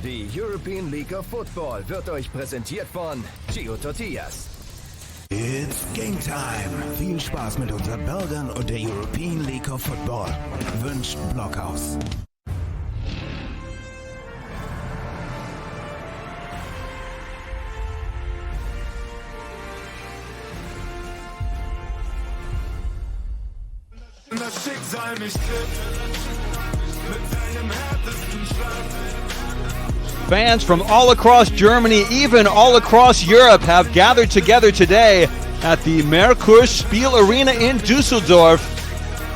Die European League of Football wird euch präsentiert von Gio Tortillas. It's game time. Viel Spaß mit unseren Burgern und der European League of Football. Wünscht Blockhaus. Das Schicksal mich trifft mit seinem härtesten Schlag. Fans from all across Germany, even all across Europe, have gathered together today at the HamburgSeadevils Arena in Düsseldorf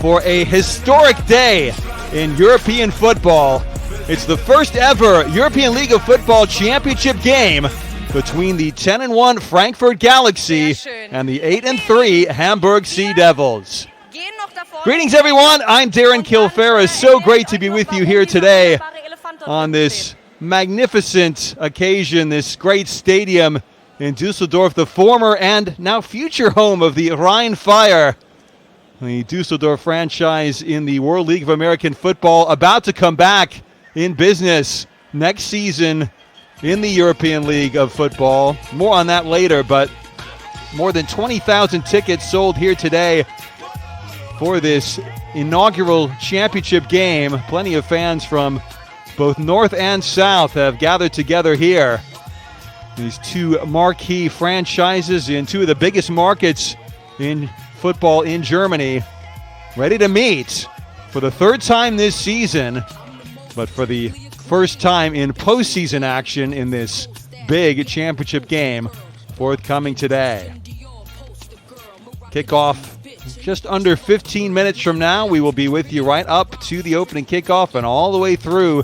for a historic day in European football. It's the first ever European League of Football championship game between the 10-1 FrankfurtGalaxy and the 8-3 HamburgSeadevils. Greetings, everyone. I'm Darren Kilfarris. So great to be with you here today on this magnificent occasion, this great stadium in Düsseldorf, the former and now future home of the Rhein Fire, the Düsseldorf franchise in the World League of American Football, about to come back in business next season in the European League of Football. More on that later, but more than 20,000 tickets sold here today for this inaugural championship game. Plenty of fans from both north and south have gathered together here. These two marquee franchises in two of the biggest markets in football in Germany, ready to meet for the third time this season, but for the first time in postseason action in this big championship game forthcoming today. Kickoff just under 15 minutes from now. We will be with you right up to the opening kickoff and all the way through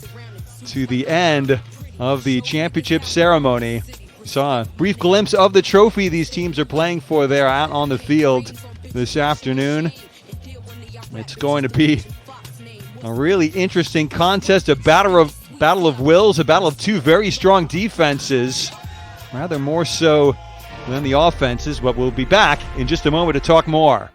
to the end of the championship ceremony. We saw a brief glimpse of the trophy these teams are playing for there out on the field this afternoon. It's going to be a really interesting contest, a battle of wills, a battle of two very strong defenses, rather more so than the offenses, but we'll be back in just a moment to talk more.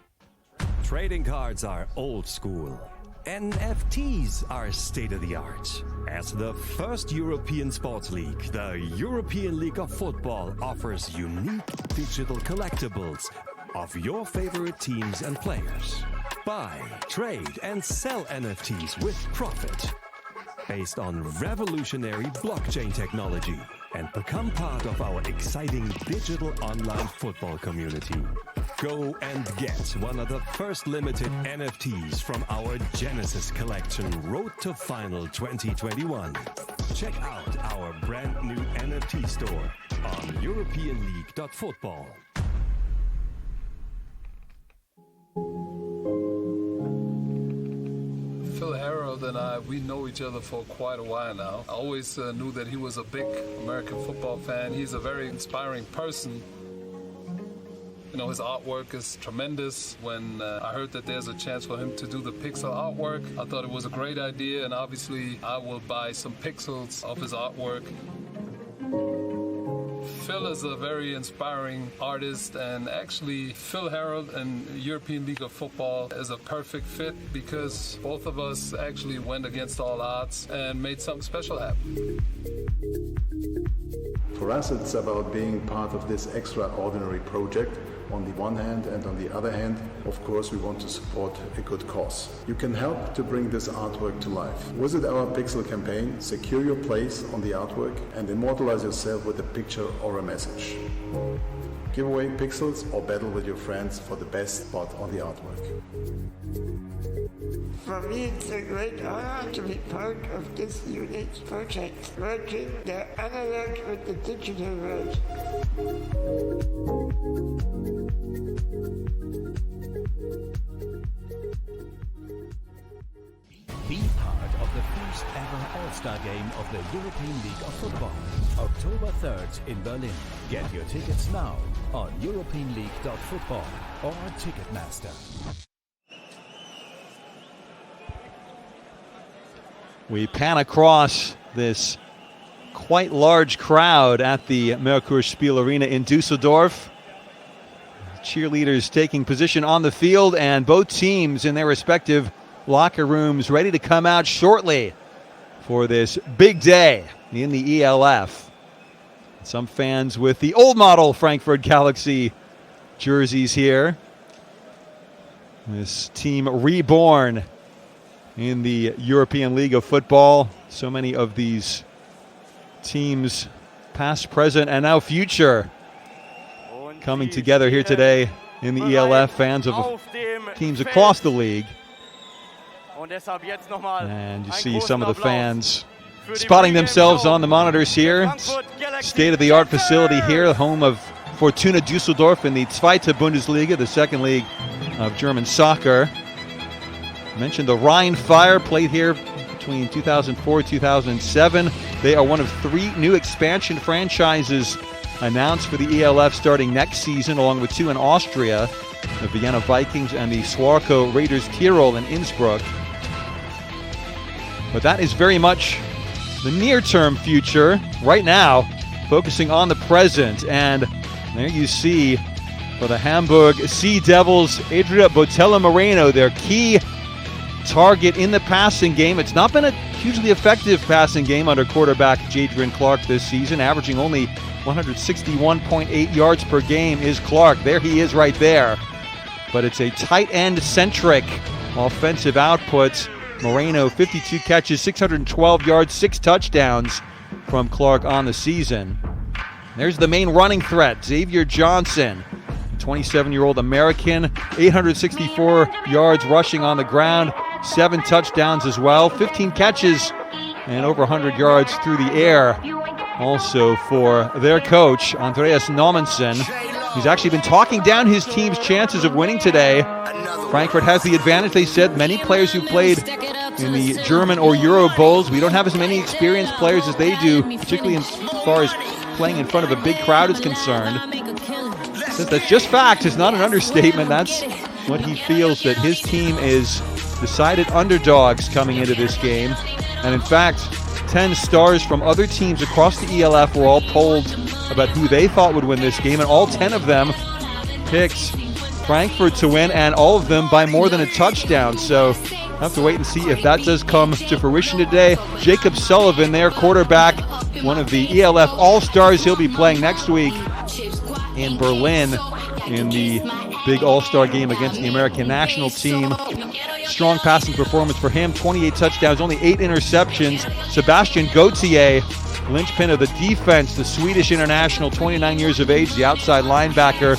Trading cards are old school. NFTs are state-of-the-art. As the first European sports league, the European League of Football offers unique digital collectibles of your favorite teams and players. Buy, trade, and sell NFTs with profit based on revolutionary blockchain technology and become part of our exciting digital online football community. Go and get one of the first limited NFTs from our Genesis collection, Road to Final 2021. Check out our brand new NFT store on EuropeanLeague.football. Phil Harold and I, we know each other for quite a while now. I always knew that he was a big American football fan. He's a very inspiring person. You know, his artwork is tremendous. When I heard that there's a chance for him to do the pixel artwork, I thought it was a great idea, and obviously I will buy some pixels of his artwork. Phil is a very inspiring artist, and actually Phil Harold and European League of Football is a perfect fit because both of us actually went against all odds and made something special happen. For us, it's about being part of this extraordinary project on the one hand, and on the other hand, of course, we want to support a good cause. You can help to bring this artwork to life. Visit our Pixel campaign, secure your place on the artwork, and immortalize yourself with a picture or a message. Give away pixels or battle with your friends for the best spot on the artwork. For me, it's a great honor to be part of this unique project, merging the analog with the digital world. Be part of the first ever All-Star Game of the European League of Football, October 3rd in Berlin. Get your tickets now on EuropeanLeague.football or Ticketmaster. We pan across this quite large crowd at the HamburgSeadevils Arena in Düsseldorf. Cheerleaders taking position on the field, and both teams in their respective locker rooms ready to come out shortly for this big day in the ELF. Some fans with the old model Frankfurt Galaxy jerseys here. This team reborn in the European League of Football. So many of these teams, past, present, and now future, coming together here today in the ELF. Fans of teams across the league. And you see some of the fans spotting themselves on the monitors here. State-of-the-art facility here, home of Fortuna Düsseldorf in the Zweite Bundesliga, the second league of German soccer. I mentioned the Rhine Fire, played here between 2004 and 2007. They are one of 3 new expansion franchises announced for the ELF starting next season, along with 2 in Austria, the Vienna Vikings and the Swarco Raiders Tirol in Innsbruck. But that is very much the near-term future. Right now, focusing on the present. And there you see for the HamburgSeadevils, Adria Botella Moreno, their key target in the passing game. It's not been a hugely effective passing game under quarterback Jadrian Clark this season, averaging only 161.8 yards per game is Clark. There he is right there. But it's a tight end-centric offensive output. Moreno, 52 catches, 612 yards, 6 touchdowns from Clark on the season. There's the main running threat, Xavier Johnson, 27-year-old American, 864 yards rushing on the ground, 7 touchdowns as well, 15 catches and over 100 yards through the air. Also for their coach, Andreas Nommensen. He's actually been talking down his team's chances of winning today. Frankfurt has the advantage, they said. Many players who played in the German or Euro Bowls, we don't have as many experienced players as they do, particularly as far as playing in front of a big crowd is concerned. Since that's just fact, it's not an understatement. That's what he feels, that his team is decided underdogs coming into this game. And in fact, 10 stars from other teams across the ELF were all polled about who they thought would win this game, and all 10 of them picked Frankfurt to win, and all of them by more than a touchdown. So we'll have to wait and see if that does come to fruition today. Jacob Sullivan, their quarterback, one of the ELF All-Stars. He'll be playing next week in Berlin in the big All-Star game against the American national team. Strong passing performance for him, 28 touchdowns, only 8 interceptions. Sebastian Gauthier, linchpin of the defense, the Swedish international, 29 years of age, the outside linebacker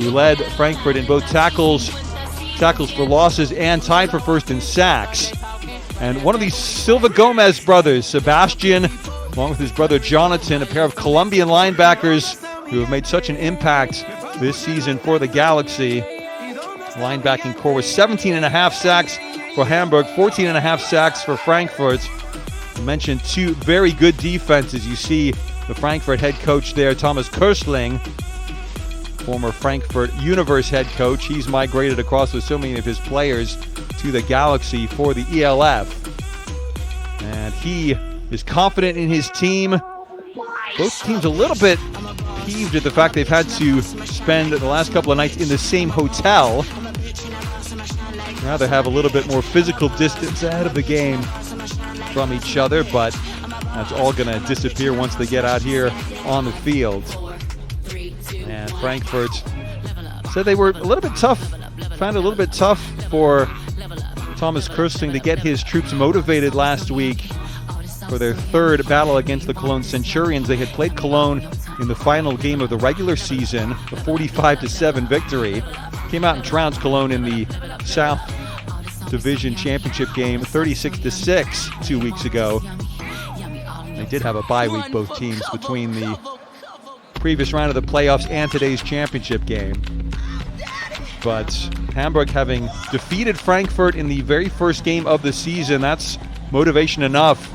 who led Frankfurt in both tackles for losses, and tied for first in sacks. And one of these Silva Gomez brothers, Sebastian, along with his brother Jonathan, a pair of Colombian linebackers who have made such an impact this season for the Galaxy. Linebacking core with 17.5 sacks for Hamburg, 14.5 sacks for Frankfurt. I mentioned 2 very good defenses. You see the Frankfurt head coach there, Thomas Köstling, former Frankfurt Universe head coach. He's migrated across with so many of his players to the Galaxy for the ELF. And he is confident in his team. Both teams a little bit peeved at the fact they've had to spend the last couple of nights in the same hotel. Rather have a little bit more physical distance ahead of the game from each other, but that's all going to disappear once they get out here on the field. And Frankfurt said they were a little bit tough, found it a little bit tough for Thomas Köstling to get his troops motivated last week for their 3rd battle against the Cologne Centurions. They had played Cologne in the final game of the regular season, a 45-7 victory. Came out and trounced Cologne in the South Division Championship game, 36-6 2 weeks ago. They did have a bye week, both teams, between the previous round of the playoffs and today's championship game. But Hamburg, having defeated Frankfurt in the very first game of the season, that's motivation enough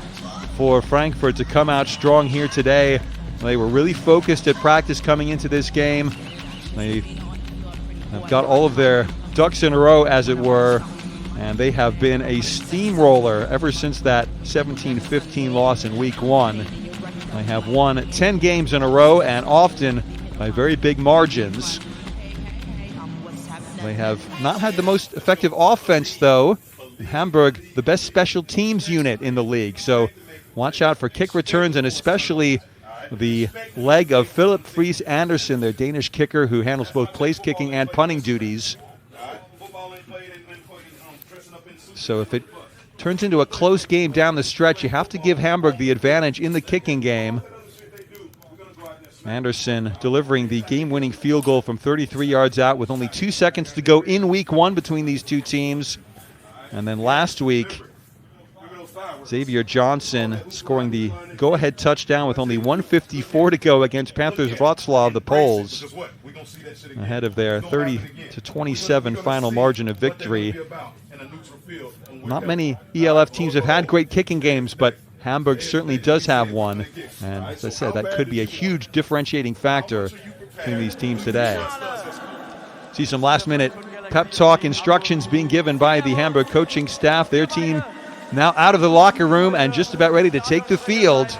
for Frankfurt to come out strong here today. They were really focused at practice coming into this game. They have got all of their ducks in a row, as it were, and they have been a steamroller ever since that 17-15 loss in week 1. They have won 10 games in a row, and often by very big margins. They have not had the most effective offense, though. Hamburg, the best special teams unit in the league. So watch out for kick returns, and especially the leg of Philip Friis Andersen, their Danish kicker who handles both place kicking and punting duties. So if it turns into a close game down the stretch, you have to give Hamburg the advantage in the kicking game. Andersen delivering the game-winning field goal from 33 yards out with only 2 seconds to go in week 1 between these two teams. And then last week, Xavier Johnson scoring the go-ahead touchdown with only 1:54 to go against Panthers Wrocław, the Poles, ahead of their 30-27 final margin of victory. Not many ELF teams have had great kicking games, but Hamburg certainly does have one. And as I said, that could be a huge differentiating factor between these teams today. See some last-minute pep talk instructions being given by the Hamburg coaching staff. Their team now out of the locker room and just about ready to take the field.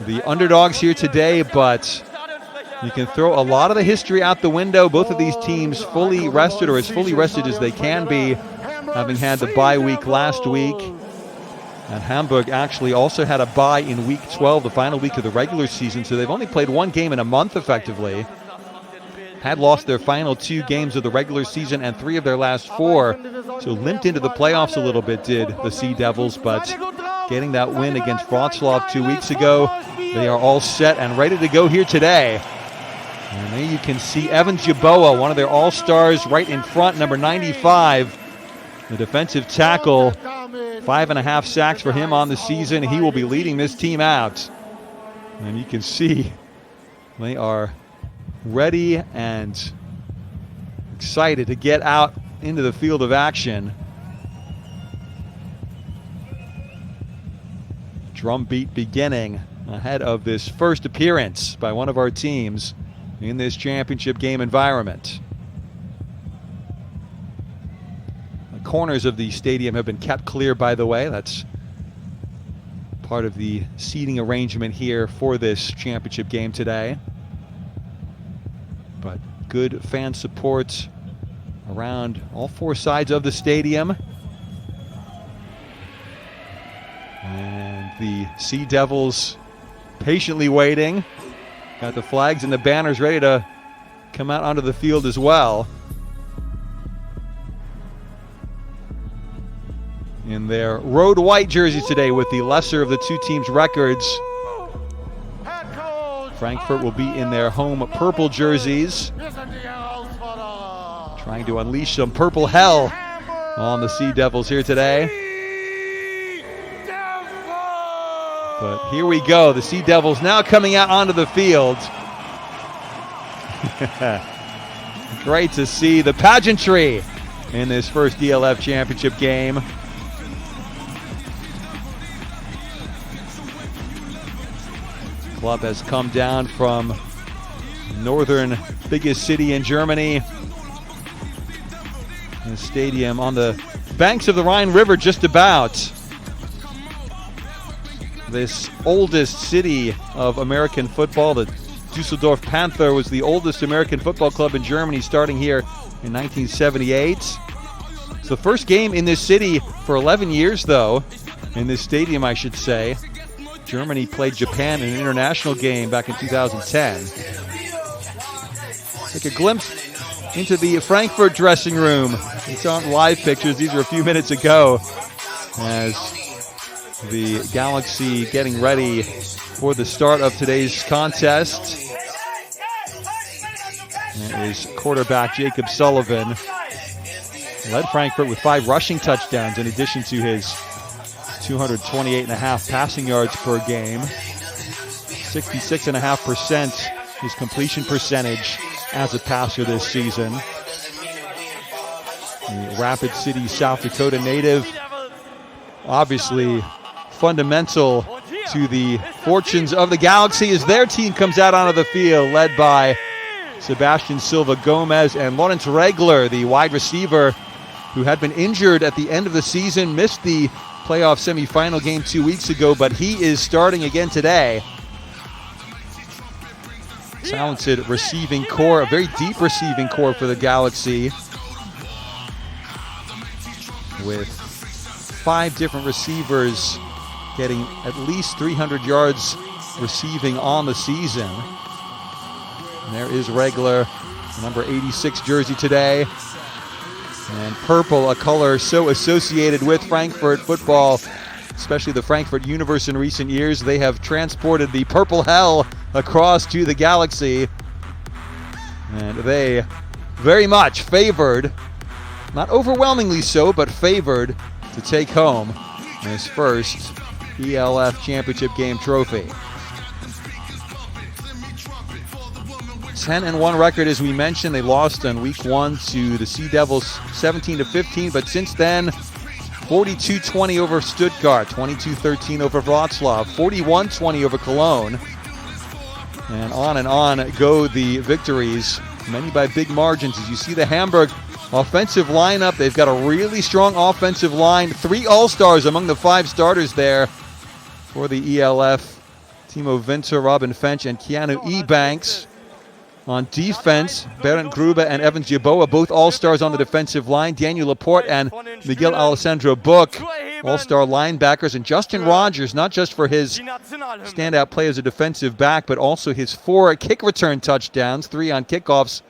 The underdogs here today, but you can throw a lot of the history out the window. Both of these teams fully rested, or as fully rested as they can be, having had the bye week last week. And Hamburg actually also had a bye in week 12, the final week of the regular season, so they've only played one game in a month effectively. Had lost their final 2 games of the regular season and 3 of their last 4. So limped into the playoffs a little bit, did the Sea Devils, but getting that win against Wrocław 2 weeks ago, they are all set and ready to go here today. And there you can see Evan Jaboa, one of their all-stars, right in front, number 95, the defensive tackle. 5.5 sacks for him on the season. He will be leading this team out. And you can see they are ready and excited to get out into the field of action. Drum beat beginning ahead of this first appearance by one of our teams in this championship game environment. The corners of the stadium have been kept clear, by the way. That's part of the seating arrangement here for this championship game today. But good fan support around all 4 sides of the stadium. And the Sea Devils patiently waiting. Got the flags and the banners ready to come out onto the field as well. In their road white jerseys today with the lesser of the 2 teams' records. Frankfurt will be in their home purple jerseys, trying to unleash some purple hell on the Sea Devils here today. But here we go, the Sea Devils now coming out onto the field. Great to see the pageantry in this first DLF championship game. Club has come down from northern biggest city in Germany. The stadium on the banks of the Rhine River just about. This oldest city of American football, the Düsseldorf Panther, was the oldest American football club in Germany, starting here in 1978. It's the first game in this city for 11 years, though, in this stadium, I should say. Germany played Japan in an international game back in 2010. Take a glimpse into the Frankfurt dressing room. These aren't live pictures. These are a few minutes ago as the Galaxy getting ready for the start of today's contest. That is quarterback Jacob Sullivan. Led Frankfurt with 5 rushing touchdowns in addition to his 228.5 passing yards per game. 66.5% his completion percentage as a passer this season. The Rapid City, South Dakota native, obviously fundamental to the fortunes of the Galaxy as their team comes out onto the field, led by Sebastian Silva Gomez and Lawrence Regler, the wide receiver who had been injured at the end of the season, missed the playoff semifinal game 2 weeks ago, but he is starting again today. Talented receiving core, a very deep receiving core for the Galaxy, with 5 different receivers getting at least 300 yards receiving on the season. And there is Regler, number 86 jersey today. And purple, a color so associated with Frankfurt football, especially the Frankfurt universe in recent years. They have transported the purple hell across to the Galaxy. And they very much favored, not overwhelmingly so, but favored to take home this first ELF Championship game trophy. 10-1 record, as we mentioned. They lost on week 1 to the Sea Devils 17-15, but since then 42-20 over Stuttgart, 22-13 over Wroclaw, 41-20 over Cologne, and on go the victories, many by big margins. As you see the Hamburg offensive lineup, they've got a really strong offensive line. 3 All-Stars among the 5 starters there for the ELF. Timo Winter, Robin Fench, and Keanu Ebanks. On defense, Bernd Gruber and Evans Yeboah, both All-Stars on the defensive line. Daniel Laporte and Miguel Alessandro Book, All-Star linebackers. And Justin Rogers, not just for his standout play as a defensive back, but also his 4 kick return touchdowns, 3 on kickoffs,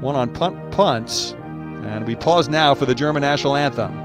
1 on punts. And we pause now for the German national anthem.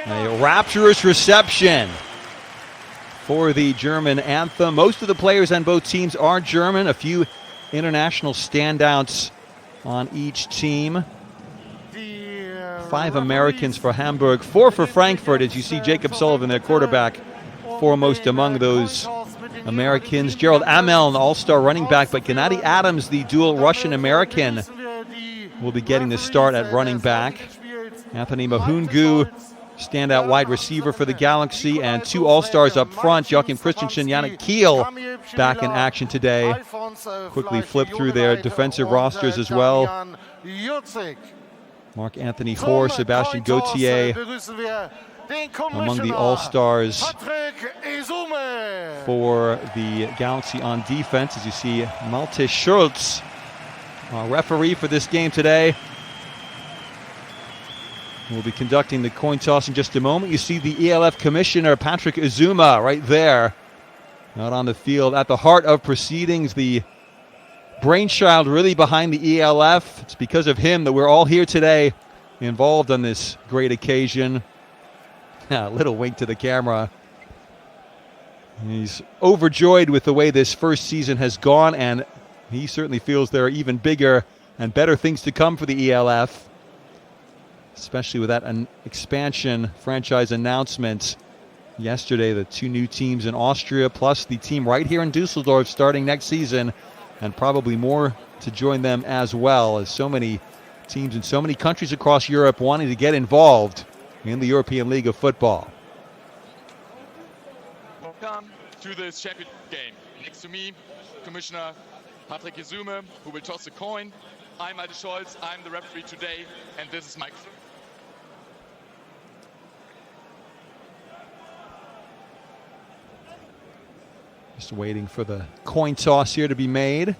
A rapturous reception for the German anthem. Most of the players on both teams are German. A few international standouts on each team. 5 Americans for Hamburg, 4 for Frankfurt, as you see Jacob Sullivan, their quarterback, foremost among those Americans. Gerald Amel, an all-star running back, but Gennady Adams, the dual Russian-American, will be getting the start at running back. Anthony Mahungu, standout wide receiver for the Galaxy, and 2 All-Stars up front. Joachim Christensen, Yannick Kiel back in action today. Quickly flip through their defensive rosters as well. Mark Anthony Hoare, Sebastian Gauthier among the All-Stars for the Galaxy on defense. As you see, Malte Schultz, referee for this game today. We'll be conducting the coin toss in just a moment. You see the ELF commissioner, Patrick Izuma, right there, out on the field. At the heart of proceedings, the brainchild really behind the ELF. It's because of him that we're all here today, involved on this great occasion. A little wink to the camera. He's overjoyed with the way this first season has gone, and he certainly feels there are even bigger and better things to come for the ELF, especially with that expansion franchise announcement yesterday. The 2 new teams in Austria, plus the team right here in Dusseldorf starting next season, and probably more to join them as well, as so many teams in so many countries across Europe wanting to get involved in the European League of Football. Welcome to this championship game. Next to me, Commissioner Patrick Izuma, who will toss the coin. I'm Malte Scholz, I'm the referee today, and this is Mike. Just waiting for the coin toss here to be made.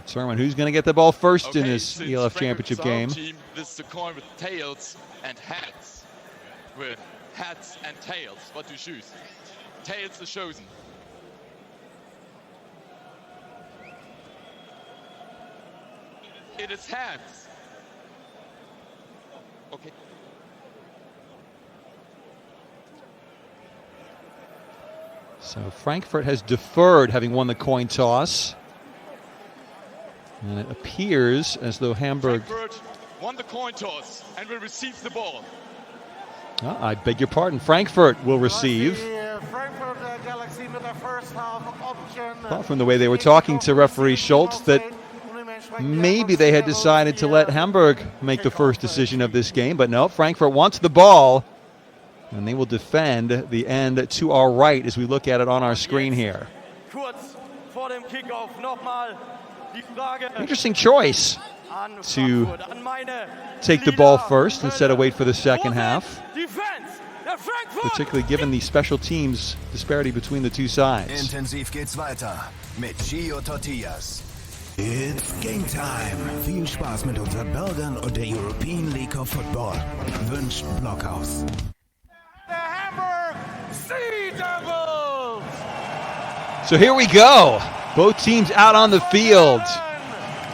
Determine who's going to get the ball first in this ELF Championship game. Team, this is the coin with tails and heads. With heads and tails, what to choose? Tails is chosen. It is hands. Okay. So Frankfurt has deferred, having won the coin toss. And it appears as though Hamburg Frankfurt won the coin toss and will receive the ball. Oh, I beg your pardon. Frankfurt will receive. FrankfurtGalaxy with the first half option. Thought from the way they were talking to referee Schultz that maybe they had decided to let Hamburg make the first decision of this game, but no, Frankfurt wants the ball, and they will defend the end to our right as we look at it on our screen here. Interesting choice to take the ball first instead of wait for the second half, particularly given the special teams disparity between the two sides. Intensiv geht's weiter mit Gio Tortillas. It's game time. Viel Spaß mit unseren Burgern und der European League of Football. Wünscht Blockhaus. The HamburgSeadevils. So here we go. Both teams out on the field.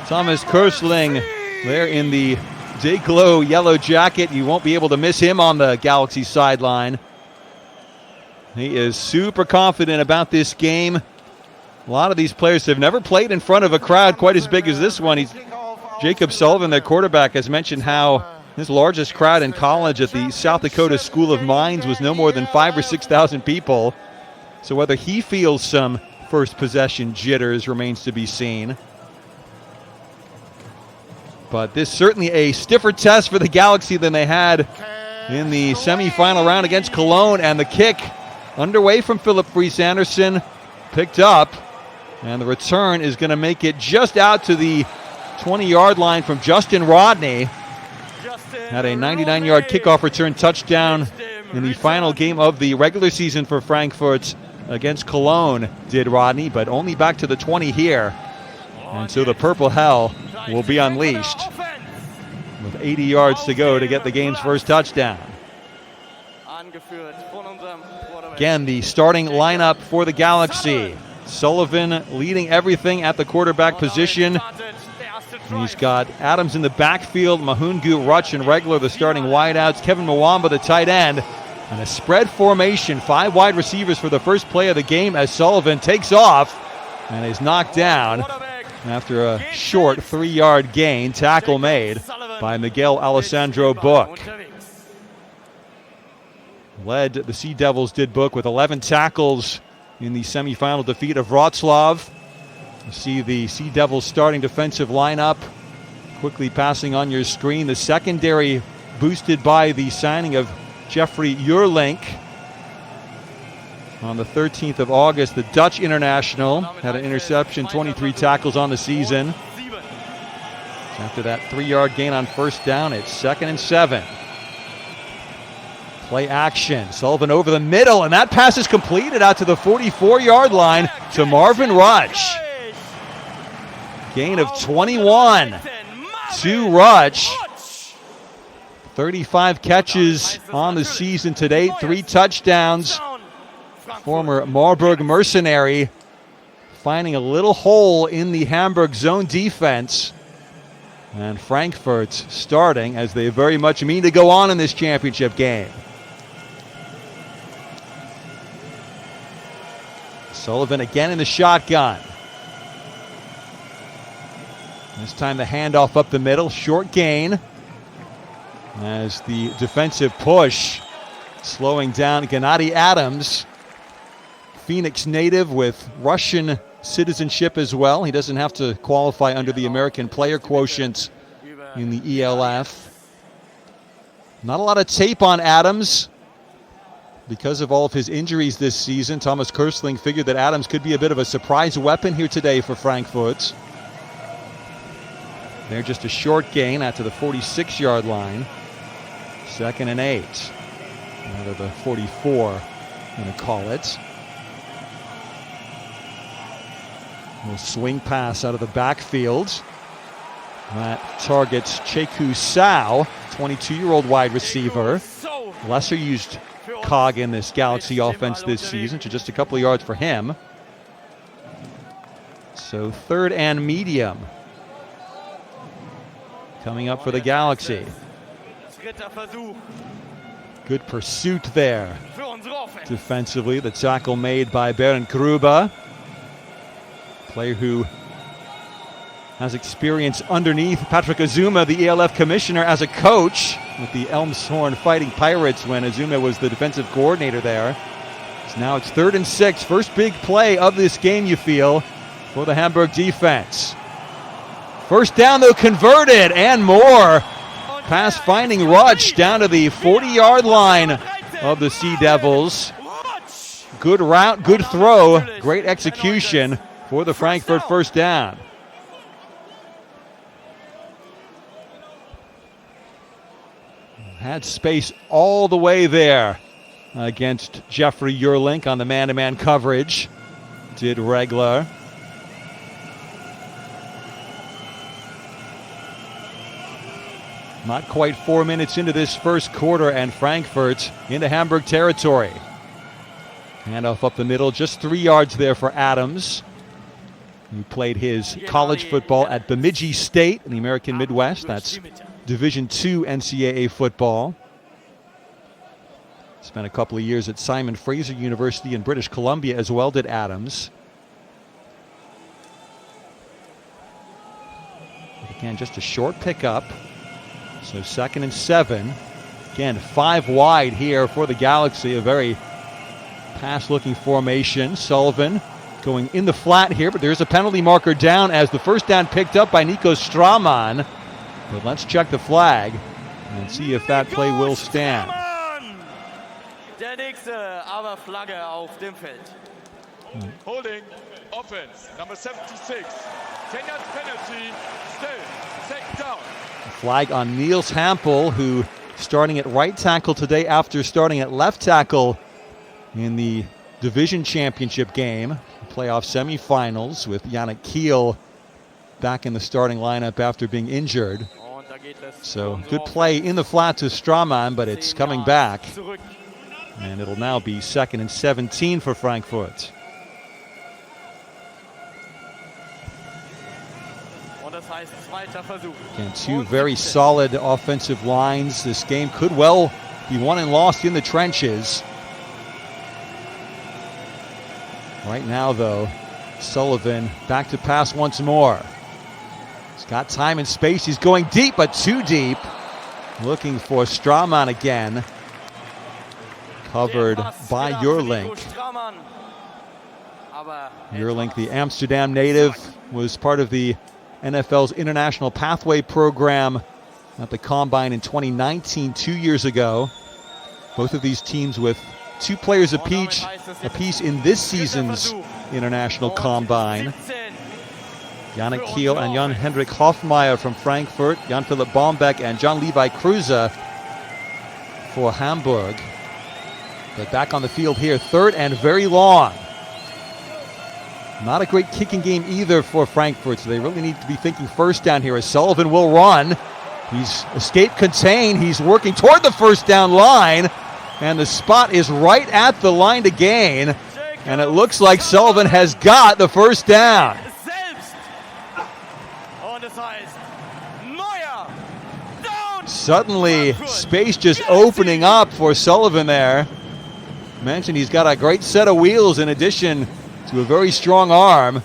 Thomas Kersling there in the day-glow yellow jacket. You won't be able to miss him on the Galaxy sideline. He is super confident about this game. A lot of these players have never played in front of a crowd quite as big as this one. Jacob Sullivan, their quarterback, has mentioned how his largest crowd in college at the South Dakota School of Mines was no more than 5,000 or 6,000 people. So whether he feels some first possession jitters remains to be seen. But this is certainly a stiffer test for the Galaxy than they had in the semifinal round against Cologne. And the kick underway from Philip Friis Anderson, picked up. And the return is going to make it just out to the 20-yard line from Justin Rodney. Had a 99-yard kickoff return touchdown in the final game of the regular season for Frankfurt against Cologne, did Rodney, but only back to the 20 here. And so the Purple Hell will be unleashed with 80 yards to go to get the game's first touchdown. Again, the starting lineup for the Galaxy. Sullivan leading everything at the quarterback position. And he's got Adams in the backfield, Mahungu, Rutsch, and Regler, the starting wideouts. Kevin Mwamba, the tight end. And a spread formation, 5 wide receivers for the first play of the game as Sullivan takes off and is knocked down after a short 3-yard gain. Tackle made by Miguel Alessandro Book. Led the Sea Devils, did Book, with 11 tackles in the semifinal defeat of Wroclaw. You see the Sea Devils starting defensive lineup quickly passing on your screen. The secondary boosted by the signing of Jeffrey Jurlink on the 13th of August. The Dutch international had an interception, 23 tackles on the season. After that 3-yard gain on first down, it's 2nd and 7. Play action. Sullivan over the middle, and that pass is completed out to the 44-yard line to Marvin Rutsch. Gain of 21 to Rutsch. 35 catches on the season to date, 3 touchdowns. Former Marburg mercenary finding a little hole in the Hamburg zone defense. And Frankfurt starting as they very much mean to go on in this championship game. Sullivan again in the shotgun. This time the handoff up the middle, short gain. As the defensive push slowing down Gennady Adams. Phoenix native with Russian citizenship as well. He doesn't have to qualify under the American player quotient in the ELF. Not a lot of tape on Adams because of all of his injuries this season. Thomas Kersling figured that Adams could be a bit of a surprise weapon here today for Frankfurt. They're just a short gain out to the 46-yard line. 2nd and 8. Out of the 44, I'm going to call it. A little swing pass out of the backfield. That targets Cheku Sao, 22-year-old wide receiver. Lesser used cog in this Galaxy offense this season, to just a couple of yards for him. So 3rd and medium. coming up for the Galaxy. Good pursuit there. Defensively, the tackle made by Bernd Gruber. Player who has experience underneath Patrick Azuma, the ELF commissioner, as a coach with the Elmshorn Fighting Pirates when Azuma was the defensive coordinator there. So now it's 3rd and 6. First big play of this game, you feel, for the Hamburg defense. First down, though, converted and more. Pass finding Rutsch down to the 40-yard line of the Sea Devils. Good route, good throw, great execution for the Frankfurt first down. Had space all the way there against Jeffrey Yerlink on the man-to-man coverage. Did Regler. Not quite 4 minutes into this first quarter, and Frankfurt into Hamburg territory. Handoff up the middle, just 3 yards there for Adams, who played his college football at Bemidji State in the American Midwest. That's Division II NCAA football. Spent a couple of years at Simon Fraser University in British Columbia as well, did Adams. Again, just a short pickup. So 2nd and 7. Again, 5 wide here for the Galaxy. A very pass-looking formation. Sullivan going in the flat here, but there's a penalty marker down as the first down picked up by Nico Straman. But let's check the flag and see if that play will stand. Der nächste, aber Flagge auf dem Feld. Holding, offense, number 76. 10 yards penalty, still, 2nd down. Flag on Niels Hampel, who starting at right tackle today after starting at left tackle in the division championship game, playoff semifinals, with Yannick Kiel back in the starting lineup after being injured. So good play in the flat to Straman, but it's coming back. And it'll now be 2nd and 17 for Frankfurt. Again, 2 very solid offensive lines. This game could well be won and lost in the trenches. Right now, though, Sullivan back to pass once more. He's got time and space. He's going deep, but too deep. Looking for Straman again. Covered by Yerlink. Yerlink, the Amsterdam native, was part of the NFL's International Pathway Program at the Combine in 2019, 2 years ago. Both of these teams with 2 players apiece in this season's International Combine. Yannick Kiel and Jan-Hendrik Hofmeier from Frankfurt, Jan-Philipp Bombeck and John-Levi Kruse for Hamburg. But back on the field here, 3rd and very long. Not a great kicking game either for Frankfurt, so they really need to be thinking first down here as Sullivan will run. He's escape contained. He's working toward the first down line, and the spot is right at the line to gain, and it looks like Sullivan has got the first down. Suddenly, space just opening up for Sullivan there. Mentioned he's got a great set of wheels in addition to a very strong arm.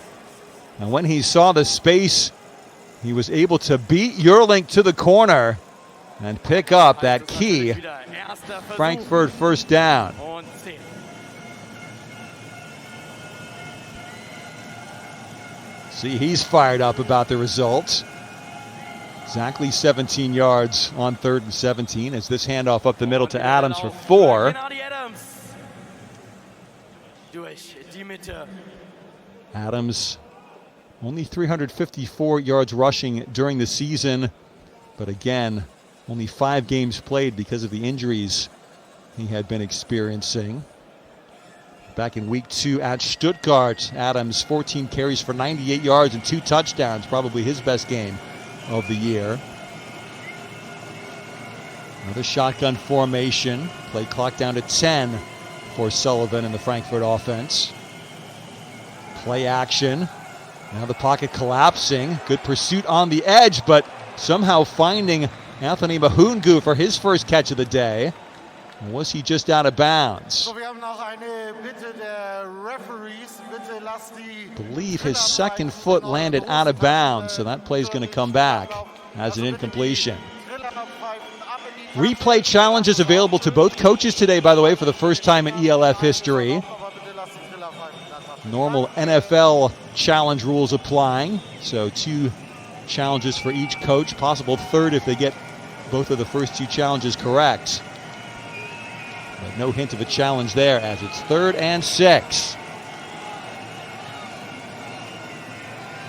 And when he saw the space, he was able to beat Yerlink to the corner and pick up that key Frankfurt first down. See, he's fired up about the results. Exactly 17 yards on 3rd and 17 as this handoff up the middle to Adams for 4. Adams only 354 yards rushing during the season, but again, only 5 games played because of the injuries he had been experiencing. Back in week 2 at Stuttgart, Adams 14 carries for 98 yards and 2 touchdowns, probably his best game of the year. Another shotgun formation. Play clock down to 10 for Sullivan and the Frankfurt offense. Play action. Now the pocket collapsing. Good pursuit on the edge, but somehow finding Anthony Mahungu for his first catch of the day. Or was he just out of bounds? I believe his second foot landed out of bounds, so that play's going to come back as an incompletion. Replay challenges available to both coaches today, by the way, for the first time in ELF history. Normal NFL challenge rules applying, so 2 challenges for each coach, possible third if they get both of the first 2 challenges correct. But no hint of a challenge there as it's 3rd and 6.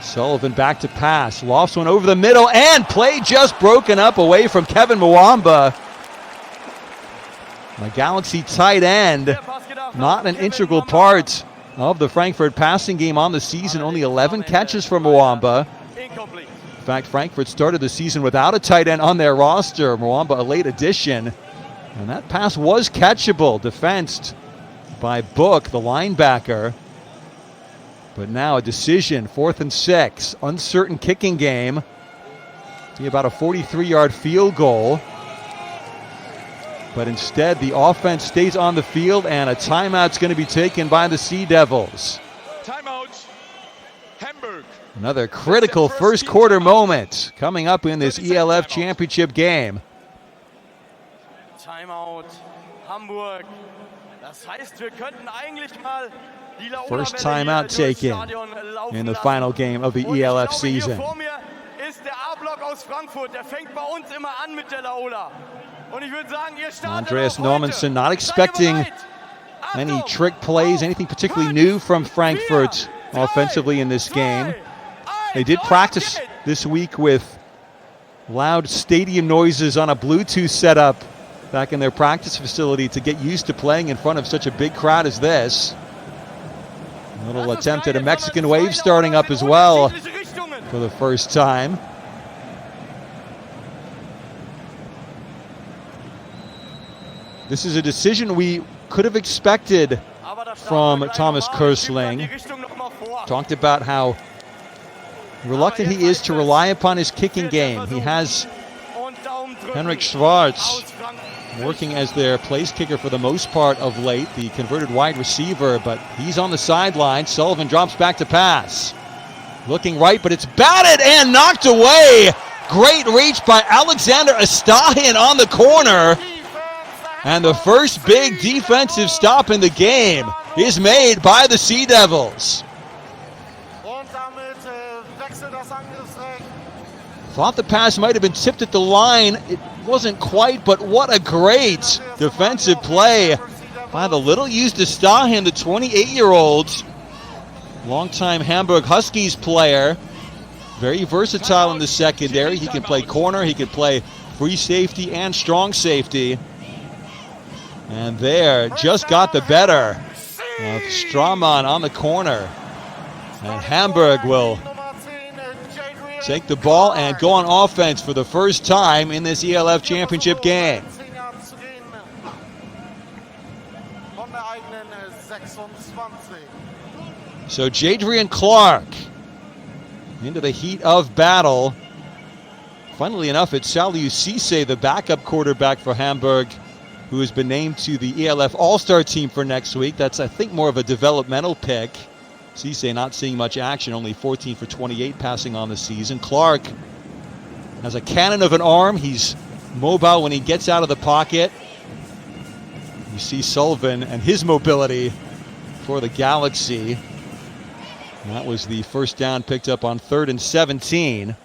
Sullivan back to pass, lofts one over the middle, and play just broken up away from Kevin Mwamba. The Galaxy tight end, not an integral part of the Frankfurt passing game on the season. Only 11 catches for Mwamba. In fact, Frankfurt started the season without a tight end on their roster. Mwamba, a late addition. And that pass was catchable, defensed by Book, the linebacker. But now a decision, 4th and 6. Uncertain kicking game. Be about a 43-yard field goal. But instead, the offense stays on the field, and a timeout's going to be taken by the Sea Devils. Timeout, Hamburg. Another critical first quarter moment coming up in this ELF championship game. Timeout, Hamburg. Das heißt, wir könnten eigentlich mal die First timeout taken in the final game of the ELF season. Ist der A-Block aus Frankfurt, der fängt bei uns immer an mit der Laola. Und ich würde sagen, ihr startet Andreas Normanson not expecting any trick plays, anything particularly new from Frankfurt offensively in this game. They did practice this week with loud stadium noises on a Bluetooth setup back in their practice facility to get used to playing in front of such a big crowd as this. A little attempt at a Mexican wave starting up as well for the first time. This is a decision we could have expected from Thomas Kersling. Talked about how reluctant he is to rely upon his kicking game. He has Henrik Schwartz working as their place kicker for the most part of late, the converted wide receiver, but he's on the sideline. Sullivan drops back to pass. Looking right, but it's batted and knocked away. Great reach by Alexander Astahin on the corner. And the first big defensive stop in the game is made by the Sea Devils. Thought the pass might have been tipped at the line. It wasn't quite, but what a great defensive play by the little-used Astahin, the 28-year-old, longtime Hamburg Huskies player. Very versatile in the secondary. He can play corner, he can play free safety and strong safety. And there, just got the better of Straumann on the corner. And Hamburg will take the ball and go on offense for the first time in this ELF championship game. So Jadrian Clark into the heat of battle. Funnily enough, it's Saliu Cisse, the backup quarterback for Hamburg, who has been named to the ELF All-Star team for next week. That's, I think, more of a developmental pick. Cisse not seeing much action, only 14 for 28 passing on the season. Clark has a cannon of an arm. He's mobile when he gets out of the pocket. You see Sullivan and his mobility for the Galaxy. And that was the first down picked up on 3rd and 17.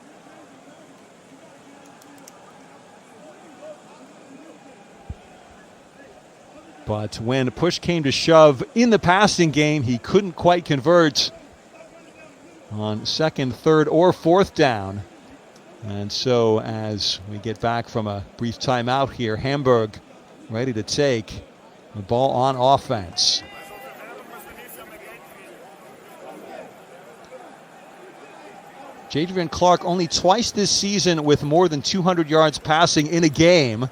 But when push came to shove in the passing game, he couldn't quite convert on 2nd, 3rd, or 4th down. And so as we get back from a brief timeout here, Hamburg ready to take the ball on offense. Jadrian Clark only twice this season with more than 200 yards passing in a game.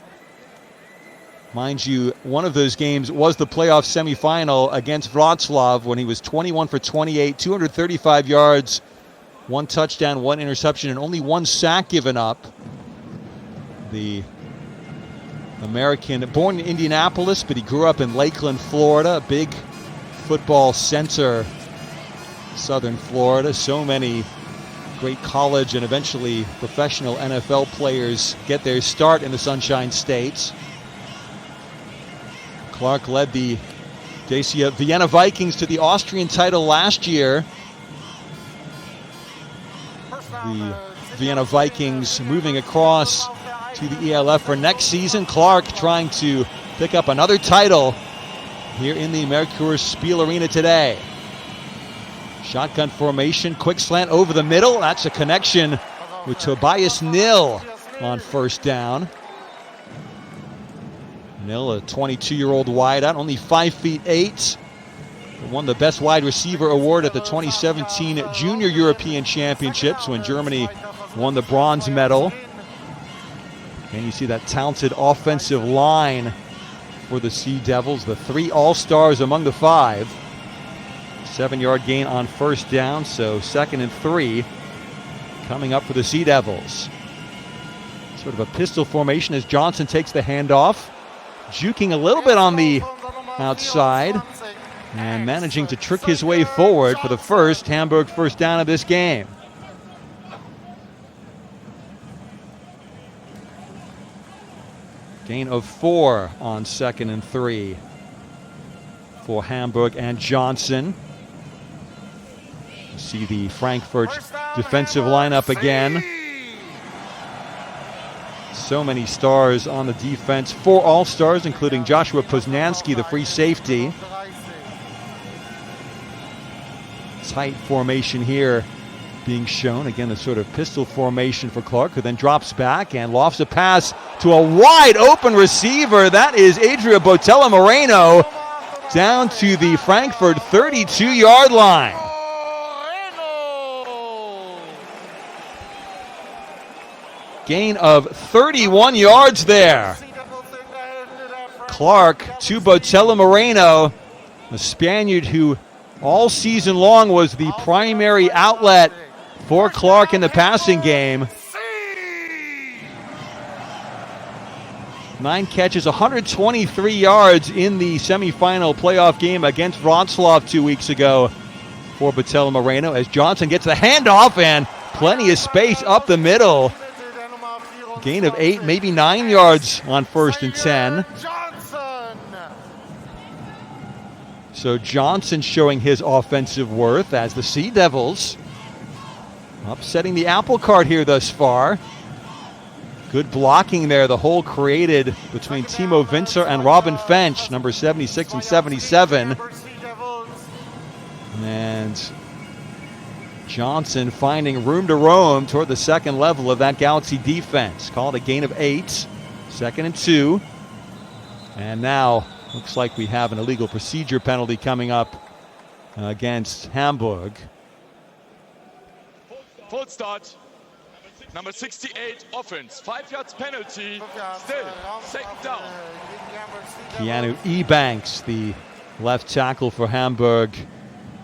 Mind you, one of those games was the playoff semifinal against Wrocław when he was 21 for 28, 235 yards, 1 touchdown, 1 interception, and only 1 sack given up. The American, born in Indianapolis, but he grew up in Lakeland, Florida, a big football center, Southern Florida. So many great college and eventually professional NFL players get their start in the Sunshine State. Clark led the Dacia Vienna Vikings to the Austrian title last year. The Vienna Vikings moving across to the ELF for next season. Clark trying to pick up another title here in the HamburgSeadevils Arena today. Shotgun formation, quick slant over the middle. That's a connection with Tobias Nil on first down. Nil, a 22-year-old wideout, only 5'8". Won the Best Wide Receiver Award at the 2017 Junior European Championships when Germany won the bronze medal. And you see that talented offensive line for the Sea Devils. The 3 All-Stars among the 5. 7-yard gain on first down, so 2nd and 3 coming up for the Sea Devils. Sort of a pistol formation as Johnson takes the handoff, juking a little bit on the outside and managing to trick his way forward for the first Hamburg first down of this game. Gain of 4 on 2nd and 3 for Hamburg and Johnson. You see the Frankfurt defensive lineup again. So many stars on the defense. 4 All-Stars, including Joshua Poznansky, the free safety. Tight formation here being shown. Again, the sort of pistol formation for Clark, who then drops back and lofts a pass to a wide open receiver. That is Adria Botella Moreno down to the Frankfurt 32-yard line. Gain of 31 yards there. Clark to Botella Moreno, the Spaniard who all season long was the primary outlet for Clark in the passing game. 9 catches, 123 yards in the semifinal playoff game against Wroclaw 2 weeks ago for Botella Moreno as Johnson gets the handoff and plenty of space up the middle. Gain of 8, maybe 9 yards on 1st and 10. So Johnson showing his offensive worth as the Sea Devils upsetting the apple cart here thus far. Good blocking there, the hole created between Timo Vincer and Robin Fench, number 76 and 77. And Johnson finding room to roam toward the second level of that Galaxy defense. Called a gain of 8, 2nd and 2. And now looks like we have an illegal procedure penalty coming up against Hamburg. Full start. Number 68 offense. 5 yards penalty. Still 2nd down. Keanu Ebanks, the left tackle for Hamburg,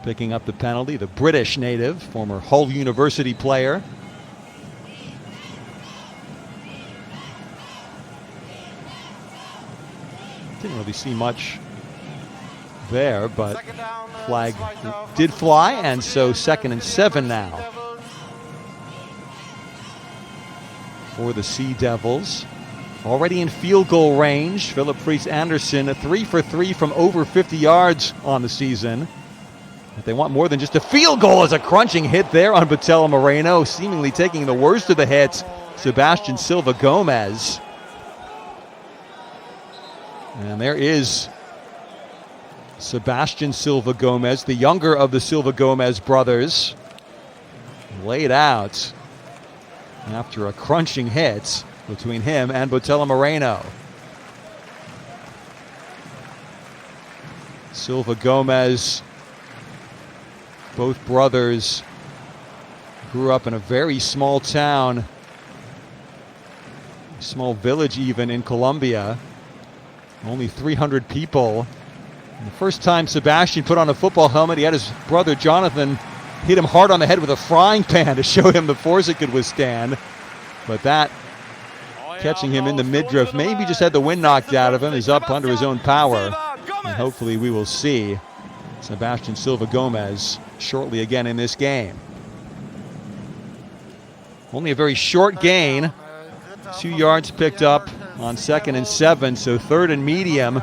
picking up the penalty. The British native, former Hull University player. Didn't really see much there, but flag did fly, and so 2nd and 7 now for the Sea Devils. Already in field goal range, Philip Friis Anderson, 3 for 3 from over 50 yards on the season. But they want more than just a field goal as a crunching hit there on Botella Moreno, seemingly taking the worst of the hits, Sebastian Silva Gomez. And there is Sebastian Silva Gomez, the younger of the Silva Gomez brothers, laid out after a crunching hit between him and Botella Moreno. Silva Gomez, both brothers grew up in a very small town, small village even in Colombia. Only 300 people. And the first time Sebastian put on a football helmet, he had his brother Jonathan hit him hard on the head with a frying pan to show him the force it could withstand. But that, catching him in the midriff, maybe just had the wind knocked out of him. He's up under his own power. And hopefully we will see Sebastian Silva Gomez shortly again in this game. Only a very short gain. 2 yards picked up on 2nd and 7, so 3rd and medium.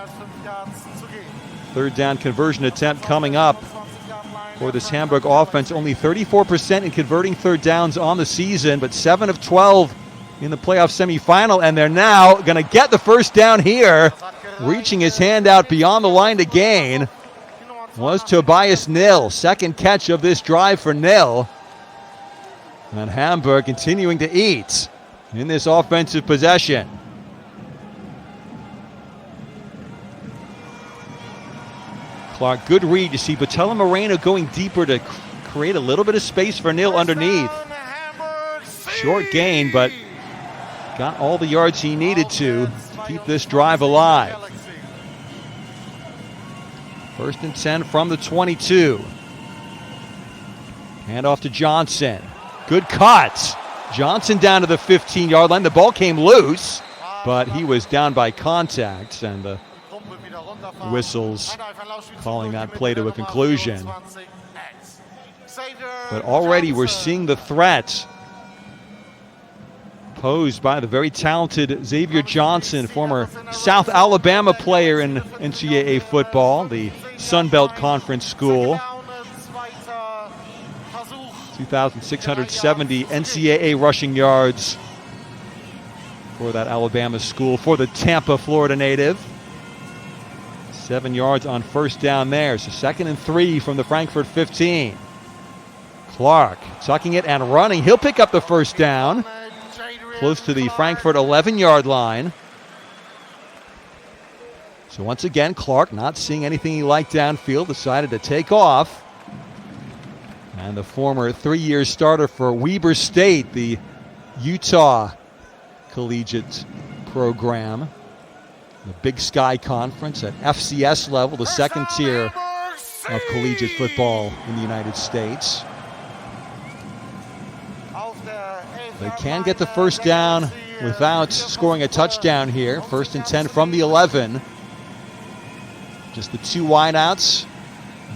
3rd down conversion attempt coming up for this Hamburg offense. Only 34% in converting 3rd downs on the season, but 7 of 12 in the playoff semifinal, and they're now going to get the first down here. Reaching his hand out beyond the line to gain was Tobias Nil. 2nd catch of this drive for Nil. And Hamburg continuing to eat in this offensive possession. Clark, good read. You see Botello Moreno going deeper to create a little bit of space for Nil underneath. Short gain, but got all the yards he needed to keep this drive alive. 1st and 10 from the 22. Hand off to Johnson. Good cut. Johnson down to the 15-yard line. The ball came loose, but he was down by contact, and the whistles calling that play to a conclusion. But already we're seeing the threat posed by the very talented Xavier Johnson, former South Alabama player in NCAA football, the Sun Belt Conference school. 2,670 NCAA rushing yards for that Alabama school for the Tampa, Florida native. 7 yards on 1st down there. So 2nd and 3 from the Frankfurt 15. Clark tucking it and running. He'll pick up the 1st down. Close to the Frankfurt 11-yard line. So once again, Clark, not seeing anything he liked downfield, decided to take off. And the former 3-year starter for Weber State, the Utah collegiate program, the Big Sky Conference at FCS level, the 2nd tier of collegiate football in the United States. They can get the 1st down without scoring a touchdown here. 1st and 10 from the 11. Just the 2 wideouts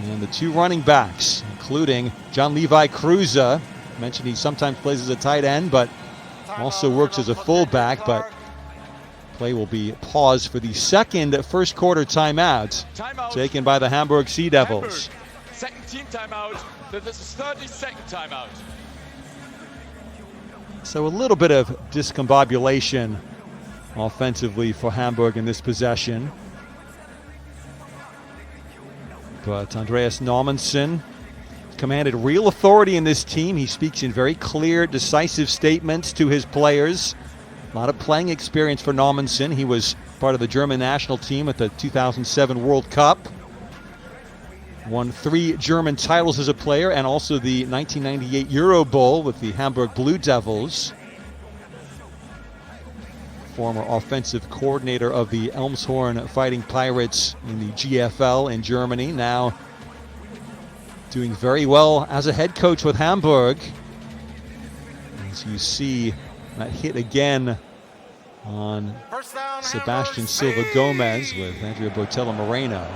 and the 2 running backs, including John Levi Cruza. Mentioned he sometimes plays as a tight end, but also works as a fullback. But play will be paused for the 2nd first quarter timeout taken by the Hamburg Sea Devils. Second team timeout. This is 30-second timeout. So a little bit of discombobulation offensively for Hamburg in this possession. But Andreas Naumannsson commanded real authority in this team. He speaks in very clear, decisive statements to his players. A lot of playing experience for Naumannsson. He was part of the German national team at the 2007 World Cup. Won 3 German titles as a player and also the 1998 Euro Bowl with the Hamburg Blue Devils. Former offensive coordinator of the Elmshorn Fighting Pirates in the GFL in Germany. Now doing very well as a head coach with Hamburg. As you see that hit again on Sebastian Silva Gomez with Andrea Botello Moreno.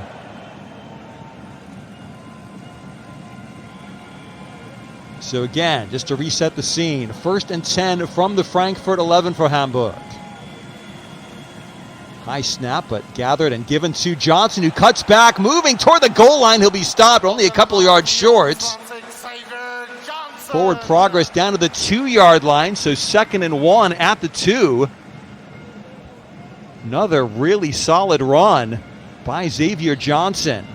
So again, just to reset the scene, 1st and 10 from the Frankfurt 11 for Hamburg. High snap, but gathered and given to Johnson, who cuts back, moving toward the goal line. He'll be stopped, only a couple yards short. Forward progress down to the 2-yard line, so 2nd and 1 at the 2. Another really solid run by Xavier Johnson.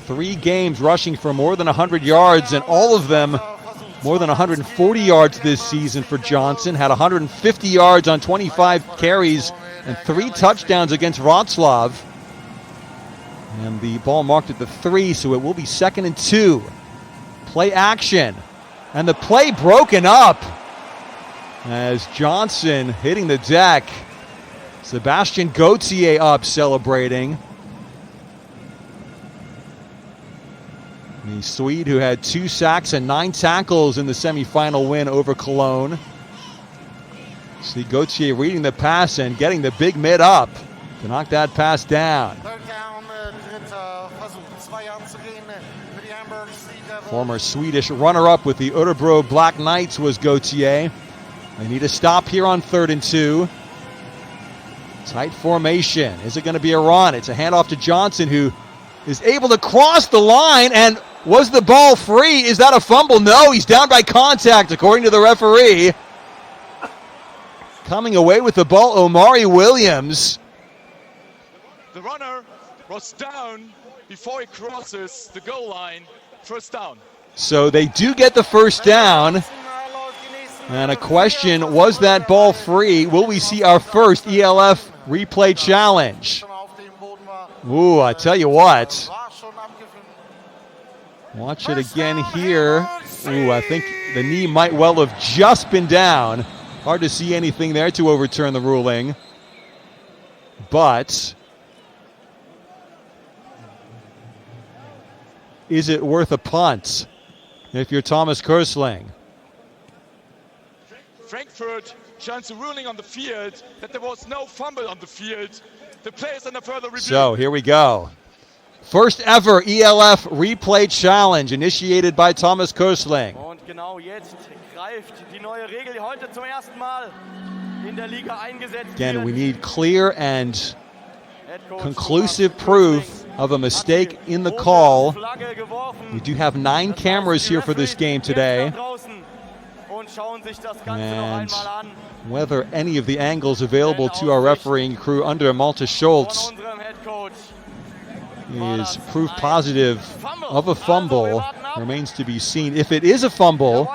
Three games rushing for more than 100 yards, and all of them more than 140 yards this season for Johnson. Had 150 yards on 25 carries and 3 touchdowns against Wroclaw. And the ball marked at the 3, so it will be 2nd and 2. Play action. And the play broken up as Johnson hitting the deck. Sebastian Gauthier up celebrating. The Swede who had 2 sacks and 9 tackles in the semifinal win over Cologne. See Gauthier reading the pass and getting the big mid up to knock that pass down. Former Swedish runner-up with the Örebro Black Knights was Gauthier. They need a stop here on 3rd and 2. Tight formation. Is it going to be a run? It's a handoff to Johnson, who is able to cross the line. And was the ball free? Is that a fumble? No, he's down by contact, according to the referee. Coming away with the ball, Omari Williams. The runner was down before he crosses the goal line. First down. So they do get the first down. And a question, was that ball free? Will we see our first ELF replay challenge? Ooh, I tell you what. Watch it again here. Ooh, I think the knee might well have just been down. Hard to see anything there to overturn the ruling. But is it worth a punt if you're Thomas Kersling? Frankfurt challenged the ruling on the field that there was no fumble on the field. The play is under further review. So here we go. First ever ELF replay challenge initiated by Thomas Kersling. Und genau jetzt greift die neue Regel, die heute zum ersten Mal in der Liga eingesetzt wird. Again, we need clear and conclusive proof of a mistake in the call. We do have 9 cameras here for this game today. And whether any of the angles available to our refereeing crew under Malte Schultz is proof positive of a fumble remains to be seen. If it is a fumble,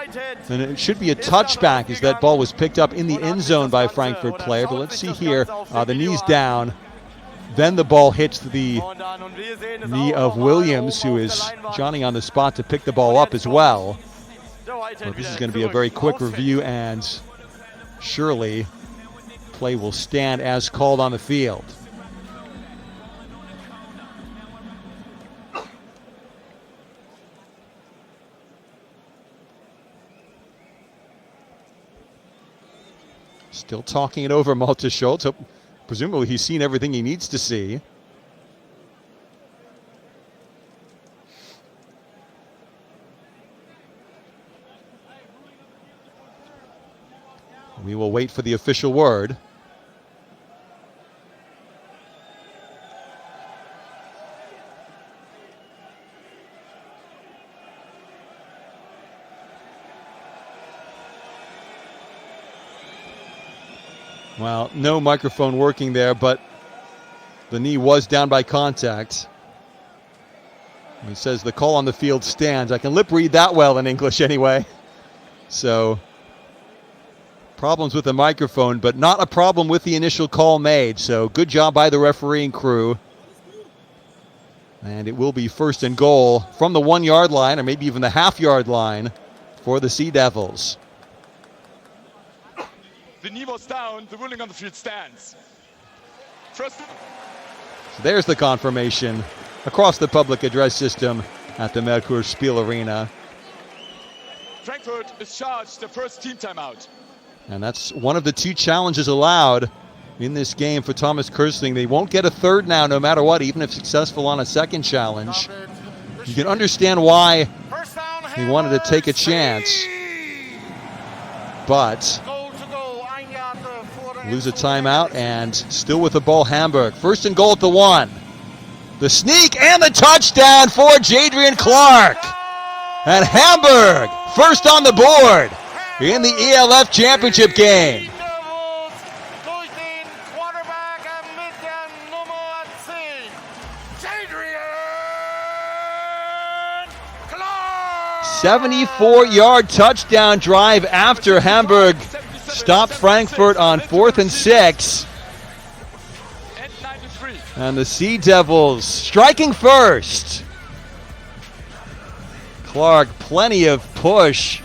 then it should be a touchback, as that ball was picked up in the end zone by a Frankfurt player. But let's see here, the knee's down. Then the ball hits the knee of Williams, who is Johnny on the spot to pick the ball up as well. But this is going to be a very quick review, and surely play will stand as called on the field. Still talking it over, Malte Schultz. Presumably he's seen everything he needs to see. We will wait for the official word. Well, no microphone working there, but the knee was down by contact. He says the call on the field stands. I can lip read that well in English anyway. So, problems with the microphone, but not a problem with the initial call made. So, good job by the refereeing crew. And it will be 1st and goal from the 1-yard line, or maybe even the half-yard line for the Sea Devils. The knee was down, the ruling on the field stands. First. So there's the confirmation across the public address system at the Merkur Spiel Arena. Frankfurt is charged the first team timeout. And that's one of the 2 challenges allowed in this game for Thomas Kersling. They won't get a 3rd now, no matter what, even if successful on a 2nd challenge. You can understand why he wanted to take a chance. But lose a timeout, and still with the ball, Hamburg. 1st and goal at the 1. The sneak and the touchdown for Jadrian Clark. And Hamburg, first on the board in the ELF championship game. 74-yard touchdown drive after Hamburg stopped Frankfurt on 4th and 6. And the Sea Devils striking first. Clark, plenty of push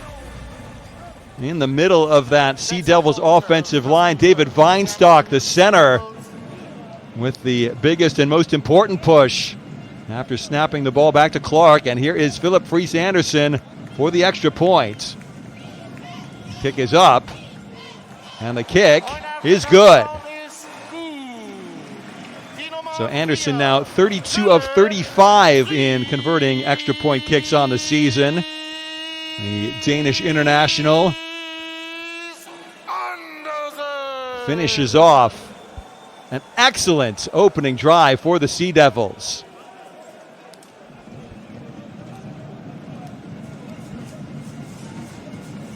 in the middle of that Sea Devils offensive line. David Weinstock, the center, with the biggest and most important push after snapping the ball back to Clark. And here is Philip Friis Andersen for the extra point. The kick is up, and the kick is good. So Andersen now 32 of 35 in converting extra point kicks on the season. The Danish international finishes off an excellent opening drive for the Sea Devils.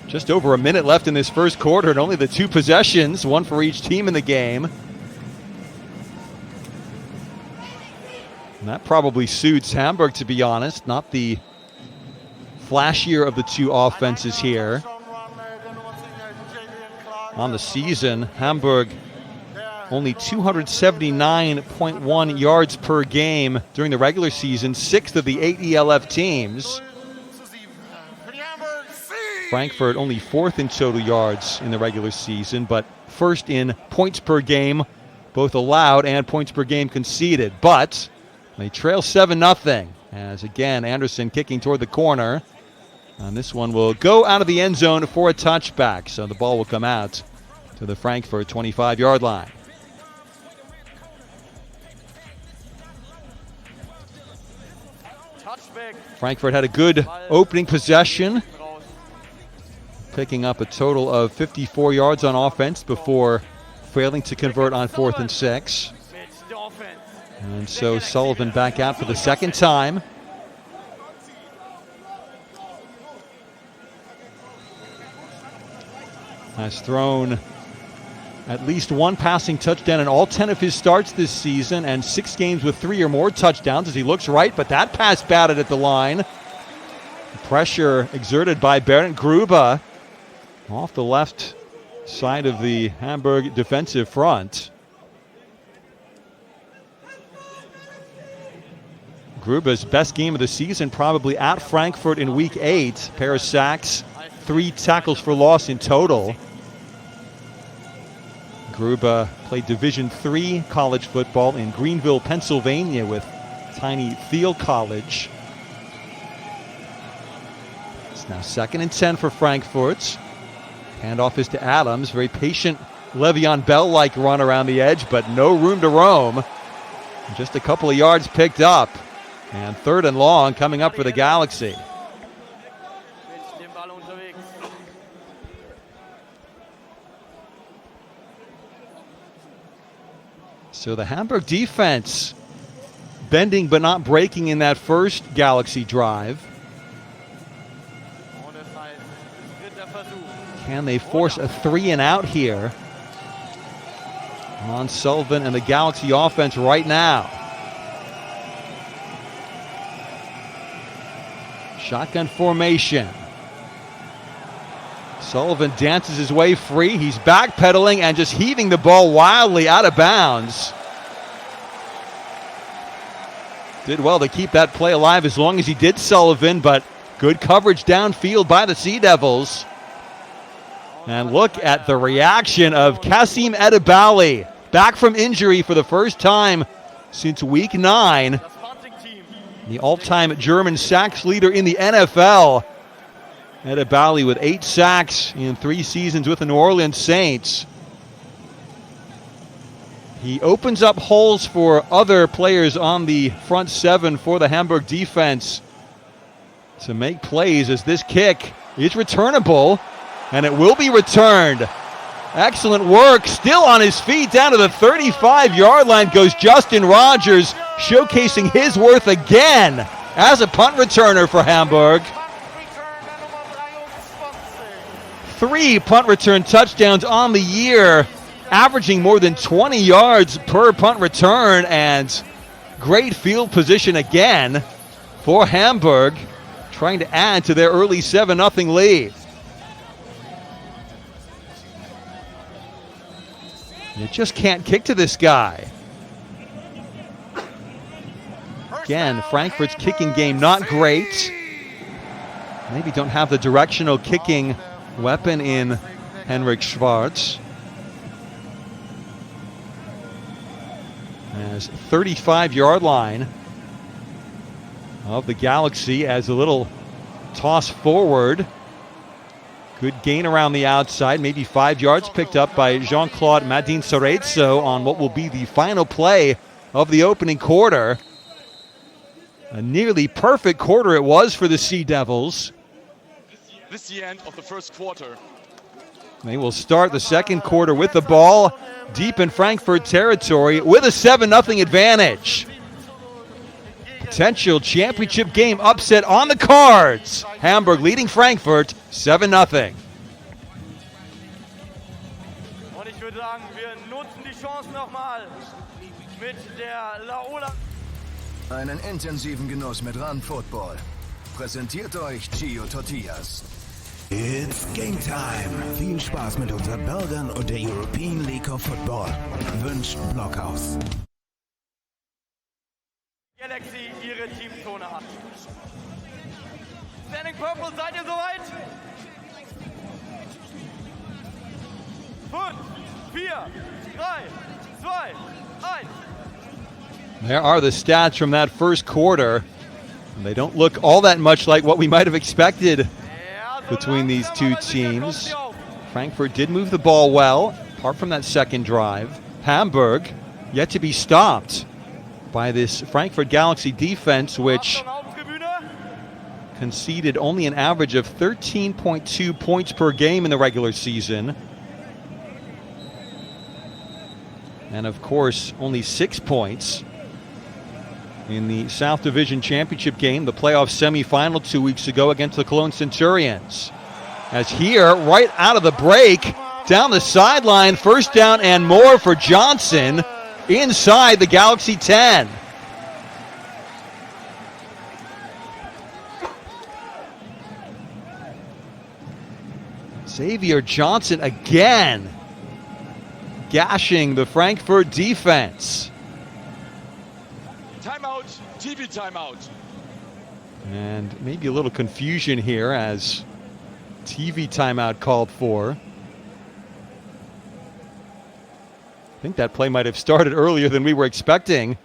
Just over a minute left in this first quarter, and only the 2 possessions, one for each team in the game. And that probably suits Hamburg, to be honest. Not the flashier of the 2 offenses here. On the season, Hamburg only 279.1 yards per game during the regular season, 6th of the 8 ELF teams. Frankfurt only 4th in total yards in the regular season, but 1st in points per game, both allowed and points per game conceded. But they trail 7-0, as again, Andersen kicking toward the corner. And this one will go out of the end zone for a touchback, so the ball will come out to the Frankfurt 25-yard line. Frankfurt had a good opening possession, picking up a total of 54 yards on offense before failing to convert on 4th and 6. And so Sullivan back out for the second time. Has thrown at least 1 passing touchdown in all 10 of his starts this season, and 6 games with 3 or more touchdowns as he looks right, but that pass batted at the line. Pressure exerted by Bernd Grube off the left side of the Hamburg defensive front. Grube's best game of the season probably at Frankfurt in week 8. Pair of sacks, 3 tackles for loss in total. Grube played Division III college football in Greenville, Pennsylvania with Tiny Thiel College. It's now 2nd and 10 for Frankfurt. Handoff is to Adams. Very patient Le'Veon Bell-like run around the edge, but no room to roam. Just a couple of yards picked up. And 3rd and long coming up for the Galaxy. So the Hamburg defense bending but not breaking in that first Galaxy drive. Can they force a 3 and out here on Sullivan and the Galaxy offense right now? Shotgun formation. Sullivan dances his way free. He's backpedaling and just heaving the ball wildly out of bounds. Did well to keep that play alive as long as he did, Sullivan, but good coverage downfield by the Sea Devils. And look at the reaction of Kasim Edebali, back from injury for the first time since week 9. The all-time German sacks leader in the NFL. Edebali with 8 sacks in 3 seasons with the New Orleans Saints. He opens up holes for other players on the front 7 for the Hamburg defense to make plays as this kick is returnable, and it will be returned. Excellent work. Still on his feet down to the 35-yard line goes Justin Rogers, showcasing his worth again as a punt returner for Hamburg. 3 punt return touchdowns on the year, averaging more than 20 yards per punt return, and great field position again for Hamburg, trying to add to their early 7-0 lead. You just can't kick to this guy. Again, Frankfurt's kicking game not great. Maybe don't have the directional kicking weapon in Henrik Schwartz. As 35-yard line. of the Galaxy as a little toss forward. Good gain around the outside, maybe 5 yards picked up by Jean-Claude Madin Sorezzo on what will be the final play of the opening quarter. A nearly perfect quarter it was for the Sea Devils. This is the end of the first quarter. They will start the second quarter with the ball deep in Frankfurt territory with a 7-0 advantage. Potential championship game upset on the cards. Hamburg leading Frankfurt 7-0. Und ich würde sagen, wir nutzen die Chance nochmal mit der Laola. Einen intensiven Genuss mit Run Football. Präsentiert euch Gio Tortillas. It's Game Time. Viel Spaß mit unseren Burgern und der European League of Football. Wünscht Blockhaus. Galaxy ihre Teamzone hat. Standing Purple, seid ihr soweit? 5, 4, 3, 2, 1. There are the stats from that first quarter. They don't look all that much like what we might have expected between these two teams. Frankfurt did move the ball well, apart from that second drive. Hamburg yet to be stopped by this Frankfurt Galaxy defense, which conceded only an average of 13.2 points per game in the regular season. And of course, only 6 points in the South Division Championship game, the playoff semifinal 2 weeks ago against the Cologne Centurions. As here, right out of the break, down the sideline, first down and more for Johnson inside the Galaxy 10. Xavier Johnson again gashing the Frankfurt defense. Timeout, TV timeout. And maybe a little confusion here as TV timeout called for. I think that play might have started earlier than we were expecting.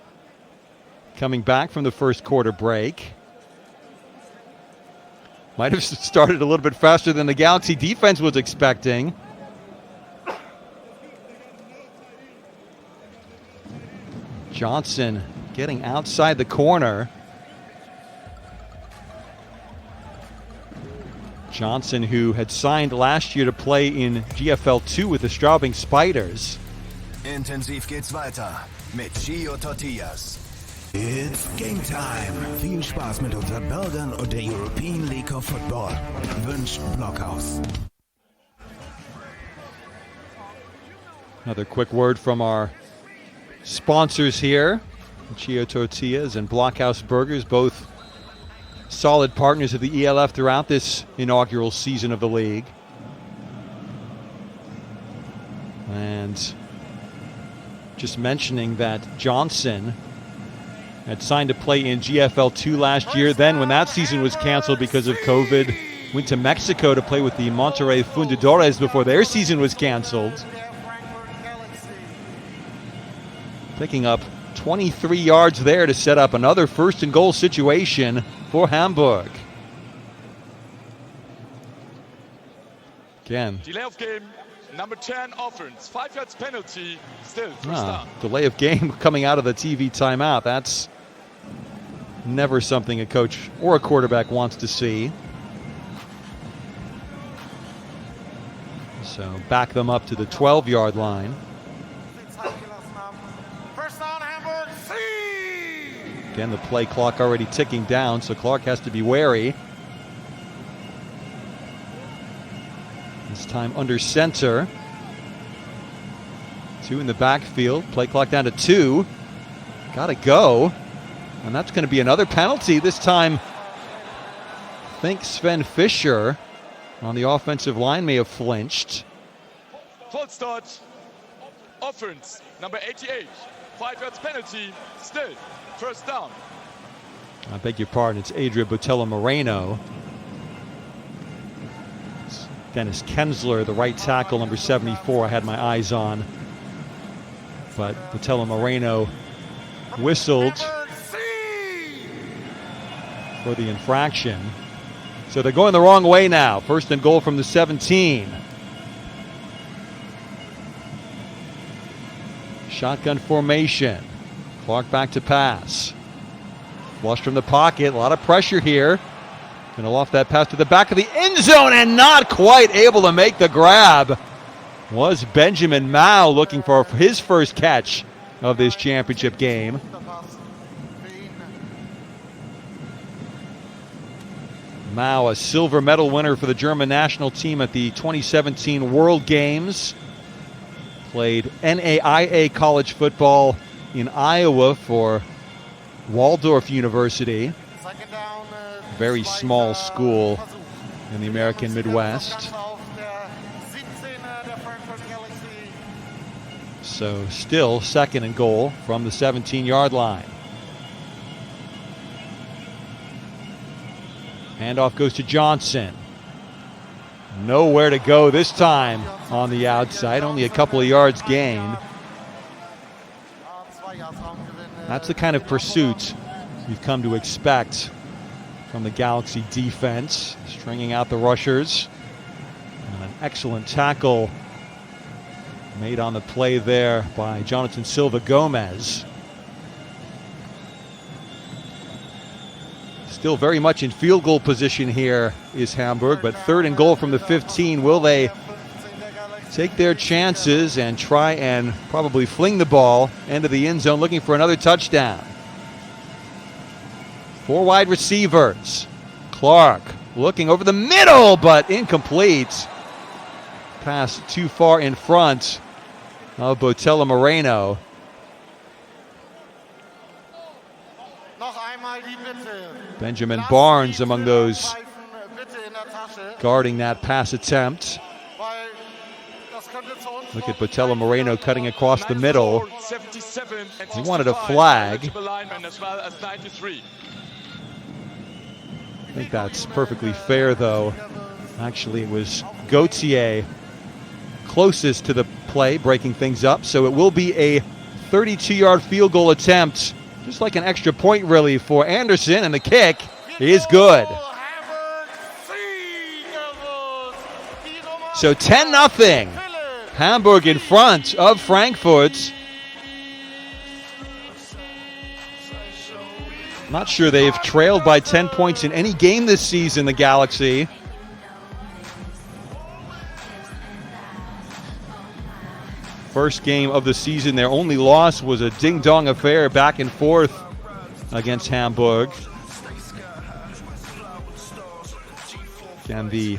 Coming back from the first quarter break. Might have started a little bit faster than the Galaxy defense was expecting. Johnson getting outside the corner. Johnson, who had signed last year to play in GFL 2 with the Straubing Spiders. Intensiv geht's weiter mit Gio Tortillas. It's Game Time. Viel Spaß mit unseren Burgern und der European League of Football. Wünscht Blockhaus. Another quick word from our sponsors here. Gio Tortillas and Blockhouse Burgers, both solid partners of the ELF throughout this inaugural season of the league. And just mentioning that Johnson had signed to play in GFL 2 last year. Then when that season was canceled because of COVID, went to Mexico to play with the Monterrey Fundidores before their season was canceled. Picking up 23 yards there to set up another first and goal situation for Hamburg. Again. Delay of game, number 10 offense, 5 yards penalty, still first down. Delay of game coming out of the TV timeout. That's never something a coach or a quarterback wants to see. So back them up to the 12-yard line. Again, the play clock already ticking down, so Clark has to be wary. This time under center. 2 in the backfield. Play clock down to 2. Got to go. And that's going to be another penalty. This time, I think Sven Fischer on the offensive line may have flinched. Full start. Offense, number 88. 5 yards penalty, still first down. I beg your pardon, it's Adria Botella Moreno. It's Dennis Kensler, the right tackle, number 74, I had my eyes on. But Botella Moreno whistled. for the infraction. So they're going the wrong way now. First and goal from the 17. Shotgun formation. Clark back to pass. Flush from the pocket. A lot of pressure here. Going to loft that pass to the back of the end zone and not quite able to make the grab. Was Benjamin Mao looking for his first catch of this championship game. Mao, a silver medal winner for the German national team at the 2017 World Games. Played NAIA college football in Iowa for Waldorf University. Very small school in the American Midwest. So still second and goal from the 17-yard line. Handoff goes to Johnson. Nowhere to go this time on the outside. Only a couple of yards gained. That's the kind of pursuit you've come to expect from the Galaxy defense. Stringing out the rushers. And an excellent tackle made on the play there by Jonathan Silva Gomez. Still very much in field goal position here is Hamburg, but third and goal from the 15. Will they take their chances and try and probably fling the ball into the end zone looking for another touchdown? Four wide receivers. Clark looking over the middle, but incomplete. Pass too far in front of Botella Moreno. Benjamin Barnes among those guarding that pass attempt. Look at Botella Moreno cutting across the middle. He wanted a flag. I think that's perfectly fair, though. Actually, it was Gauthier closest to the play, breaking things up. So it will be a 32-yard field goal attempt. Just like an extra point, really, for Anderson, and the kick is good. So 10-0. Hamburg in front of Frankfurt. Not sure they've trailed by 10 points in any game this season, the Galaxy. First game of the season, their only loss was a ding-dong affair back and forth against Hamburg. And the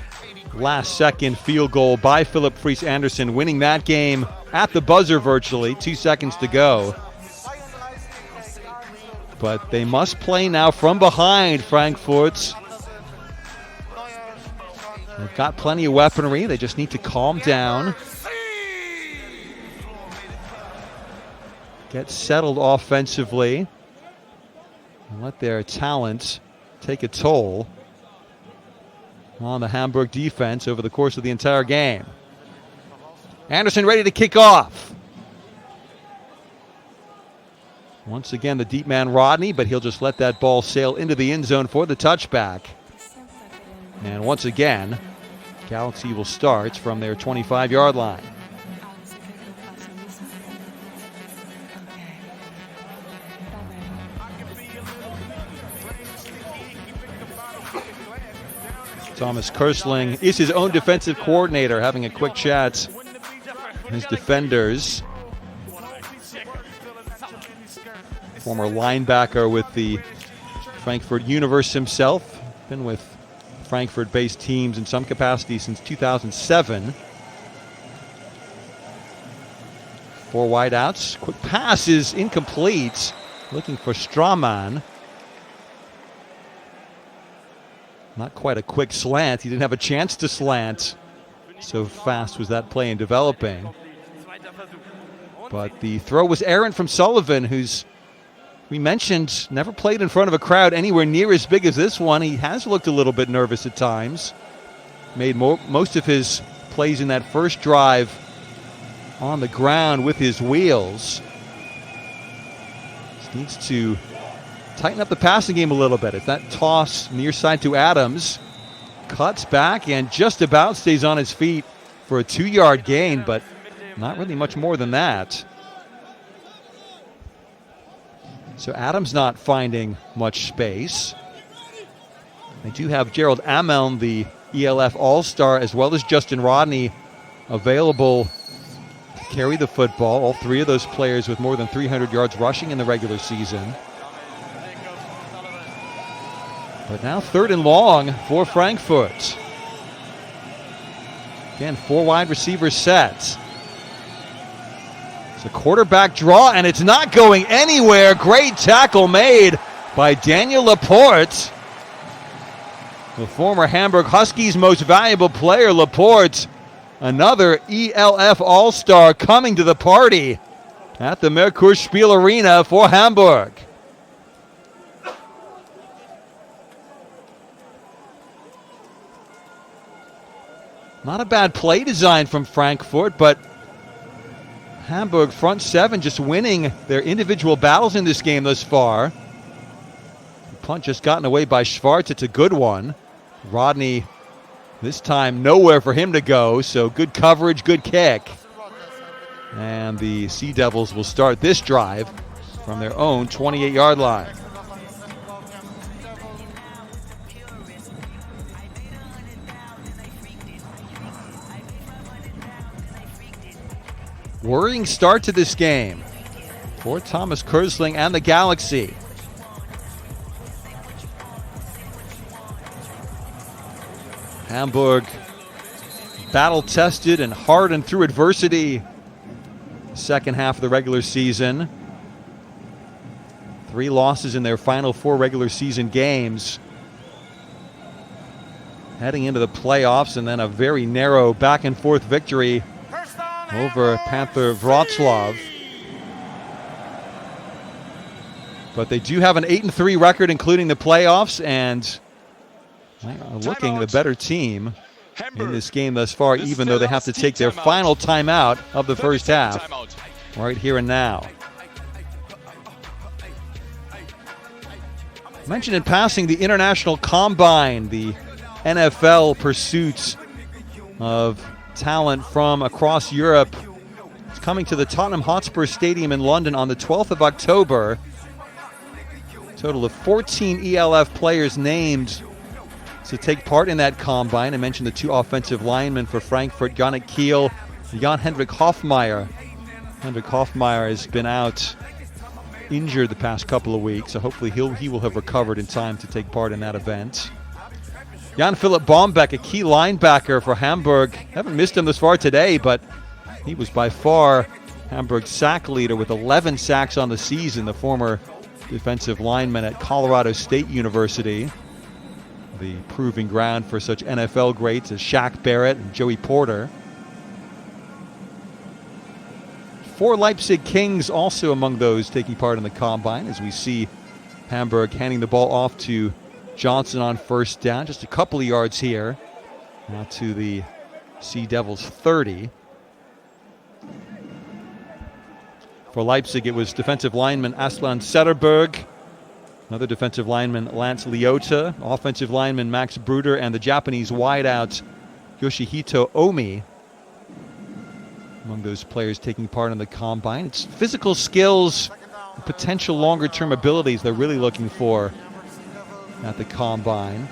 last-second field goal by Philip Friis Anderson, winning that game at the buzzer virtually, 2 seconds to go. But they must play now from behind, Frankfurt. They've got plenty of weaponry. They just need to calm down. Get settled offensively. And let their talent take a toll on the Hamburg defense over the course of the entire game. Anderson ready to kick off. Once again, the deep man Rodney, but he'll just let that ball sail into the end zone for the touchback. And once again, Galaxy will start from their 25-yard line. Thomas Kersling is his own defensive coordinator, having a quick chat with his defenders. Former linebacker with the Frankfurt Universe himself. Been with Frankfurt-based teams in some capacity since 2007. Four wideouts. Quick pass is incomplete. Looking for Straumann. Not quite a quick slant. He didn't have a chance to slant. So fast was that play in developing. But the throw was errant from Sullivan, who's, we mentioned, never played in front of a crowd anywhere near as big as this one. He has looked a little bit nervous at times. Made most of his plays in that first drive on the ground with his wheels. Just needs to tighten up the passing game a little bit. It's that toss near side to Adams. Cuts back and just about stays on his feet for a 2-yard gain, but not really much more than that. So Adams not finding much space. They do have Gerald Ameln, the ELF All-Star, as well as Justin Rodney available to carry the football. All three of those players with more than 300 yards rushing in the regular season. But now 3rd and long for Frankfurt. Again, 4 wide receivers set. It's a quarterback draw, and it's not going anywhere. Great tackle made by Daniel Laporte. The former Hamburg Huskies' most valuable player, Laporte, another ELF All-Star coming to the party at the Merkurspiel Arena for Hamburg. Not a bad play design from Frankfurt, but Hamburg front 7 just winning their individual battles in this game thus far. The punt just gotten away by Schwartz. It's a good one. Rodney, this time nowhere for him to go, so good coverage, good kick. And the Sea Devils will start this drive from their own 28-yard line. Worrying start to this game for Thomas Kersling and the Galaxy. Hamburg battle-tested and hardened through adversity second half of the regular season. 3 losses in their final 4 regular season games. Heading into the playoffs, and then a very narrow back-and-forth victory over Panther Wrocław. But they do have an 8-3 record, including the playoffs, and looking the better team in this game thus far, even though they have to take their final timeout of the first half right here and now. Mentioned in passing the International Combine, the NFL pursuits of talent from across Europe. It's coming to the Tottenham Hotspur Stadium in London on the 12th of October. A total of 14 ELF players named to take part in that combine. I mentioned the 2 offensive linemen for Frankfurt, Yannick Kiel, Jan-Hendrik Hoffmeier. Hendrik Hoffmeier has been out injured the past couple of weeks, so hopefully he will have recovered in time to take part in that event. Jan-Philipp Bombeck, a key linebacker for Hamburg. Haven't missed him this far today, but he was by far Hamburg's sack leader with 11 sacks on the season, the former defensive lineman at Colorado State University. The proving ground for such NFL greats as Shaq Barrett and Joey Porter. 4 Leipzig Kings also among those taking part in the combine, as we see Hamburg handing the ball off to Johnson on first down. Just a couple of yards here. Now to the Sea Devils 30. For Leipzig, it was defensive lineman Aslan Sederberg, another defensive lineman Lance Leota, offensive lineman Max Bruder, and the Japanese wideout Yoshihito Omi among those players taking part in the combine. It's physical skills, potential longer-term abilities they're really looking for at the combine.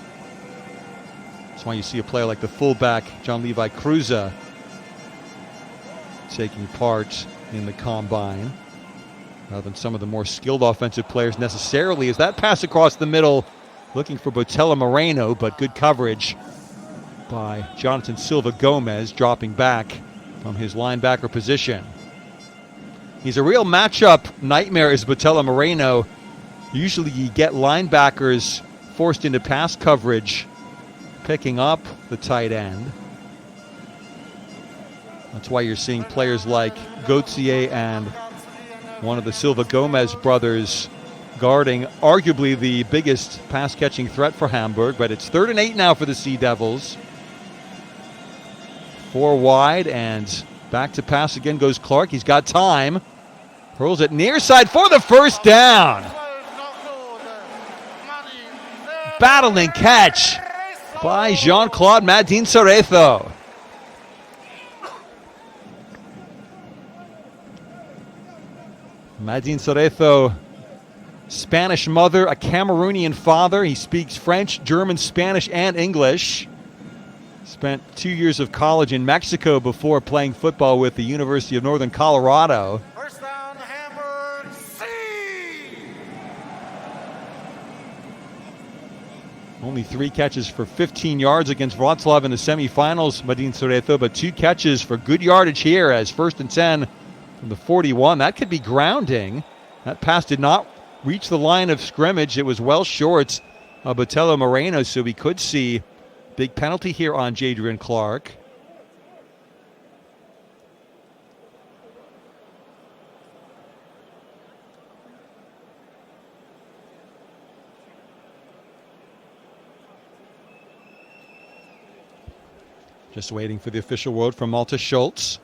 That's why you see a player like the fullback John Levi Cruza taking part in the combine, rather than some of the more skilled offensive players necessarily. As that pass across the middle, looking for Botella Moreno, but good coverage by Jonathan Silva Gomez, dropping back from his linebacker position. He's a real matchup nightmare, is Botella Moreno. Usually you get linebackers forced into pass coverage, picking up the tight end. That's why you're seeing players like Gauthier and one of the Silva Gomez brothers guarding arguably the biggest pass-catching threat for Hamburg. But it's 3rd and 8 now for the Sea Devils. 4 wide, and back to pass again goes Clark. He's got time. Hurls it near side for the first down. battling catch by Jean-Claude Madin Cerezo. Madin Cerezo, Spanish mother, a Cameroonian father. He speaks French, German, Spanish, and English. Spent 2 years of college in Mexico before playing football with the University of Northern Colorado. First down, Hamburg. Only 3 catches for 15 yards against Wroclaw in the semifinals, Madin Cerezo, but 2 catches for good yardage here as 1st and 10 from the 41. That could be grounding. That pass did not reach the line of scrimmage. It was well short of Botello Moreno, so we could see big penalty here on Jadrian Clark. Just waiting for the official word from Malte Schultz.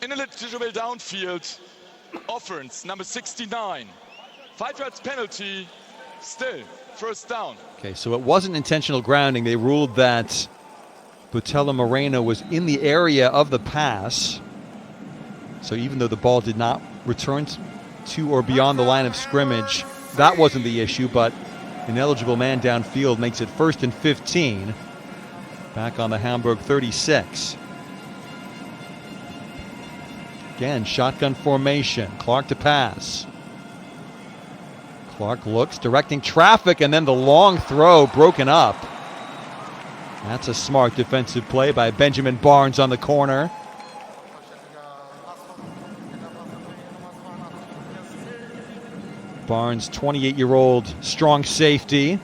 Ineligible downfield offense, number 69. 5 yards penalty, still first down. Okay, so it wasn't intentional grounding. They ruled that Botello Moreno was in the area of the pass. So even though the ball did not return to or beyond the line of scrimmage, that wasn't the issue, but an eligible man downfield makes it 1st and 15. Back on the Hamburg 36. Again, shotgun formation. Clark to pass. Clark looks, directing traffic, and then the long throw broken up. That's a smart defensive play by Benjamin Barnes on the corner. Barnes, 28-year-old strong safety.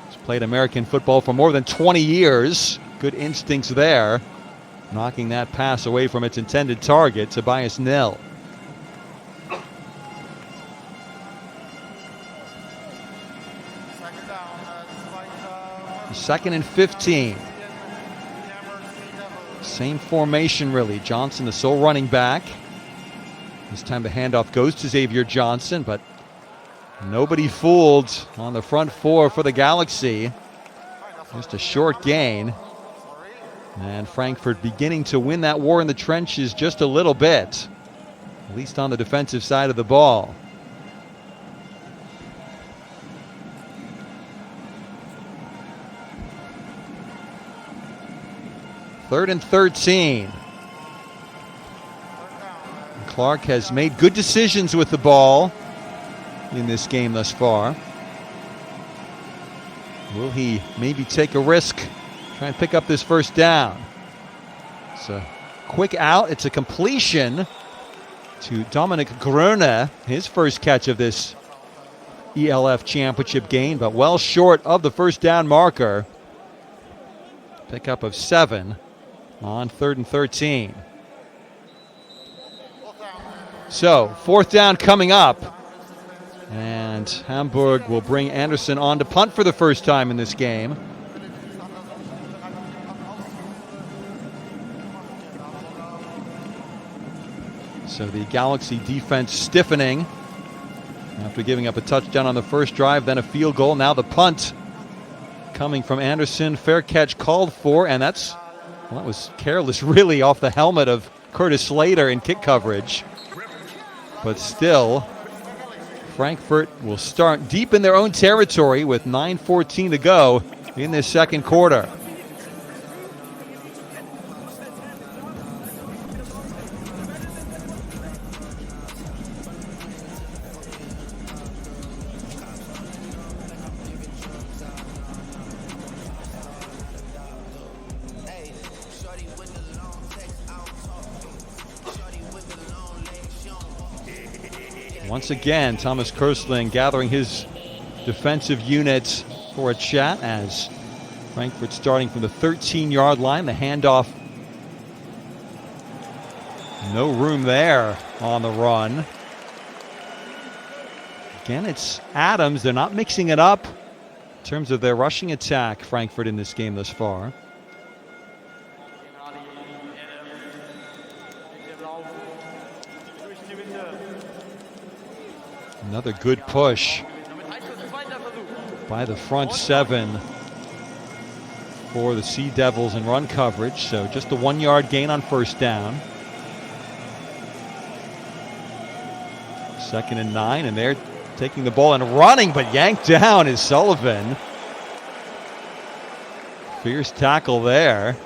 He's played American football for more than 20 years. Good instincts there. Knocking that pass away from its intended target, Tobias Nell. Second and 15. Same formation, really. Johnson, the sole running back. This time the handoff goes to Xavier Johnson, but nobody fooled on the front 4 for the Galaxy. Just a short gain. And Frankfurt beginning to win that war in the trenches just a little bit, at least on the defensive side of the ball. Third and 13. Clark has made good decisions with the ball in this game thus far. Will he maybe take a risk? Try and pick up this first down. It's a quick out. It's a completion to Dominic Gröne, his first catch of this ELF championship game, but well short of the first down marker. Pickup of 7 on 3rd and 13. So, 4th down coming up. And Hamburg will bring Anderson on to punt for the first time in this game. So the Galaxy defense stiffening after giving up a touchdown on the first drive, then a field goal. Now the punt coming from Anderson. Fair catch called for, and that was careless really off the helmet of Curtis Slater in kick coverage. But still, Frankfurt will start deep in their own territory with 9:14 to go in this second quarter. Once again, Thomas Kersling gathering his defensive units for a chat as Frankfurt starting from the 13-yard line. The handoff, no room there on the run. Again, it's Adams. They're not mixing it up in terms of their rushing attack, Frankfurt, in this game thus far. Another good push by the front seven for the Sea Devils in run coverage. So just a 1 yard gain on first down. 2nd and 9, and they're taking the ball and running, but yanked down is Sullivan. Fierce tackle there.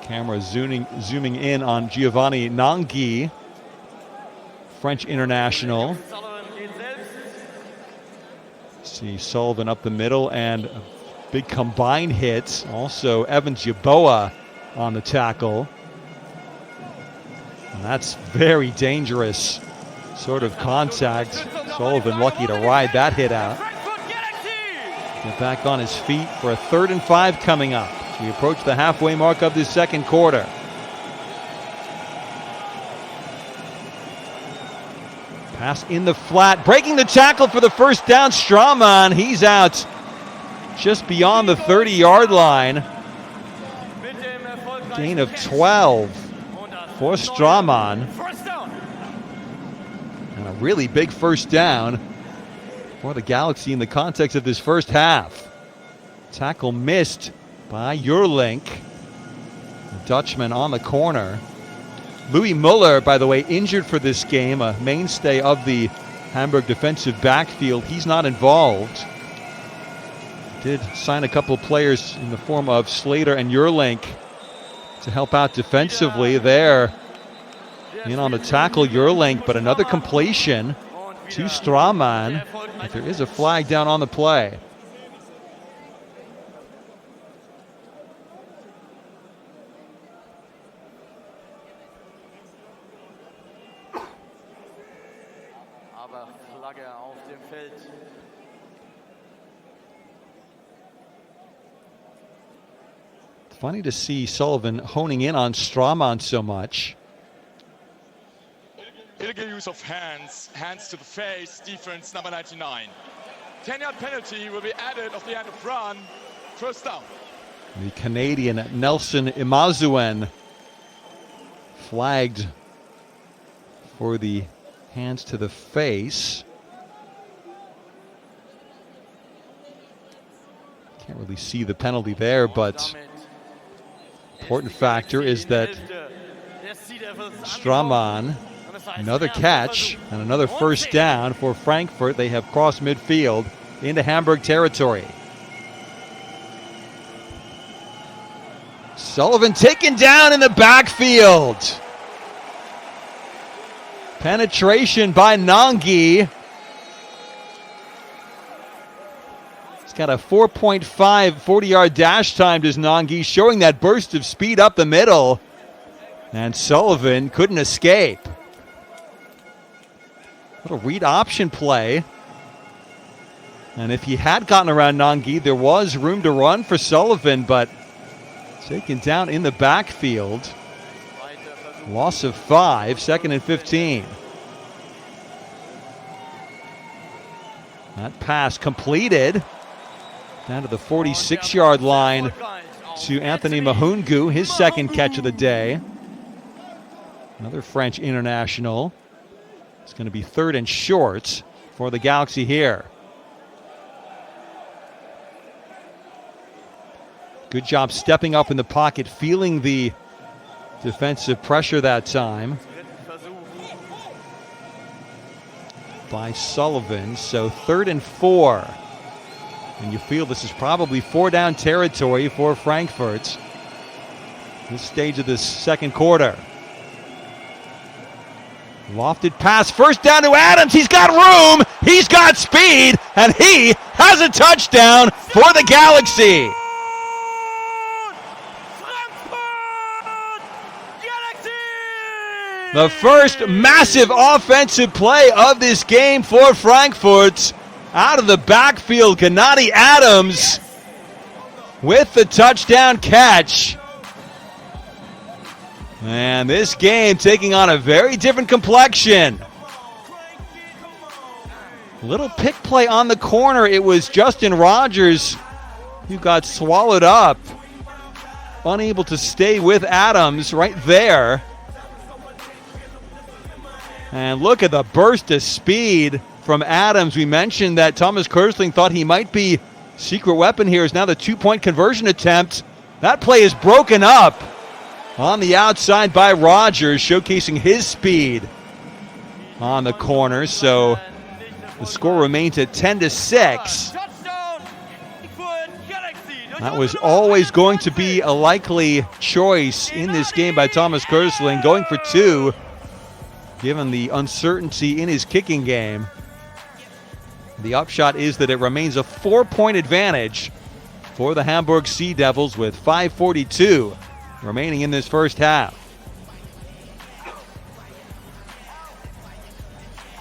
Camera zooming in on Giovanni Nangui, French international. See Sullivan up the middle and a big combined hit. Also Evans Yeboah on the tackle. And that's very dangerous sort of contact. Sullivan lucky to ride that hit out. Get back on his feet for a 3rd and 5 coming up. So we approach the halfway mark of this second quarter. Pass in the flat, breaking the tackle for the first down. Straumann, he's out just beyond the 30-yard line. Gain of 12 for Straumann. And a really big first down for the Galaxy in the context of this first half. Tackle missed by Jurlink, the Dutchman on the corner. Louis Muller, by the way, injured for this game, a mainstay of the Hamburg defensive backfield. He's not involved. Did sign a couple players in the form of Slater and Jurlink to help out defensively there. In on the tackle, Jurlink, but another completion to Straumann. But there is a flag down on the play. Funny to see Sullivan honing in on Straumann so much. Illegal use of hands to the face, defense number 99. 10-yard penalty will be added at the end of run, first down. The Canadian Nelson Imazuen flagged for the hands to the face. Can't really see the penalty there, but important factor is that Straumann, another catch and another first down for Frankfurt. They have crossed midfield into Hamburg territory. Sullivan taken down in the backfield. Penetration by Nangui. He's got a 4.5 40-yard dash time, does Nangui, showing that burst of speed up the middle. And Sullivan couldn't escape. Little read option play. And if he had gotten around Nangui, there was room to run for Sullivan, but taken down in the backfield. Loss of 5, 2nd and 15. That pass completed down to the 46-yard line to Anthony Mahungu, his second catch of the day. Another French international. It's going to be 3rd and short for the Galaxy here. Good job stepping up in the pocket, feeling the defensive pressure that time by Sullivan. So 3rd and 4. And you feel this is probably 4-down territory for Frankfurt. This stage of this second quarter. Lofted pass, first down to Adams. He's got room, he's got speed, and he has a touchdown for the Galaxy. The first massive offensive play of this game for Frankfurt. Out of the backfield, Gennady Adams with the touchdown catch. And this game taking on a very different complexion. Little pick play on the corner. It was Justin Rogers who got swallowed up. Unable to stay with Adams right there. And look at the burst of speed from Adams. We mentioned that Thomas Kersling thought he might be secret weapon here. Is now the two-point conversion attempt. That play is broken up on the outside by Rogers, showcasing his speed on the corner. So the score remains at 10-6. That was always going to be a likely choice in this game by Thomas Kersling, going for two, given the uncertainty in his kicking game. The upshot is that it remains a 4-point advantage for the Hamburg Sea Devils with 5:42 remaining in this first half.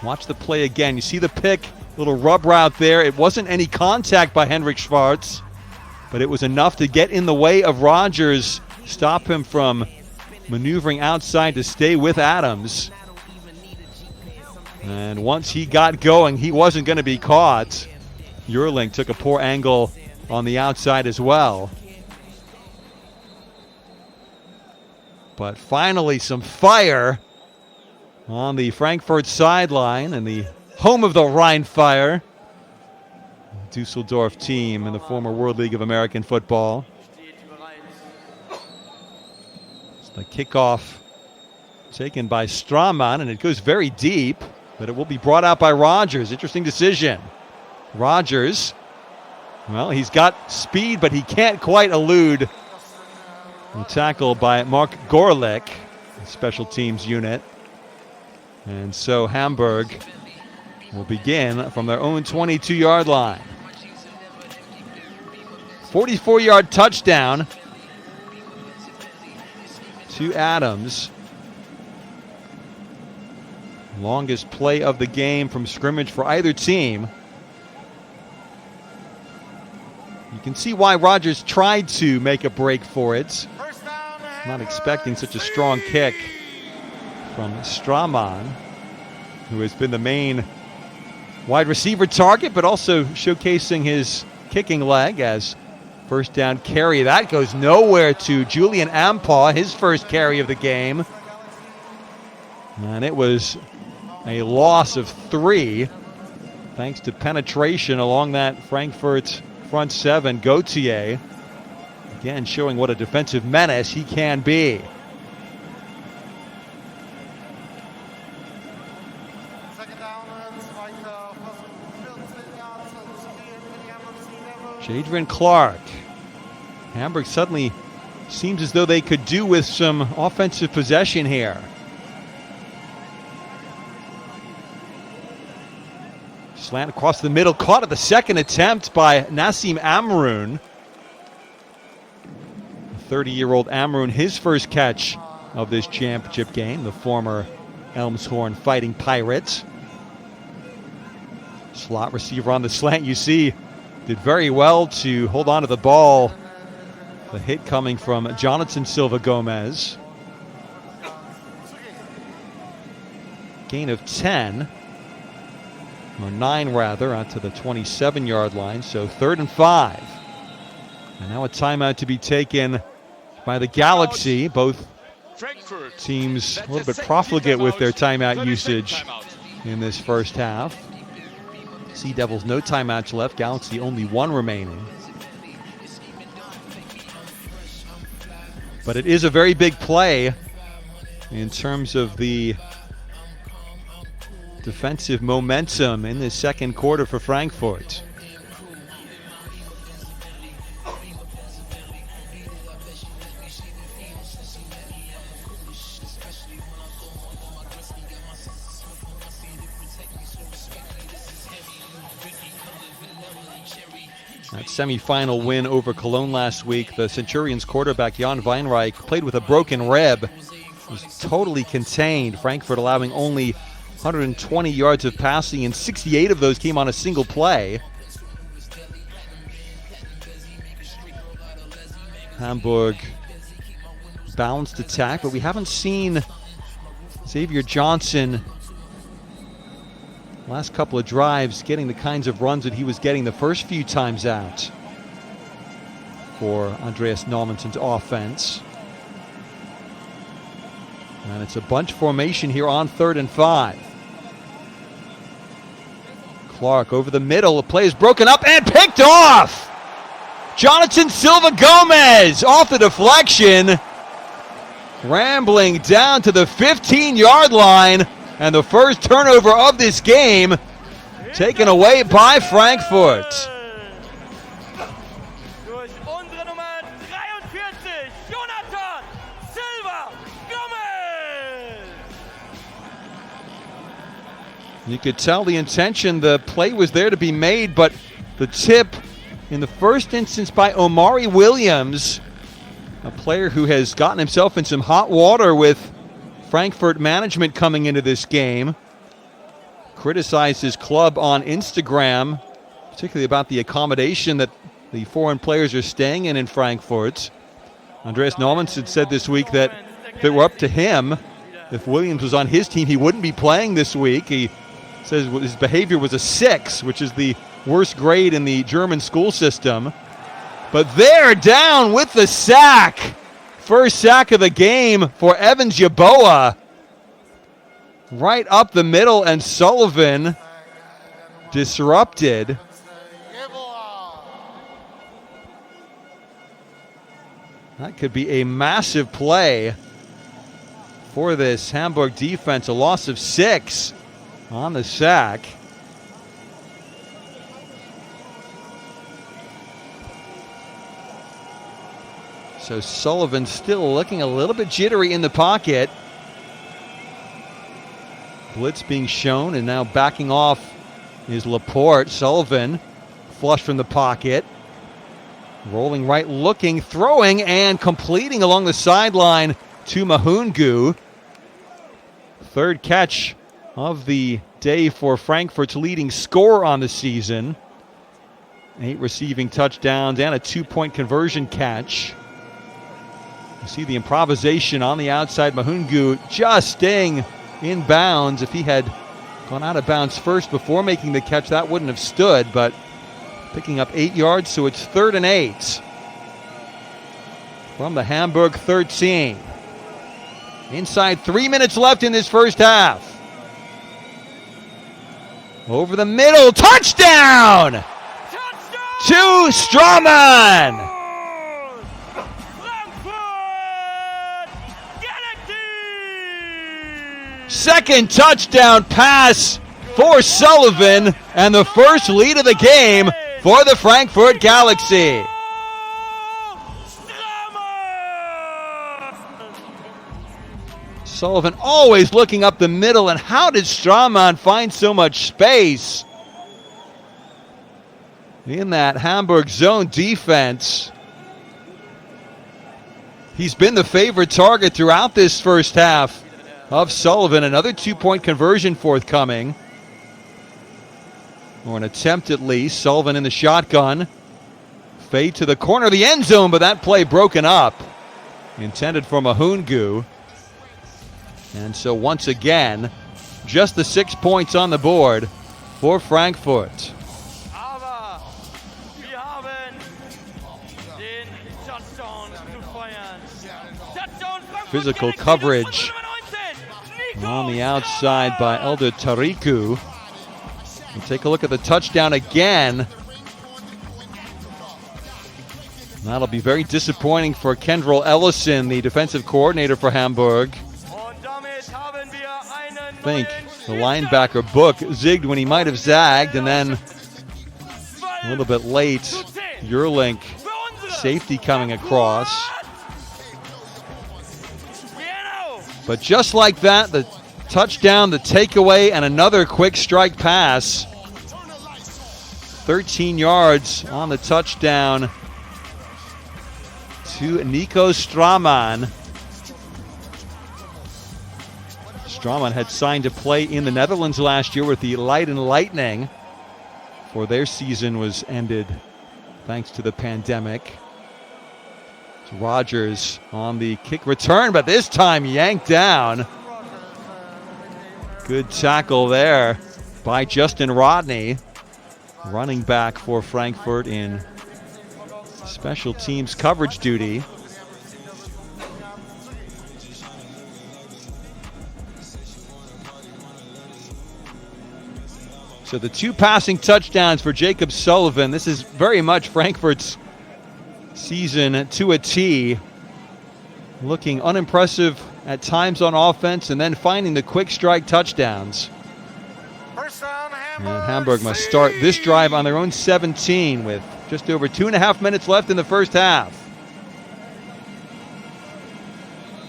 Watch the play again. You see the pick, little rub route there. It wasn't any contact by Henrik Schwarz, but it was enough to get in the way of Rogers, stop him from maneuvering outside to stay with Adams. And once he got going, he wasn't going to be caught. Yerling took a poor angle on the outside as well. But finally some fire on the Frankfurt sideline and the home of the Rhine Fire. Dusseldorf team in the former World League of American Football. It's the kickoff taken by Straumann, and it goes very deep, but it will be brought out by Rogers. Interesting decision. Rogers, well, he's got speed, but he can't quite elude the tackle by Mark Gorlick, special teams unit. And so Hamburg will begin from their own 22-yard line. 44-yard touchdown to Adams. Longest play of the game from scrimmage for either team. You can see why Rogers tried to make a break for it. Not expecting such a strong kick from Straumann, who has been the main wide receiver target, but also showcasing his kicking leg as first down carry. That goes nowhere to Julian Ampaw, his first carry of the game. And it was a loss of 3 thanks to penetration along that Frankfurt front 7. Gauthier, again, showing what a defensive menace he can be. Jadrian Clark. Hamburg suddenly seems as though they could do with some offensive possession here. Slant across the middle, caught at the second attempt by Nassim Amroun. 30-year-old Amroun, his first catch of this championship game, the former Elmshorn Fighting Pirates. Slot receiver on the slant, you see, did very well to hold on to the ball. The hit coming from Jonathan Silva Gomez. Gain of 10, or 9 rather, out to the 27-yard line. So 3rd and 5. And now a timeout to be taken by the Galaxy. Both teams a little bit profligate with their timeout usage in this first half. Sea Devils no timeouts left. Galaxy only 1 remaining. But it is a very big play in terms of the defensive momentum in the second quarter for Frankfurt. That semifinal win over Cologne last week, the Centurions quarterback Jan Weinreich played with a broken rib. Was totally contained. Frankfurt allowing only 120 yards of passing, and 68 of those came on a single play. Hamburg balanced attack, but we haven't seen Xavier Johnson last couple of drives getting the kinds of runs that he was getting the first few times out for Andreas Normanson's offense. And it's a bunch formation here on 3rd and 5. Clark over the middle. The play is broken up and picked off. Jonathan Silva Gomez off the deflection. Rambling down to the 15-yard line. And the first turnover of this game taken away by Frankfurt. Durch unsere Nummer 43, Jonathan Silva Gomez. You could tell the intention, the play was there to be made, but the tip in the first instance by Omari Williams, a player who has gotten himself in some hot water with Frankfurt management coming into this game. Criticized his club on Instagram, particularly about the accommodation that the foreign players are staying in Frankfurt. Andreas Naumann said this week that if it were up to him, if Williams was on his team, he wouldn't be playing this week. He says his behavior was a 6, which is the worst grade in the German school system. But they're down with the sack. First sack of the game for Evans Yeboah. Right up the middle, and Sullivan disrupted. That could be a massive play for this Hamburg defense. A loss of 6 on the sack. So Sullivan still looking a little bit jittery in the pocket. Blitz being shown, and now backing off is Laporte. Sullivan flush from the pocket. Rolling right, looking, throwing, and completing along the sideline to Mahungu. Third catch of the day for Frankfurt's leading scorer on the season. 8 receiving touchdowns and a 2-point conversion catch. You see the improvisation on the outside. Mahungu just staying in bounds. If he had gone out of bounds first before making the catch, that wouldn't have stood, but picking up 8 yards, so it's 3rd and 8 from the Hamburg 13. Inside 3 minutes left in this first half. Over the middle, touchdown! To Strawman! Second touchdown pass for Sullivan, and the first lead of the game for the Frankfurt Galaxy. Sullivan always looking up the middle, and how did Strawman find so much space in that Hamburg zone defense? He's been the favorite target throughout this first half of Sullivan. Another 2-point conversion forthcoming, or an attempt at least. Sullivan in the shotgun. Fade to the corner of the end zone, but that play broken up. Intended for Mahungu. And so once again, just the 6 points on the board for Frankfurt. Physical coverage on the outside by Elder Tariku. And take a look at the touchdown again. That'll be very disappointing for Kendrell Ellison, the defensive coordinator for Hamburg. I think the linebacker Book zigged when he might have zagged, and then a little bit late, Yerlink, safety coming across. But just like that, the touchdown, the takeaway, and another quick strike pass. 13 yards on the touchdown to Nico Strawman. Strawman had signed to play in the Netherlands last year with the Leiden Lightning, for their season was ended thanks to the pandemic. Rogers on the kick return, but this time yanked down. Good tackle there by Justin Rodney, running back for Frankfurt in special teams coverage duty. So the 2 passing touchdowns for Jacob Sullivan. This is very much Frankfurt's season to a T. Looking unimpressive at times on offense and then finding the quick strike touchdowns. And Hamburg must start this drive on their own 17 with just over 2.5 minutes left in the first half.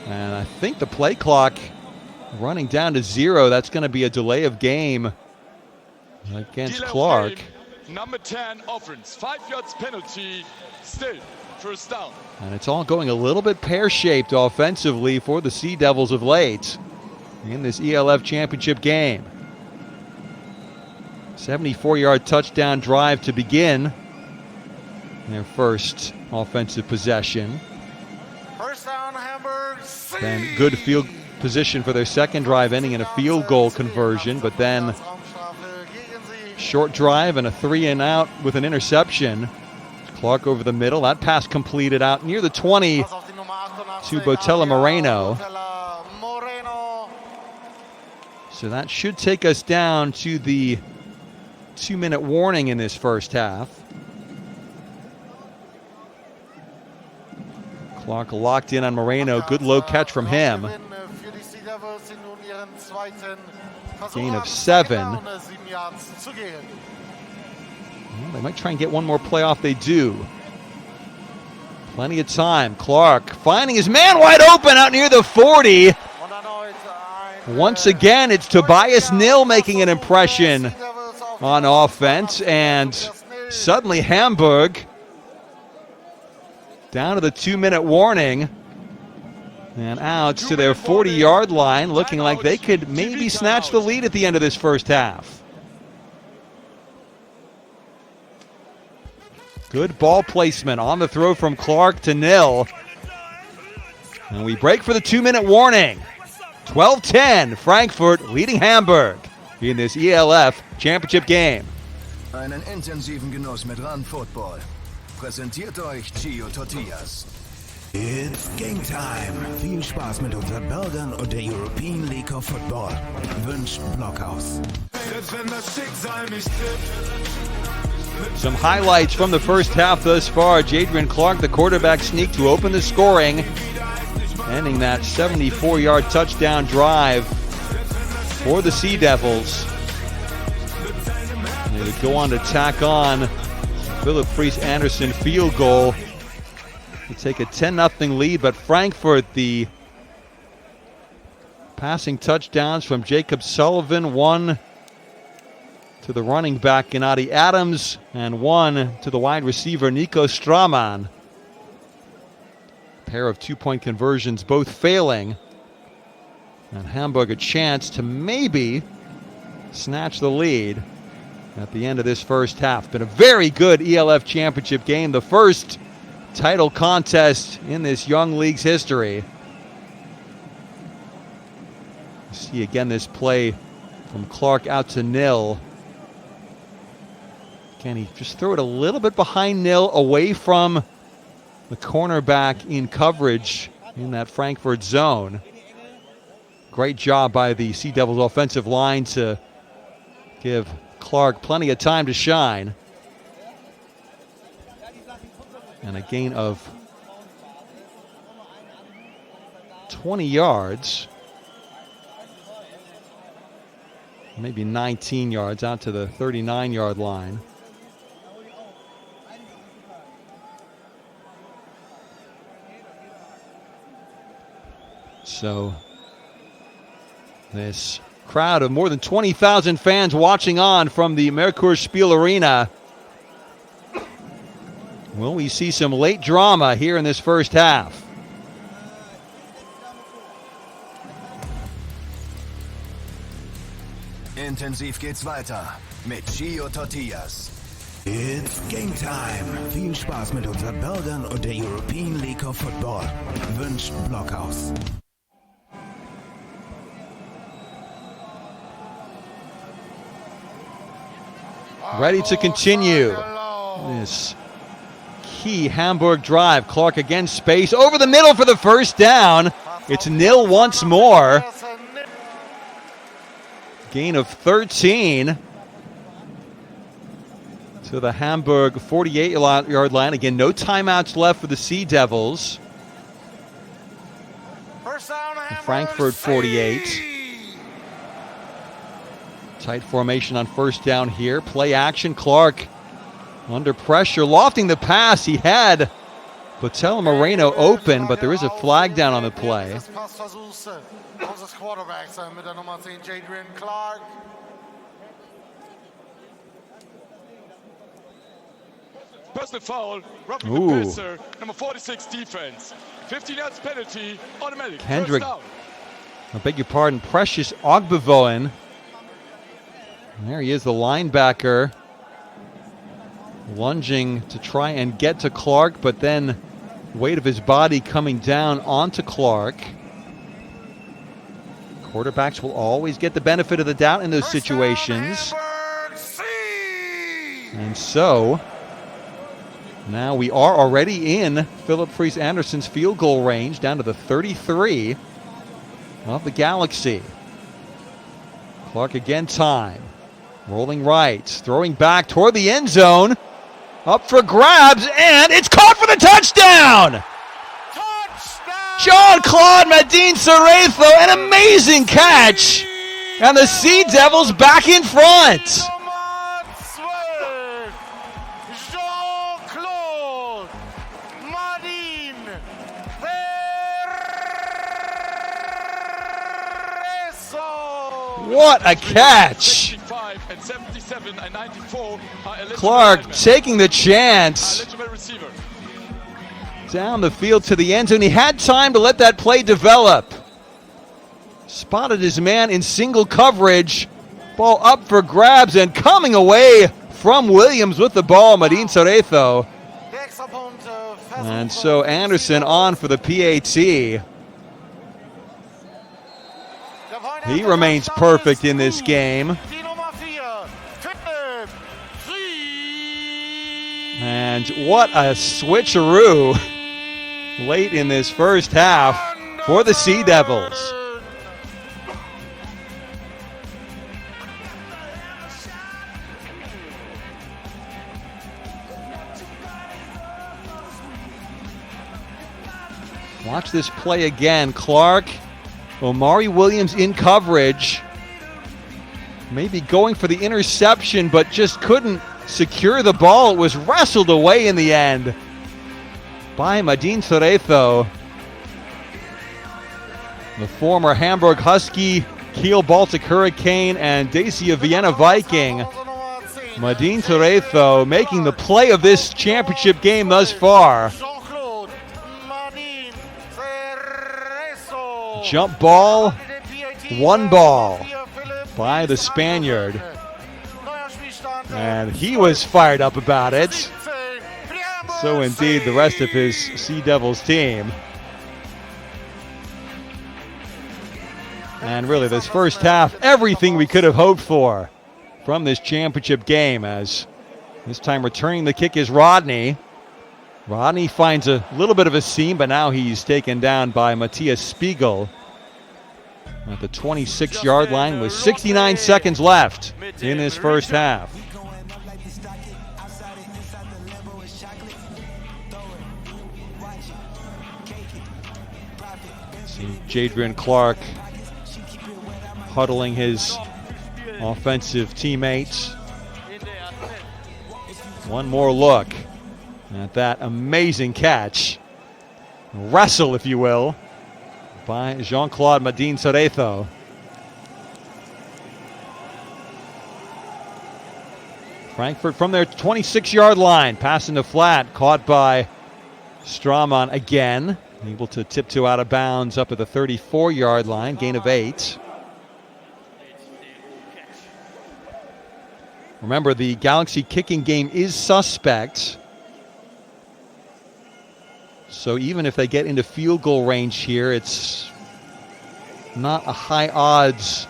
And I think the play clock running down to 0. That's going to be a delay of game against Clark. Number 10 offense, 5 yards penalty, still first down. And it's all going a little bit pear-shaped offensively for the Sea Devils of late in this ELF championship game. 74-yard touchdown drive to begin their first offensive possession. First down, Hamburg. Then good field position for their second drive, ending in a field goal conversion, but then short drive and a 3-and-out with an interception. Clark over the middle. That pass completed out near the 20 to Botella Moreno. So that should take us down to the 2-minute warning in this first half. Clark locked in on Moreno. Good low catch from him. Gain of 7. Well, they might try and get one more play off. They do. Plenty of time. Clark finding his man wide open out near the 40. Once again, it's Tobias Nil making an impression on offense, and suddenly Hamburg down to the 2-minute warning and out to their 40-yard line, looking like they could maybe snatch the lead at the end of this first half. Good ball placement on the throw from Clark to Nil. And we break for the 2-minute warning. 12-10, Frankfurt leading Hamburg in this ELF championship game. Einen intensiven Genuss mit Run Football. Präsentiert euch Gio Tortillas. It's game time. Viel Spaß mit unseren Burgern und der European League of Football. Wünscht Blockhaus. Some highlights from the first half thus far. Jadrian Clark, the quarterback sneak to open the scoring, ending that 74-yard touchdown drive for the Sea Devils. They would go on to tack on Philip Friis Anderson field goal to take a 10-0 lead, but Frankfurt, the passing touchdowns from Jacob Sullivan, one to the running back Gennady Adams and one to the wide receiver Nico Straman. Pair of 2-point conversions both failing, and Hamburg a chance to maybe snatch the lead at the end of this first half. Been a very good ELF championship game, the first title contest in this young league's history. See again this play from Clark out to Nil. Can he just throw it a little bit behind Nil, away from the cornerback in coverage in that Frankfurt zone? Great job by the Sea Devils offensive line to give Clark plenty of time to shine. And a gain of 20 yards. Maybe 19 yards out to the 39-yard line. So this crowd of more than 20,000 fans watching on from the Merkur Arena. Will we see some late drama here in this first half? Intensiv geht's weiter mit Gio Tortillas. It's game time. Viel Spaß mit unseren Burgern und der European League of Football. Wünscht Blockhaus. Ready to continue this key Hamburg drive. Clark again, space over the middle for the first down. It's Nil once more. Gain of 13. to the Hamburg 48-yard line. Again, no timeouts left for the Sea Devils. First down, Hamburg. Frankfurt 48. Tight formation on first down here. Play action. Clark under pressure, lofting the pass. He had Botello Moreno open, but there is a flag down on the play. Unseres Quarterbacks mit der Nummer 10, Jadrian Clark. Personal foul, roughing the passer, number 46 defense. 15 yards penalty, automatic. Kendrick, First I beg your pardon, Precious Ogbevoen. There he is, the linebacker, lunging to try and get to Clark, but then weight of his body coming down onto Clark. Quarterbacks will always get the benefit of the doubt in those situations. And so, now we are already in Philip Freese Anderson's field goal range, down to the 33 of the Galaxy. Clark again, time. Rolling right, throwing back toward the end zone. Up for grabs, and it's caught for the touchdown! Jean-Claude Medin-Cerezo, an amazing catch! And the Sea Devils back in front! Jean-Claude Medin-Cerezo. What a catch! and 77 and 94 are Clark linemen. taking the chance. Eligible receiver. Down the field to the end zone. He had time to let that play develop. Spotted his man in single coverage. Ball up for grabs and coming away from Williams with the ball, Medin-Cerezo. And so Anderson on for the PAT. He remains perfect in this game. And what a switcheroo late in this first half for the Sea Devils. Watch this play again. Clark, Omari Williams in coverage. Maybe going for the interception, but just couldn't secure the ball. It was wrestled away in the end by Medin-Cerezo, the former Hamburg Husky, Kiel Baltic Hurricane, and Dacia Vienna Viking. Medin-Cerezo making the play of this championship game thus far. Jump ball, one ball by the Spaniard. And he was fired up about it. So indeed the rest of his Sea Devils team. And really this first half, everything we could have hoped for from this championship game, as this time returning the kick is Rodney. Rodney finds a little bit of a seam, but now he's taken down by Matthias Spiegel at the 26-yard line with 69 seconds left in this first half. See Jadrian Clark huddling his offensive teammates. One more look at that amazing catch. Wrestle, if you will, by Jean-Claude Medin-Cerezo. Frankfurt from their 26-yard line, passing the flat, caught by Straumann again. Able to tiptoe out of bounds up at the 34-yard line, gain of 8. Remember, the Galaxy kicking game is suspect. So even if they get into field goal range here, it's not a high odds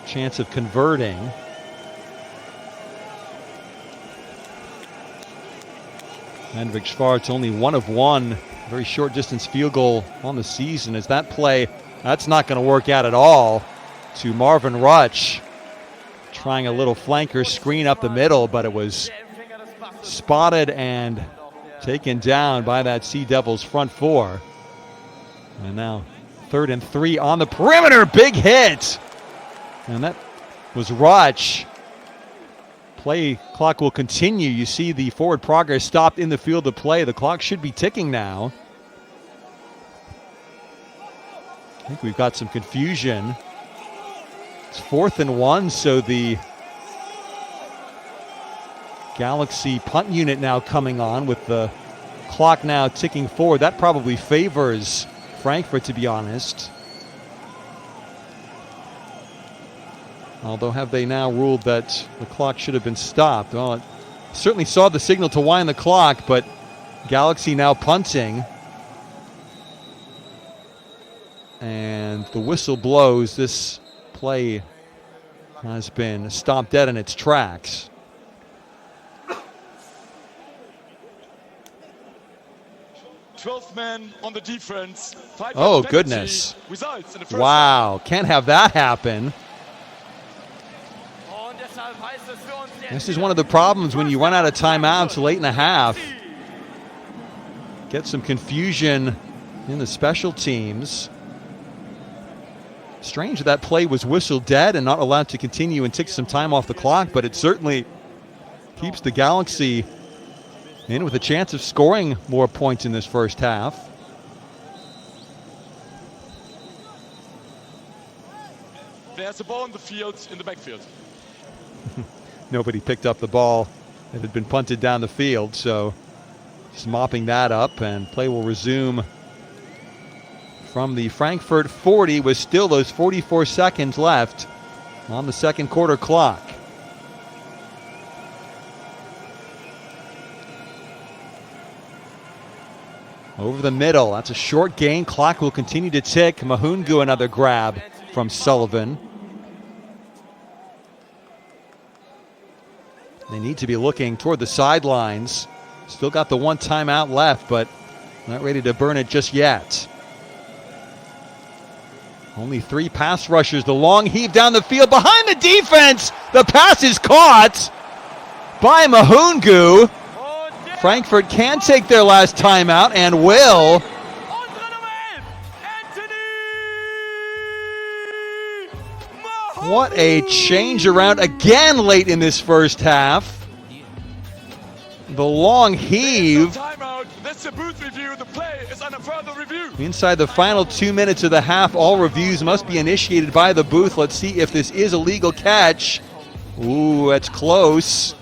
chance of converting. And Vic Schwartz only 1 of 1, very short distance field goal on the season. As that play, that's not going to work out at all to Marvin Rutsch. trying a little flanker screen up the middle, but it was spotted and taken down by that Sea Devils front four. And now 3rd and 3 on the perimeter. Big hit. And that was Roch. Play clock will continue. You see the forward progress stopped in the field of play. The clock should be ticking now. I think we've got some confusion. It's 4th and 1, so the Galaxy punt unit now coming on with the clock now ticking forward. That probably favors Frankfurt, to be honest. Although, have they now ruled that the clock should have been stopped? Well, it certainly saw the signal to wind the clock, but Galaxy now punting. And the whistle blows. This play has been stopped dead in its tracks. Twelfth man on the defense. Oh, goodness. Results in the first Wow, can't have that happen. This is one of the problems when you run out of timeouts late in the half. Get some confusion in the special teams. Strange that play was whistled dead and not allowed to continue and take some time off the clock, but it certainly keeps the Galaxy in with a chance of scoring more points in this first half. There's a ball in the field, in the backfield. Nobody picked up the ball that had been punted down the field, so just mopping that up, and play will resume from the Frankfurt 40 with still those 44 seconds left on the second quarter clock. Over the middle, that's a short gain. Clock will continue to tick. Mahungu another grab from Sullivan. They need to be looking toward the sidelines. Still got the one timeout left, but not ready to burn it just yet. Only 3 pass rushers. The long heave down the field behind the defense. The pass is caught by Mahungu. Frankfurt can take their last timeout and will. What a change around again late in this first half. The long heave. That's the booth review. The play is under further review. Inside the final 2 minutes of the half, all reviews must be initiated by the booth. Let's see if this is a legal catch. Ooh, that's close.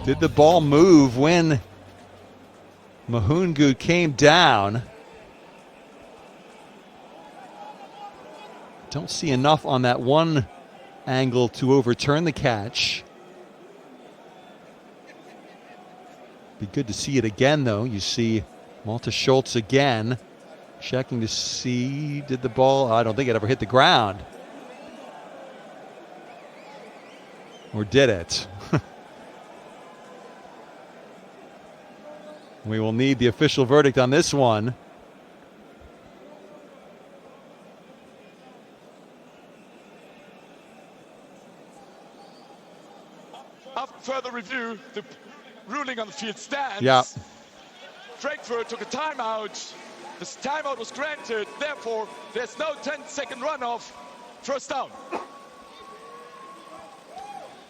Did the ball move when Mahungu came down? Don't see enough on that one angle to overturn the catch. Be good to see it again, though. You see Malte Schultz again, checking to see, did the ball, I don't think it ever hit the ground. Or did it? We will need the official verdict on this one. After further review, the ruling on the field stands. Yeah. Frankfurt took a timeout. This timeout was granted. Therefore, there's no 10-second runoff. First down.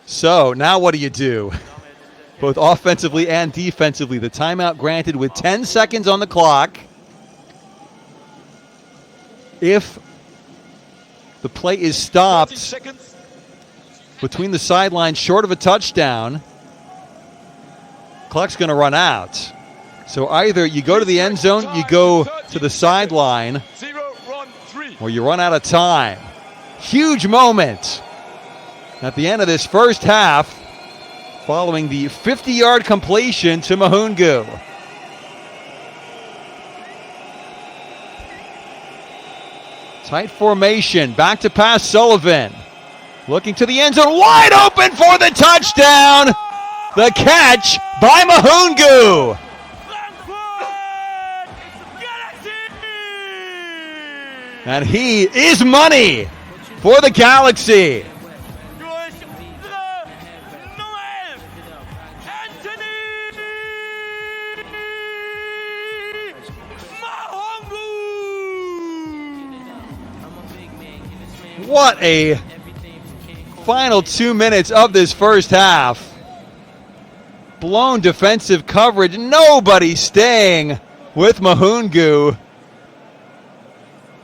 So now what do you do? Both offensively and defensively. The timeout granted with 10 seconds on the clock. If the play is stopped between the sidelines short of a touchdown, clock's going to run out. So either you go to the end zone, you go to the sideline, or you run out of time. Huge moment at the end of this first half, following the 50-yard completion to Mahungu. Tight formation, back to pass Sullivan. Looking to the end zone, wide open for the touchdown. The catch by Mahungu. And he is money. for the Galaxy. What a final 2 minutes of this first half. Blown defensive coverage. Nobody staying with Mahungu.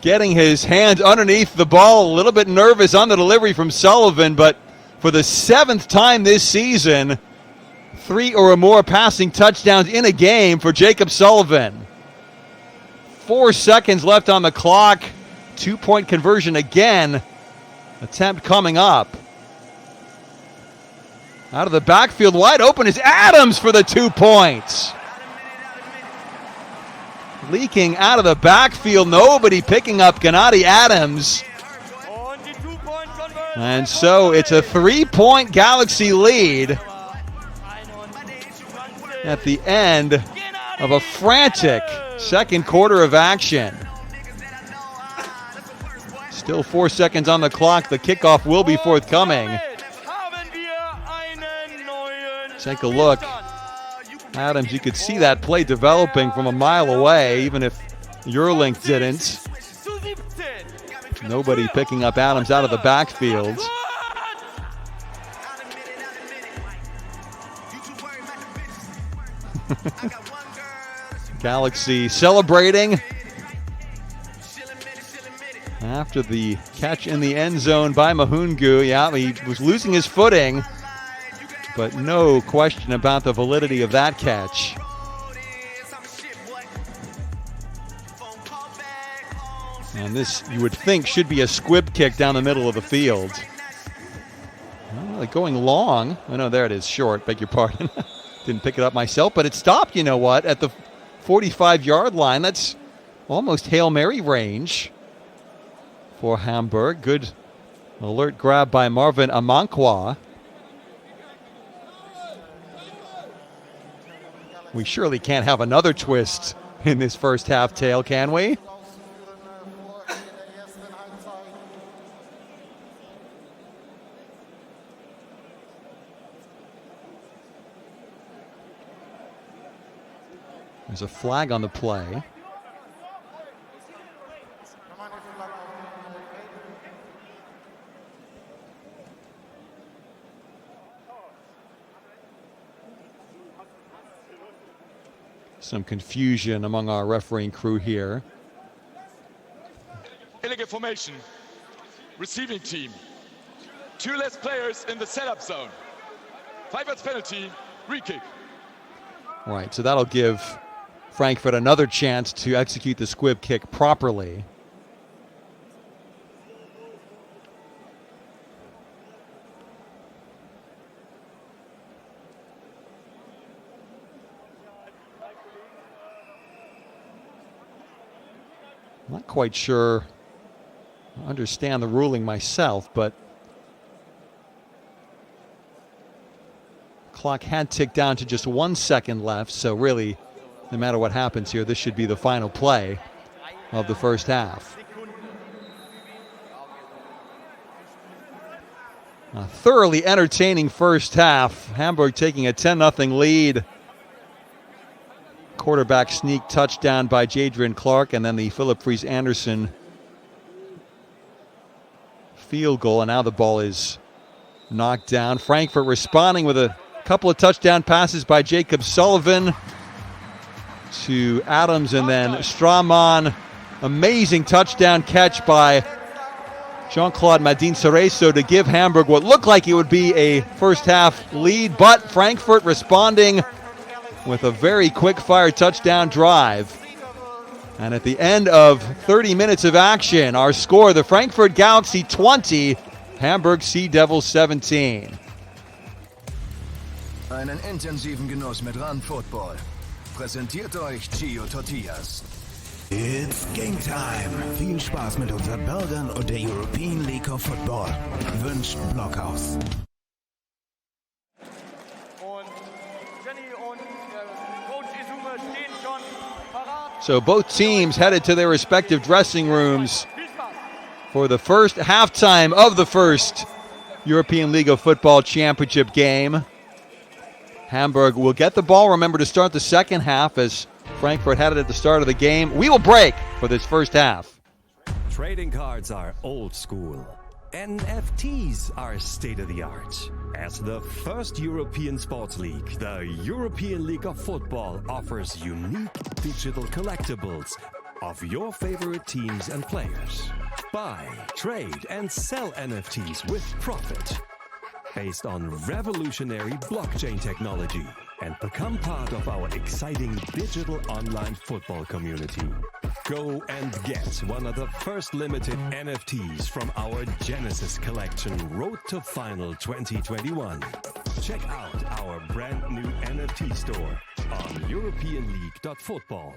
Getting his hands underneath the ball. A little bit nervous on the delivery from Sullivan, but for the 7th time this season, 3 or more passing touchdowns in a game for Jacob Sullivan. 4 seconds left on the clock. 2-point conversion again. Attempt coming up. Out of the backfield, wide open is Adams for the 2 points. Leaking out of the backfield, nobody picking up Gennady Adams. And so it's a 3-point Galaxy lead at the end of a frantic second quarter of action. Still 4 seconds on the clock. The kickoff will be forthcoming. Take a look. Adams, you could see that play developing from a mile away, even if Yerlink didn't. Nobody picking up Adams out of the backfield. Galaxy celebrating after the catch in the end zone by Mahungu. Yeah, he was losing his footing, but no question about the validity of that catch. And this, you would think, should be a squib kick down the middle of the field. Well, like going long. Oh, no, there it is, short. Beg your pardon. Didn't pick it up myself, but it stopped, you know what, at the 45-yard line. That's almost Hail Mary range for Hamburg. Good alert grab by Marvin Amankwa. We surely can't have another twist in this first half tale, can we? There's a flag on the play. Some confusion among our refereeing crew here. Illegal formation. Receiving team. 2 less players in the setup zone. 5 yards penalty. Re-kick. Right, so that'll give Frankfurt another chance to execute the squib kick properly. Not quite sure I understand the ruling myself, but clock had ticked down to just 1 second left, so really, no matter what happens here, this should be the final play of the first half. A thoroughly entertaining first half. Hamburg taking a 10-0 lead. Quarterback sneak touchdown by Jadrian Clark, and then the Philip Fries Anderson field goal, and now the ball is knocked down. Frankfurt responding with a couple of touchdown passes by Jacob Sullivan to Adams, and then Straman. Amazing touchdown catch by Jean-Claude Madin Cerezo to give Hamburg what looked like it would be a first half lead, but Frankfurt responding with a very quick-fire touchdown drive. And at the end of 30 minutes of action, our score, the Frankfurt Galaxy 20, HamburgSeadevils 17. Einen intensiven Genuss mit Run Football. Präsentiert euch Gio Tortillas. It's game time. Viel Spaß mit unseren Burgern und der European League of Football. Wünscht Blockhaus. So both teams headed to their respective dressing rooms for the first halftime of the first European League of Football Championship game. Hamburg will get the ball. Remember to start the second half as Frankfurt had it at the start of the game. We will break for this first half. Trading cards are old school. NFTs are state-of-the-art. As the first European sports league, the European League of Football offers unique digital collectibles of your favorite teams and players. Buy, trade, and sell NFTs with profit. Based on revolutionary blockchain technology, and become part of our exciting digital online football community. Go and get one of the first limited NFTs from our Genesis collection, Road to Final 2021. Check out our brand new NFT store on EuropeanLeague.football.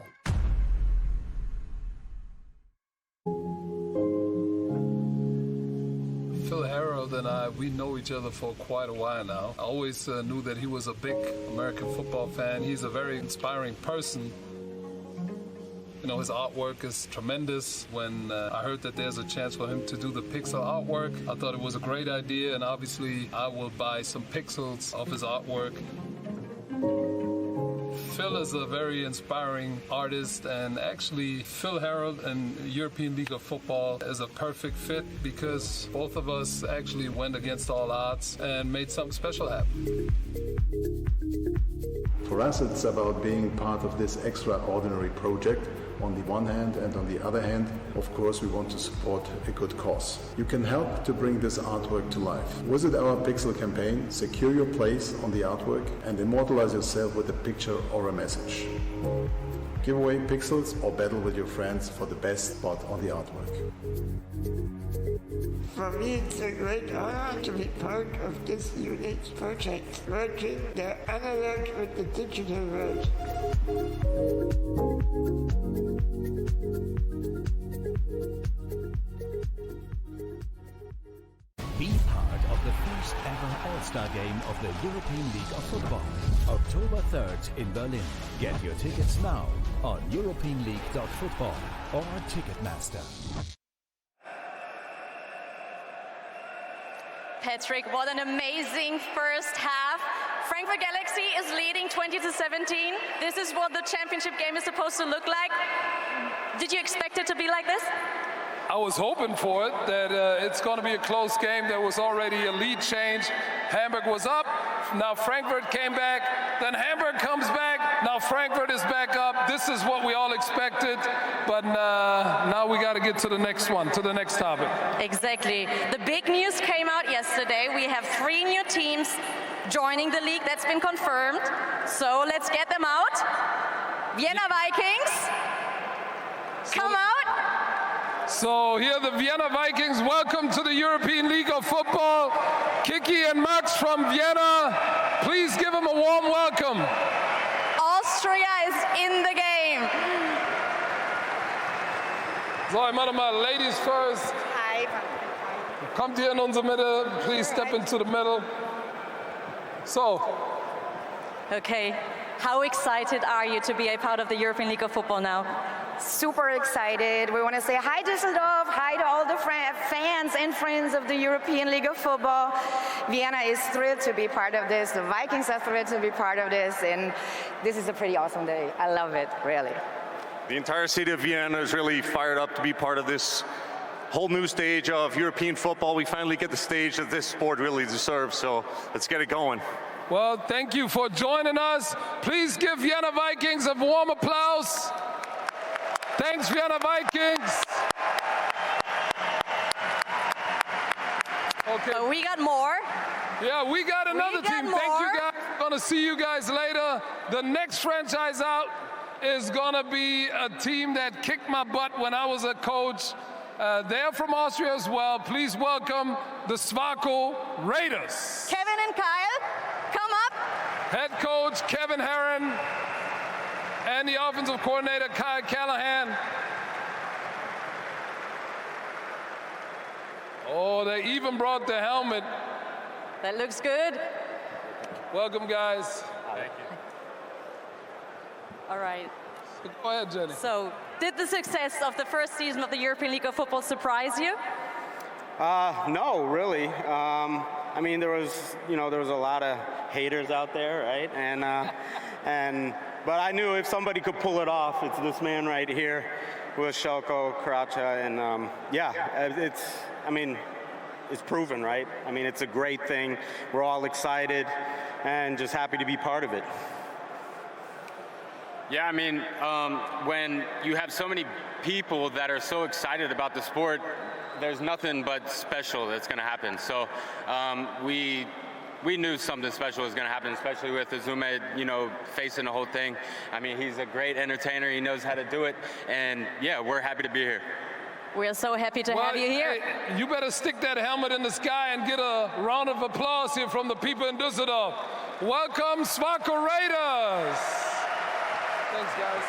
Phil Harold and I, we know each other for quite a while now. I always knew that he was a big American football fan. He's a very inspiring person. You know, his artwork is tremendous. When I heard that there's a chance for him to do the pixel artwork, I thought it was a great idea, and obviously I will buy some pixels of his artwork. Phil is a very inspiring artist, and actually Phil Harold and European League of Football is a perfect fit because both of us actually went against all odds and made something special happen. For us, it's about being part of this extraordinary project on the one hand, and on the other hand, of course, we want to support a good cause. You can help to bring this artwork to life. Visit our Pixel campaign, secure your place on the artwork, and immortalize yourself with a picture or a message. Give away pixels or battle with your friends for the best spot on the artwork. For me, it's a great honor to be part of this unique project, merging the analog with the digital world. Be part of the first ever All-Star game of the European League of Football, October 3rd in Berlin. Get your tickets now on EuropeanLeague.football or Ticketmaster. Patrick, what an amazing first half. FrankfurtGalaxy is leading 20-17. This is what the championship game is supposed to look like. Did you expect it to be like this? I was hoping for it, that it's going to be a close game. There was already a lead change. Hamburg was up, now Frankfurt came back, then Hamburg comes back, now Frankfurt is back up. This is what we all expected, but now we got to get to the next one, to the next topic. Exactly. The big news came out yesterday. We have 3 new teams joining the league. That's been confirmed. So let's get them out. Vienna Vikings, come out. So here are the Vienna Vikings. Welcome to the European League of Football. Kiki and Max from Vienna. Please give them a warm welcome. Austria is in the game. So, ich mache mal ladies first. Hi. Kommt hier in unsere Mitte. Please step into the middle. So. Okay. How excited are you to be a part of the European League of Football now? Super excited. We want to say hi Düsseldorf, hi to all the fans and friends of the European League of Football. Vienna is thrilled to be part of this. The Vikings are thrilled to be part of this, and this is a pretty awesome day. I love it, really. The entire city of Vienna is really fired up to be part of this whole new stage of European football. We finally get the stage that this sport really deserves, so let's get it going. Well, thank you for joining us. Please give Vienna Vikings a warm applause. Thanks, Vienna Vikings. Okay. We got more. Yeah, we got another team. More. Thank you guys. Gonna see you guys later. The next franchise out is gonna be a team that kicked my butt when I was a coach. They're from Austria as well. Please welcome the Swarco Raiders. Kevin and Kyle, come up. Head coach Kevin Herron and the offensive coordinator Kyle Callahan. Oh, they even brought the helmet. That looks good. Welcome, guys. Thank you. All right. Go ahead, Jenny. So, did the success of the first season of the European League of Football surprise you? No, really. I mean, there was a lot of haters out there, right? But I knew if somebody could pull it off, it's this man right here with Shelko Karacha, and it's proven, right? I mean, it's a great thing. We're all excited and just happy to be part of it. Yeah, I mean, when you have so many people that are so excited about the sport, there's nothing but special that's going to happen. So we knew something special was going to happen, especially with Izume, facing the whole thing. I mean, he's a great entertainer. He knows how to do it. And, yeah, we're happy to be here. We're so happy to have you here. Hey, you better stick that helmet in the sky and get a round of applause here from the people in Düsseldorf. Welcome, Svaco Raiders. Thanks, guys.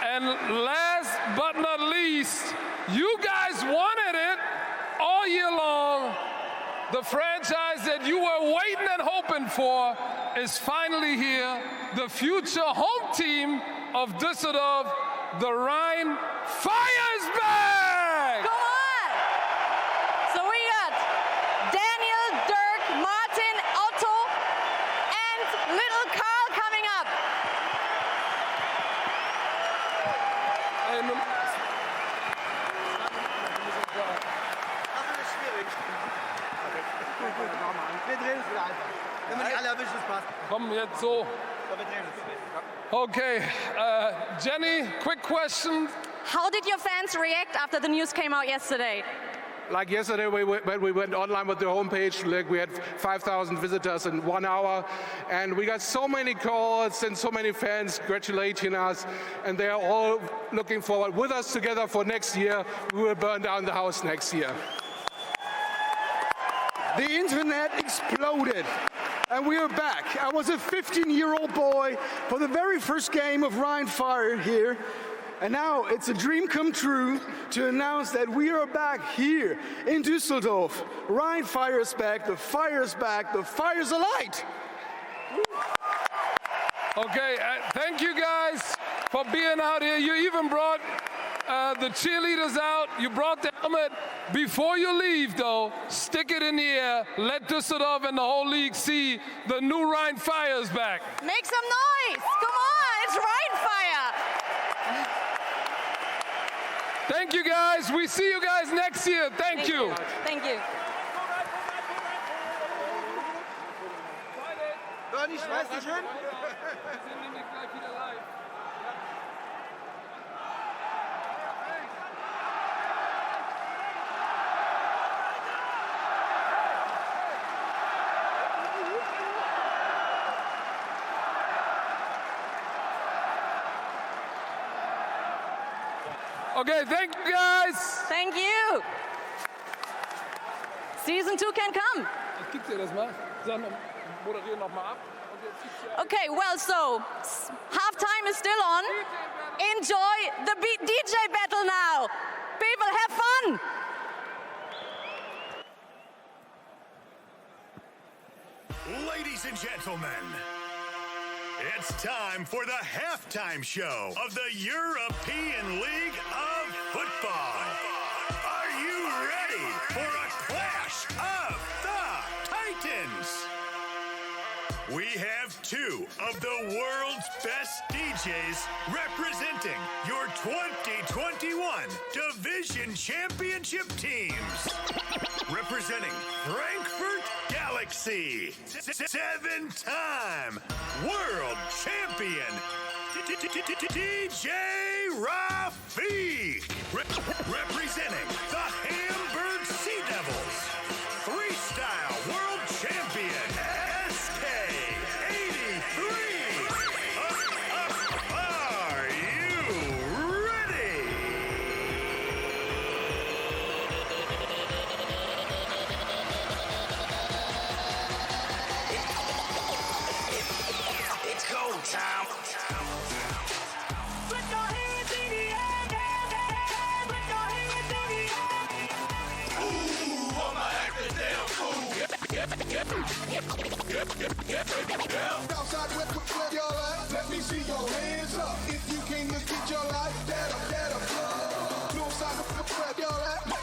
And last but not least, you guys wanted it all year long. The franchise that you were waiting and hoping for is finally here. The future home team of Düsseldorf, the Rhine Fire is back! Come on! So we got Daniel, Dirk, Martin, Otto, and little Carl coming up. Komm jetzt so. Okay, Jenny, quick question. How did your fans react after the news came out yesterday? Like yesterday, when we went online with the homepage, like we had 5,000 visitors in 1 hour, and we got so many calls and so many fans congratulating us, and they are all looking forward with us together for next year. We will burn down the house next year. The internet exploded, and we are back. I was a 15-year-old boy for the very first game of Rhine Fire here, and now it's a dream come true to announce that we are back here in Düsseldorf. Rhine Fire is back, the fire is back, the fire's alight. Okay, thank you guys for being out here. You even brought the cheerleaders out. You brought the helmet. Before you leave, though, stick it in the air. Let Düsseldorf and the whole league see the new Rhine Fire is back. Make some noise! Come on, it's Rhine Fire! Thank you, guys. We see you guys next year. Thank you. Thank you. Okay, thank you, guys. Thank you. Season 2 can come. Ich gebe dir das mal. Moderier noch mal ab. Okay, well, so halftime is still on. Enjoy the DJ battle now. People, have fun. Ladies and gentlemen, it's time for the halftime show of the European League of Football. Are you ready for a clash of the Titans? We have two of the world's best DJs representing your 2021 Division Championship teams. Representing Frankfurt Galaxy, 7-time world champion, DJ Rafiq. Representing the HamburgSeadevils, 3-style world champion, SK83. Are you ready? It's go time. Put your hands in the air. Put your hands in the air. Ooh, I'm a acting damn fool. Outside with your life, let me see your hands up. If you came to get your life, that up. Blue side with your life.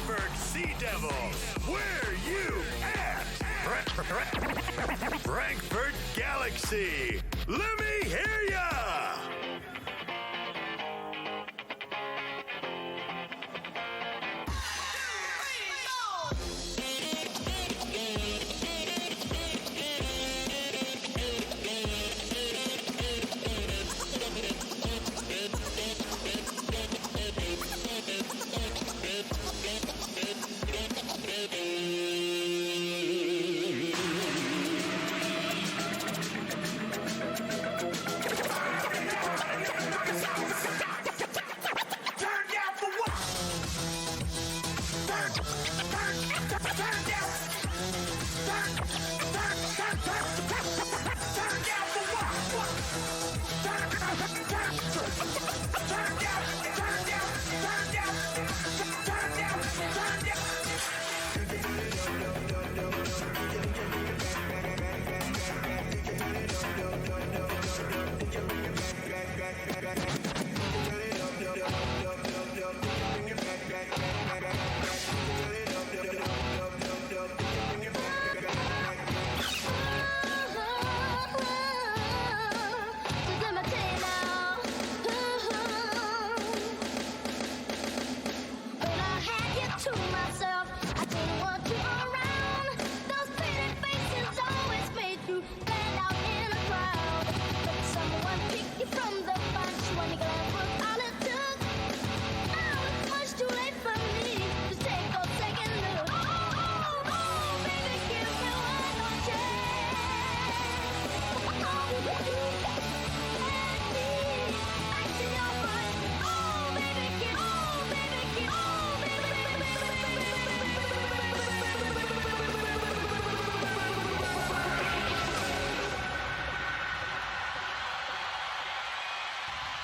HamburgSeadevils, where you at? Frankfurt Galaxy, let me hear ya!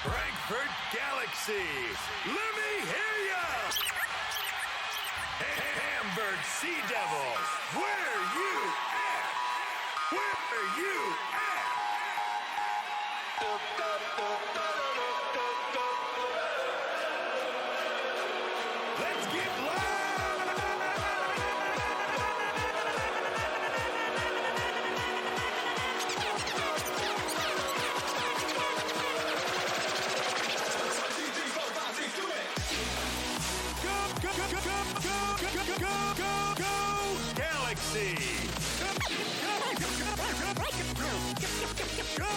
Frankfurt Galaxy, let me hear ya! HamburgSeadevils, where you at? Where are you at? Let's get Galaxy! Go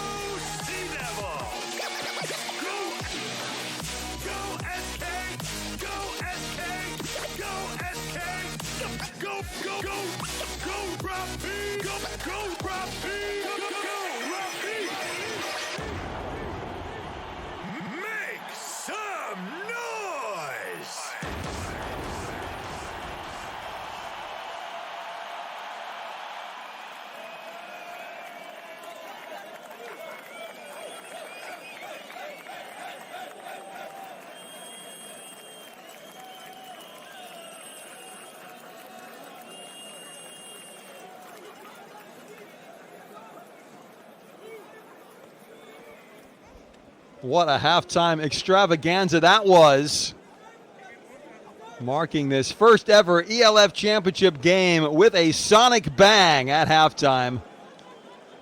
Sea Devil! Go SK! Go SK! Go SK! Go Robbie! Go Robbie! Go Robbie! Make some noise! What a halftime extravaganza that was. Marking this first ever ELF Championship game with a sonic bang at halftime.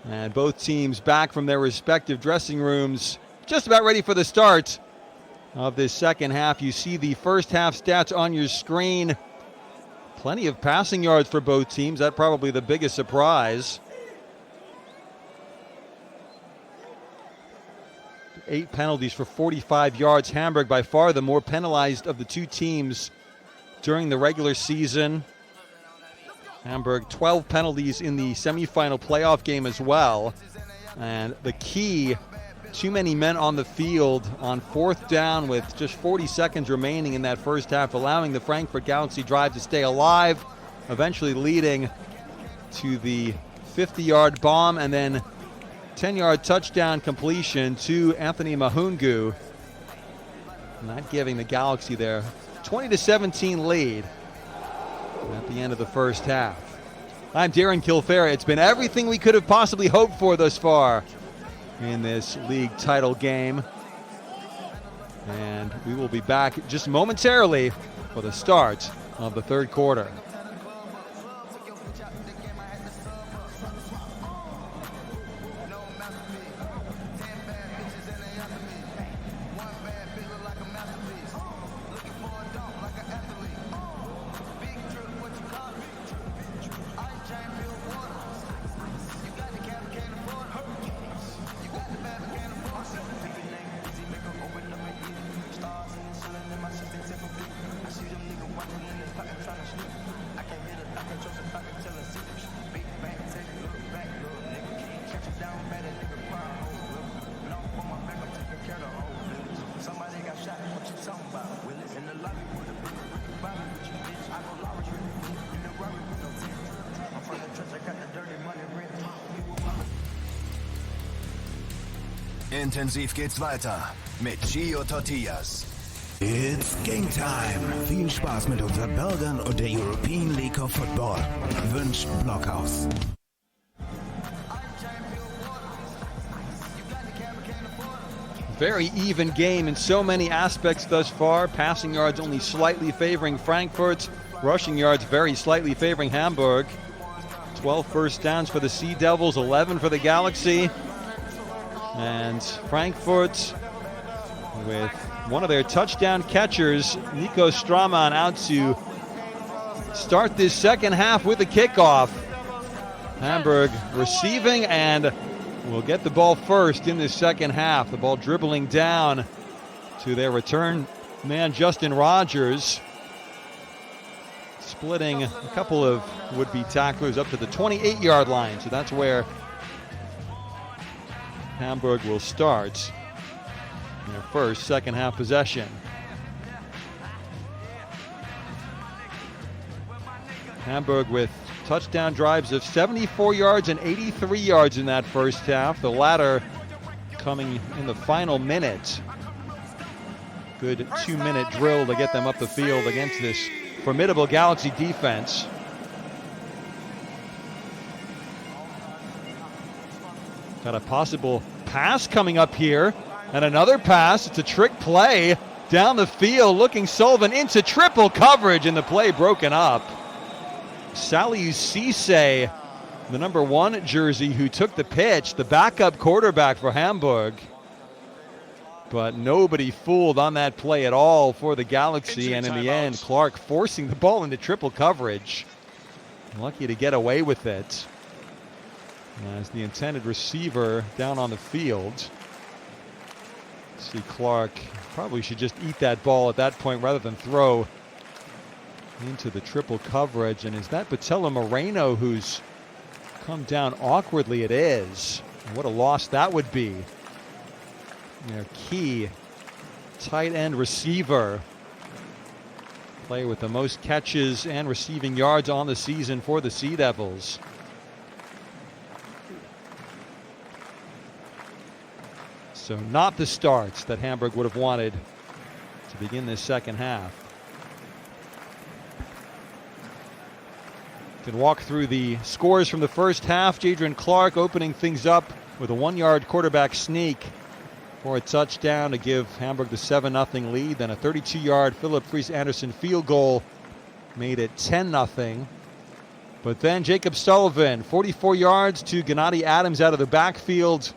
And both teams back from their respective dressing rooms, just about ready for the start of this second half. You see the first half stats on your screen. Plenty of passing yards for both teams. That's probably the biggest surprise. 8 penalties for 45 yards. Hamburg by far the more penalized of the two teams during the regular season. Hamburg 12 penalties in the semifinal playoff game as well. And the key too many men on the field on 4th down with just 40 seconds remaining in that first half, allowing the Frankfurt Galaxy drive to stay alive, eventually leading to the 50-yard bomb and then 10-yard touchdown completion to Anthony Mahungu, not giving the Galaxy their 20-17 lead at the end of the first half. I'm Darren Kilfair. It's been everything we could have possibly hoped for thus far in this league title game. And we will be back just momentarily for the start of the third quarter. Intensiv geht's weiter mit Gio Tortillas. It's Game Time. Viel Spaß mit unseren Burgern und der European League of Football. Wünscht Blockhaus. Very even game in so many aspects thus far. Passing yards only slightly favoring Frankfurt. Rushing yards very slightly favoring Hamburg. 12 first downs for the Sea Devils, 11 for the Galaxy. And Frankfurt with one of their touchdown catchers, Nico Straman, out to start this second half with a kickoff. Hamburg receiving and will get the ball first in this second half. The ball dribbling down to their return man, Justin Rogers, splitting a couple of would-be tacklers up to the 28-yard line. So that's where Hamburg will start their first second half possession. Hamburg with touchdown drives of 74 yards and 83 yards in that first half, the latter coming in the final minute. Good 2-minute drill to get them up the field against this formidable Galaxy defense. Got a possible pass coming up here, and another pass. It's a trick play down the field, looking Sullivan into triple coverage, and the play broken up. Saliu Cisse, the number 1 jersey, who took the pitch, the backup quarterback for Hamburg. But nobody fooled on that play at all for the Galaxy, and in the end, Clark forcing the ball into triple coverage. Lucky to get away with it, as the intended receiver down on the field. See, Clark probably should just eat that ball at that point rather than throw into the triple coverage. And is that Patella Moreno who's come down awkwardly? It is. And what a loss that would be. Their key tight end receiver. Player with the most catches and receiving yards on the season for the Sea Devils. So not the starts that Hamburg would have wanted to begin this second half. Can walk through the scores from the first half. Jadrian Clark opening things up with a 1-yard quarterback sneak for a touchdown to give Hamburg the 7-0 lead. Then a 32-yard Philip Fries-Anderson field goal made it 10-0. But then Jacob Sullivan, 44 yards to Gennady Adams out of the backfield,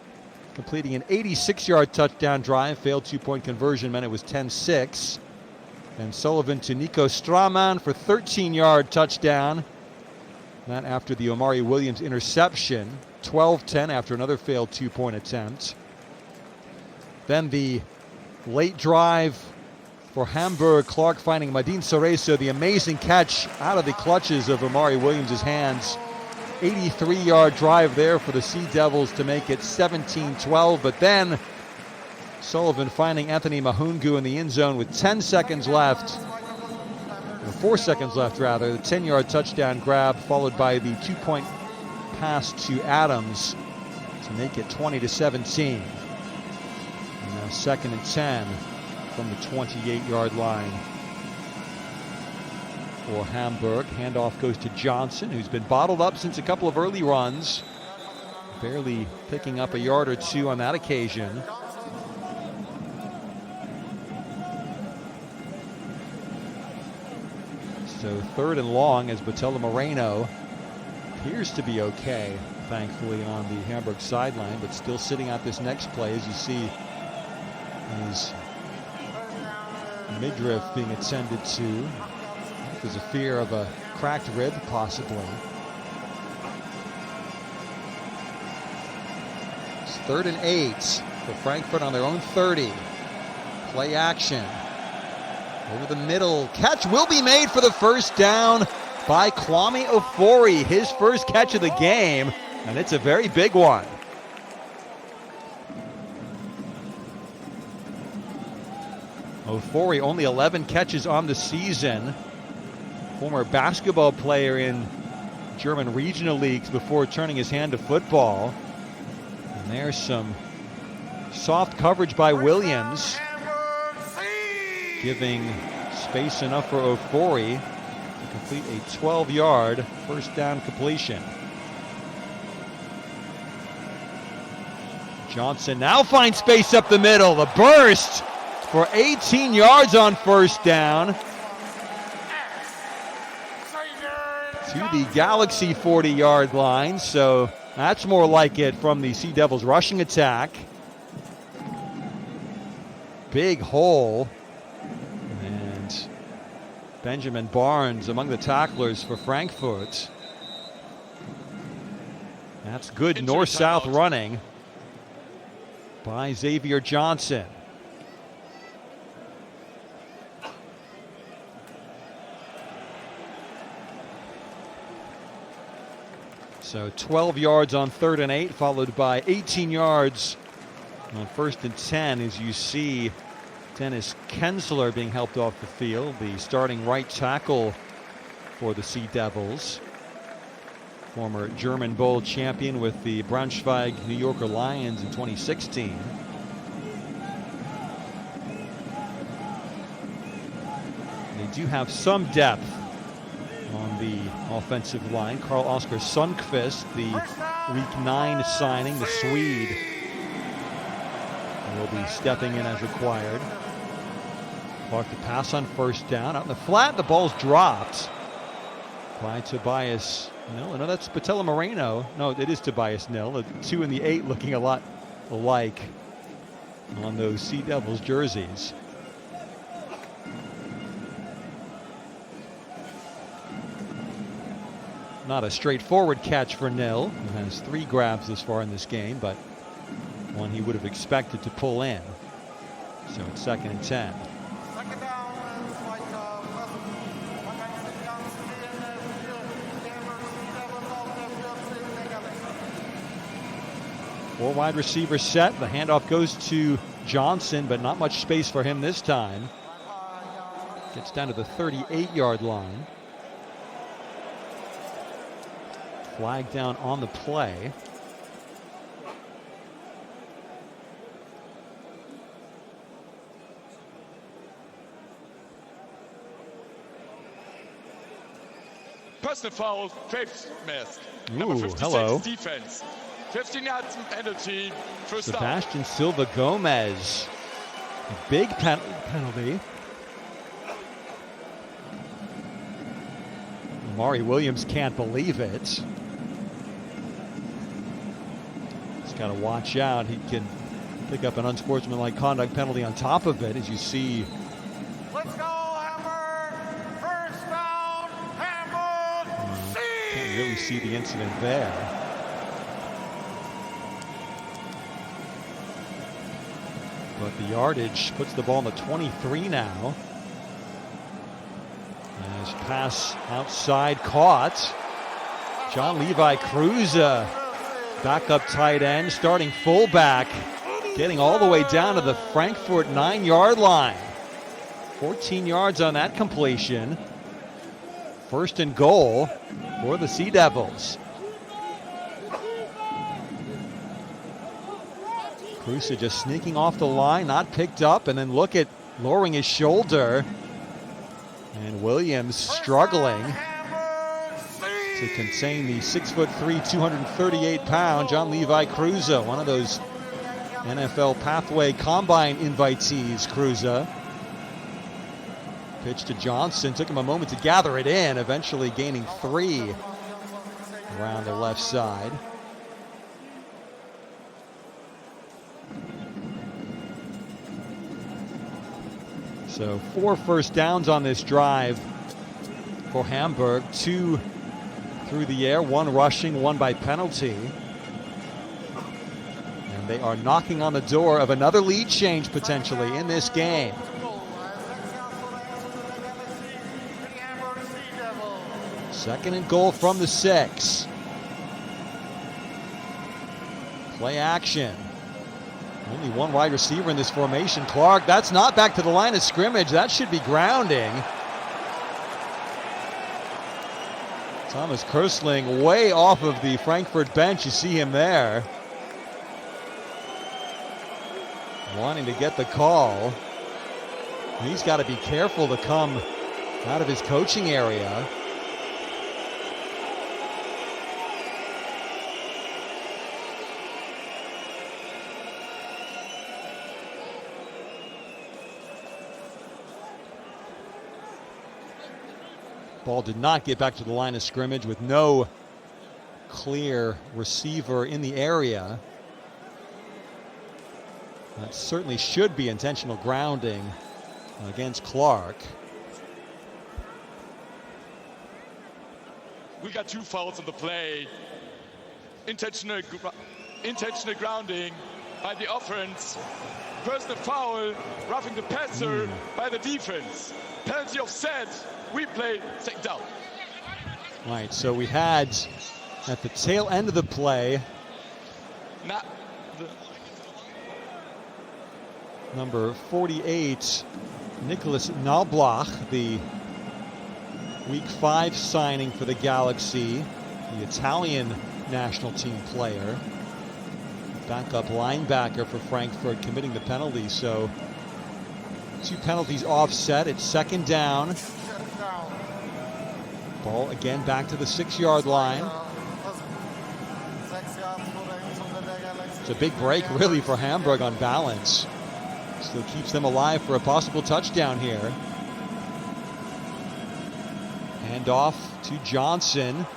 completing an 86-yard touchdown drive. Failed 2-point conversion meant it was 10-6. And Sullivan to Nico Straman for 13-yard touchdown. That after the Omari Williams interception. 12-10 after another failed 2-point attempt. Then the late drive for Hamburg. Clark finding Madin Cerezo, the amazing catch out of the clutches of Omari Williams' hands. 83-yard drive there for the Sea Devils to make it 17-12. But then Sullivan finding Anthony Mahungu in the end zone with 10 seconds left. Or 4 seconds left, rather. The 10-yard touchdown grab, followed by the 2-point pass to Adams to make it 20-17. And now 2nd and 10 from the 28-yard line for Hamburg. Handoff goes to Johnson, who's been bottled up since a couple of early runs. Barely picking up a yard or two on that occasion. So 3rd and long as Botello Moreno appears to be okay, thankfully, on the Hamburg sideline, but still sitting out this next play, as you see his midriff being attended to. There's a fear of a cracked rib, possibly. It's 3rd and 8 for Frankfurt on their own 30. Play action. Over the middle. Catch will be made for the first down by Kwame Ofori. His first catch of the game, and it's a very big one. Ofori only 11 catches on the season. Former basketball player in German regional leagues before turning his hand to football. And there's some soft coverage by Williams, giving space enough for Ofori to complete a 12-yard first down completion. Johnson now finds space up the middle. The burst for 18 yards on first down to the Galaxy 40-yard line. So that's more like it from the Sea Devils rushing attack. Big hole. Benjamin Barnes among the tacklers for Frankfurt. That's good north-south running by Xavier Johnson. So 12 yards on 3rd and 8, followed by 18 yards on 1st and 10, as you see Dennis Kensler being helped off the field, the starting right tackle for the Sea Devils. Former German Bowl champion with the Braunschweig New Yorker Lions in 2016. They do have some depth on the offensive line. Carl-Oskar Sundqvist, the Week 9 signing, the Swede, will be stepping in as required. Clark to pass on first down. Out in the flat, the ball's dropped by Tobias Nil. No, that's Botello Moreno. No, it is Tobias Nil. The 2 and the 8 looking a lot alike on those Sea Devils jerseys. Not a straightforward catch for Nil, who has 3 grabs this far in this game, but one he would have expected to pull in. So it's 2nd and 10. Four wide receivers set. The handoff goes to Johnson, but not much space for him this time. Gets down to the 38-yard line. Flag down on the play. Personal foul, 5th missed. Ooh, hello. Defense. 15 yards penalty. First Sebastian Silva Gomez. A big penalty. Amari Williams can't believe it. He's got to watch out. He can pick up an unsportsmanlike conduct penalty on top of it, as you see. Let's go, Hamburg! First down, Hamburg! Can't really see the incident there. But the yardage puts the ball on the 23 now. As pass outside caught. John Levi Cruz, backup tight end, starting fullback. getting all the way down to the Frankfurt 9-yard line. 14 yards on that completion. First and goal for the Sea Devils. Kruse just sneaking off the line, not picked up, and then look at lowering his shoulder. And Williams struggling to contain the 6'3", 238-pound John Levi Kruse, one of those NFL Pathway Combine invitees, Kruse. Pitch to Johnson, took him a moment to gather it in, eventually gaining 3 around the left side. So 4 first downs on this drive for Hamburg, 2 through the air, 1 rushing, 1 by penalty. And they are knocking on the door of another lead change potentially in this game. Second and goal from the 6. Play action. Only 1 wide receiver in this formation. Clark, that's not back to the line of scrimmage. That should be grounding. Thomas Kersling way off of the Frankfurt bench. You see him there. Wanting to get the call. He's got to be careful to come out of his coaching area. Ball did not get back to the line of scrimmage with no clear receiver in the area. That certainly should be intentional grounding against Clark. We got 2 fouls on the play. Intentional grounding by the offense. Personal foul, roughing the passer by the defense. Penalty offset. We play second down. Right, so we had at the tail end of the play, number 48, Nicholas Knobloch, the Week 5 signing for the Galaxy, the Italian national team player, backup linebacker for Frankfurt, committing the penalty. So 2 penalties offset. It's second down. Ball again back to the 6-yard line. It's a big break really for Hamburg on balance. Still keeps them alive for a possible touchdown here. Hand off to Johnson.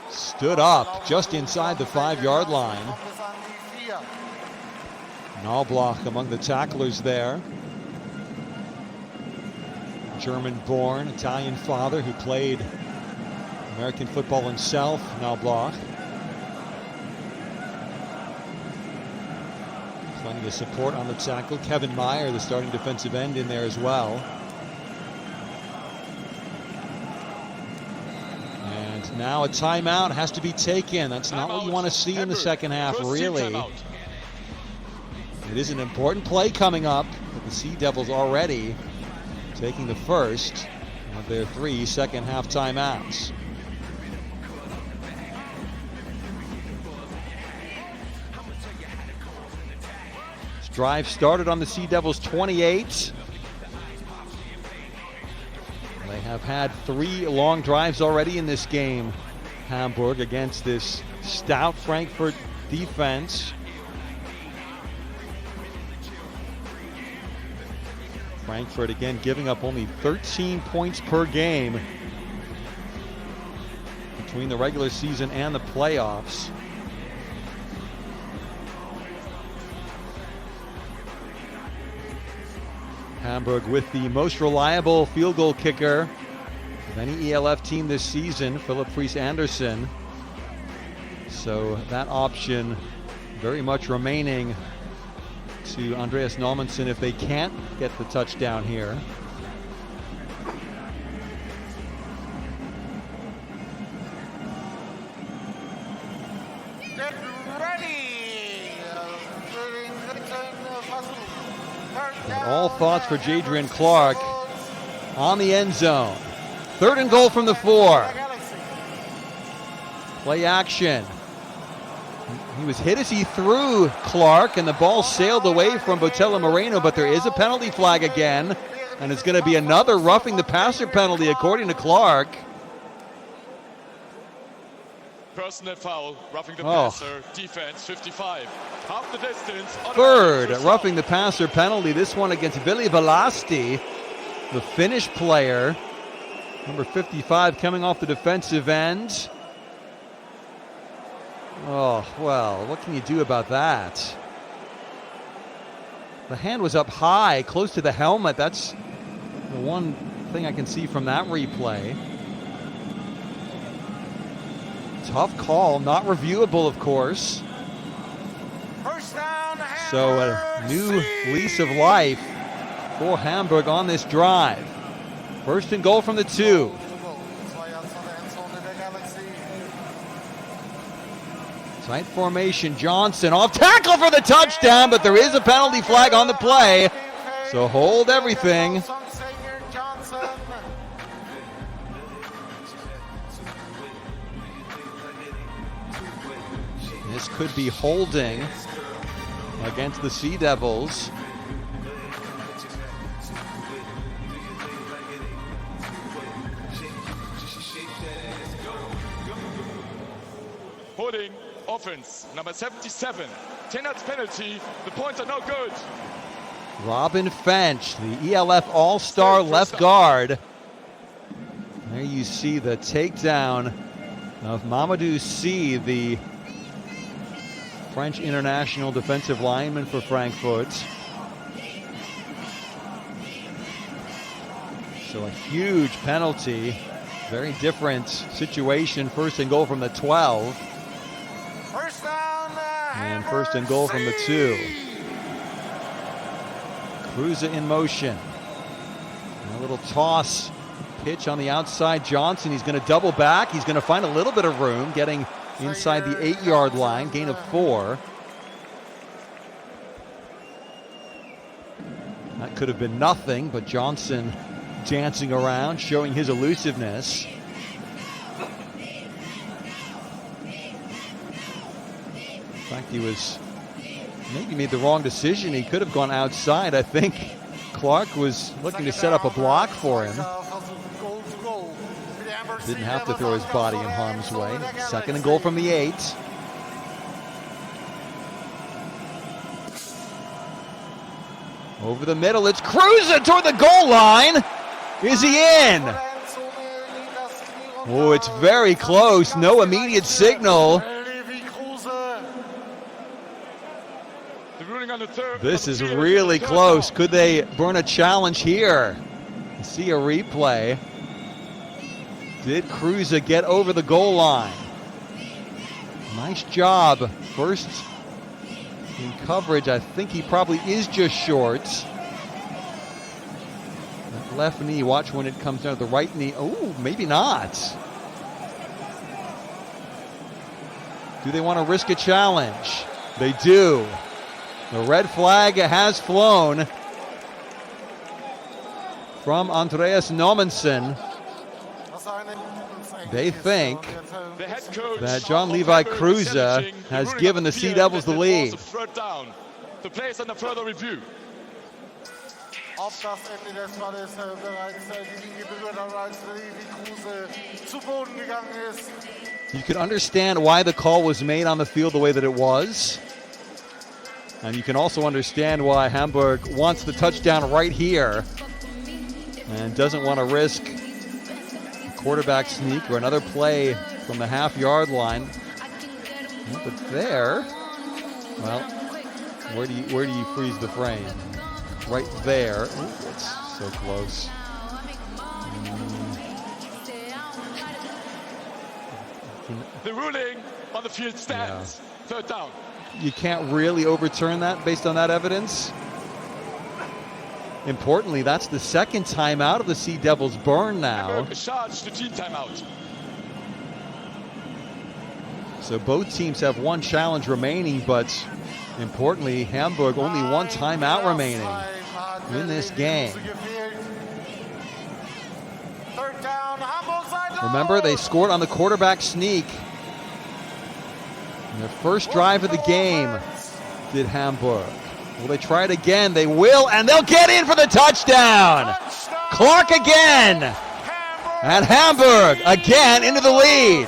Stood up just inside the 5-yard line. Knobloch among the tacklers there. German-born, Italian father who played American football himself, Knobloch. Plenty of support on the tackle. Kevin Meyer, the starting defensive end, in there as well. And now a timeout has to be taken. That's not what you want to see in the second half, really. It is an important play coming up, but the Sea Devils already taking the first of their 3 second-half timeouts. This drive started on the Sea Devils 28. They have had 3 long drives already in this game, Hamburg, against this stout Frankfurt defense. Frankfurt again giving up only 13 points per game between the regular season and the playoffs. Hamburg with the most reliable field goal kicker of any ELF team this season, Philip Friis Anderson. So that option very much remaining to Andreas Nolmanson if they can't get the touchdown here. Get ready! And all thoughts for Jadrian Clark on the end zone. 3rd and goal from the 4. Play action. He was hit as he threw Clark, and the ball sailed away from Botella Moreno, but there is a penalty flag again, and it's going to be another roughing the passer penalty, according to Clark. Personal foul, roughing the passer, defense 55. Half the distance. 3rd roughing the passer penalty, this one against Billy Velasti, the Finnish player. Number 55 coming off the defensive end. Oh, well, what can you do about that? The hand was up high, close to the helmet. That's the one thing I can see from that replay. Tough call, not reviewable, of course. So a new lease of life for Hamburg on this drive. 1st and goal from the 2. Tight formation, Johnson off tackle for the touchdown, but there is a penalty flag on the play. So hold everything. This could be holding against the Sea Devils. Holding offense, number 77. 10-yards penalty. The points are no good. Robin Fench, the ELF All-Star left guard. There you see the takedown of Mamadou Sy, the French international defensive lineman for Frankfurt. So a huge penalty. Very different situation. 1st and goal from the 12. And 1st and goal from the 2. Kruse in motion. And a little toss pitch on the outside. Johnson, he's going to double back. He's going to find a little bit of room, getting inside the 8-yard line, gain of 4. That could have been nothing, but Johnson dancing around, showing his elusiveness. In fact, he was maybe made the wrong decision. He could have gone outside. I think Clark was looking to set up a block for him. Didn't have to throw his body in harm's way. 2nd and goal from the 8. Over the middle, it's Kruse toward the goal line. Is he in? Oh, it's very close. No immediate signal. This is really close. Could they burn a challenge here? See a replay. Did Kruse get over the goal line? Nice job. First in coverage. I think he probably is just short. That left knee, watch when it comes down to the right knee. Oh, maybe not. Do they want to risk a challenge? They do. The red flag has flown from Andreas Nommensen. They think that John Levi Kruse has given the Sea Devils the lead. The play is under further review. Auf das Ende des Balles bereits die Linie berührt hat, als Levi Kruse zu Boden gegangen ist. You can understand why the call was made on the field the way that it was. And you can also understand why Hamburg wants the touchdown right here and doesn't want to risk a quarterback sneak or another play from the half-yard line. But there, well, where do you freeze the frame? Right there. Ooh, it's so close. The ruling on the field stands. Yeah. 3rd down. You can't really overturn that based on that evidence. Importantly, that's the 2nd timeout of the Sea Devils burn now. Charge to team timeout. So both teams have 1 challenge remaining, but importantly, Hamburg only 1 timeout remaining. in this game. Third down, Hamburg side. Remember, they scored on the quarterback sneak. In their first drive of the game did Hamburg. Will they try it again? They will, and they'll get in for the touchdown. Clark again. And Hamburg again into the lead.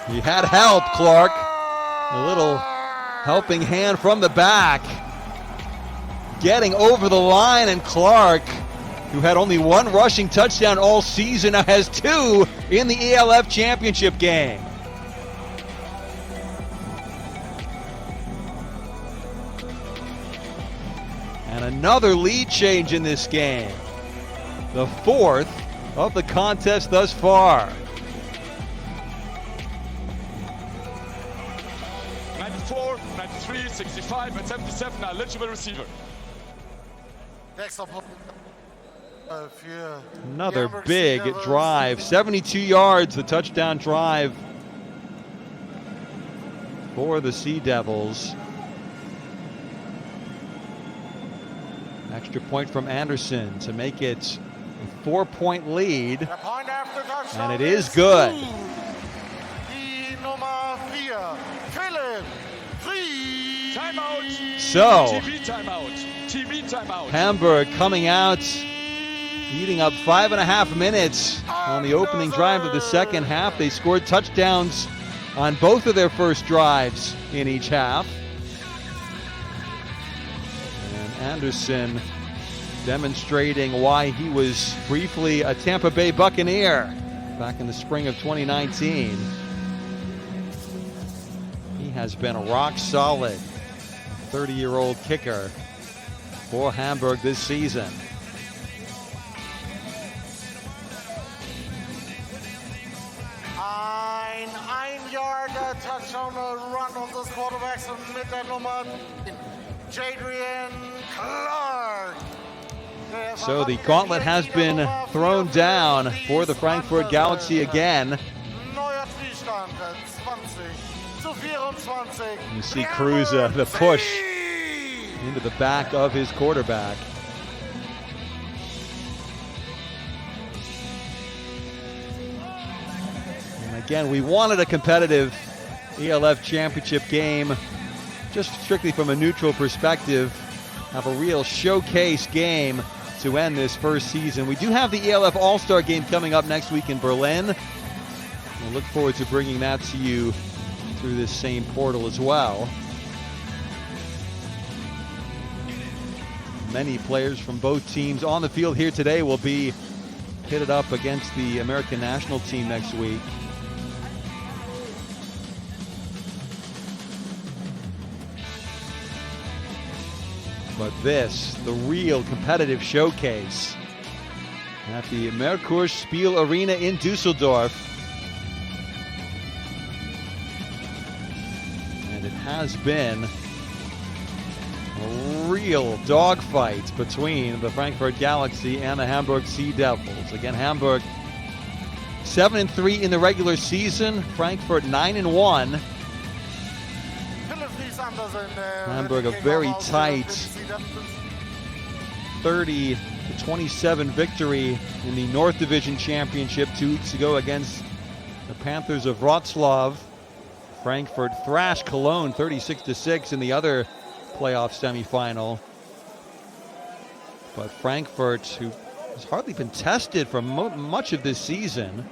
He had help, Clark. A little helping hand from the back. Getting over the line, and Clark, who had only one rushing touchdown all season, now has two in the ELF championship game. And another lead change in this game. The fourth of the contest thus far. 94, 93, 65, and 77 are eligible receiver. Another big drive, 72 yards, the touchdown drive for the Sea Devils. Extra point from Anderson to make it a 4-point lead, and it is good. So, TV timeout. Hamburg coming out, eating up 5.5 minutes on the opening drive of the second half. They scored touchdowns on both of their first drives in each half. And Anderson demonstrating why he was briefly a Tampa Bay Buccaneer back in the spring of 2019. He has been a rock solid 30-year-old kicker for Hamburg this season. Ein Yard touchdown run on this quarterback mit der Nummer Jadrian Clark. So the gauntlet has been thrown down for the Frankfurt Galaxy again. You see Cruz, the push into the back of his quarterback. And again, we wanted a competitive ELF championship game, just strictly from a neutral perspective, have a real showcase game to end this first season. We do have the ELF All-Star game coming up next week in Berlin. We'll look forward to bringing that to you through this same portal as well. Many players from both teams on the field here today will be pitted up against the American national team next week. But this, the real competitive showcase at the Merkur Arena in Dusseldorf. And it has been a real dogfight between the Frankfurt Galaxy and the Hamburg Sea Devils. Again, Hamburg 7-3 in the regular season, Frankfurt 9-1. Hamburg a very tight 30-27 victory in the North Division Championship 2 weeks ago against the Panthers of Wroclaw. Frankfurt thrashed Cologne 36-6 in the other playoff semifinal. But Frankfurt, who has hardly been tested for much of this season,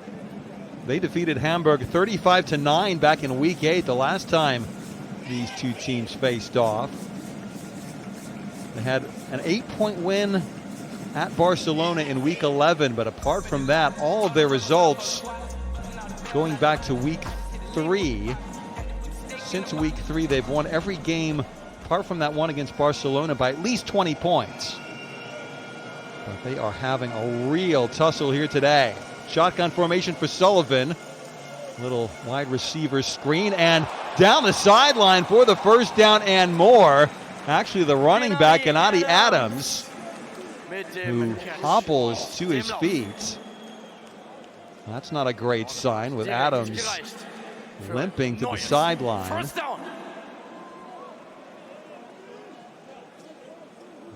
they defeated Hamburg 35-9 back in Week 8, the last time these two teams faced off. They had an 8-point win at Barcelona in Week 11, but apart from that, all of their results going back to Week 3. Since Week 3, they've won every game apart from that one against Barcelona by at least 20 points. But they are having a real tussle here today. Shotgun formation for Sullivan. Little wide receiver screen, and down the sideline for the first down and more. Actually, the running back, Gennady Adams, who hobbles to his feet. That's not a great sign with Adams limping to the sideline. First down.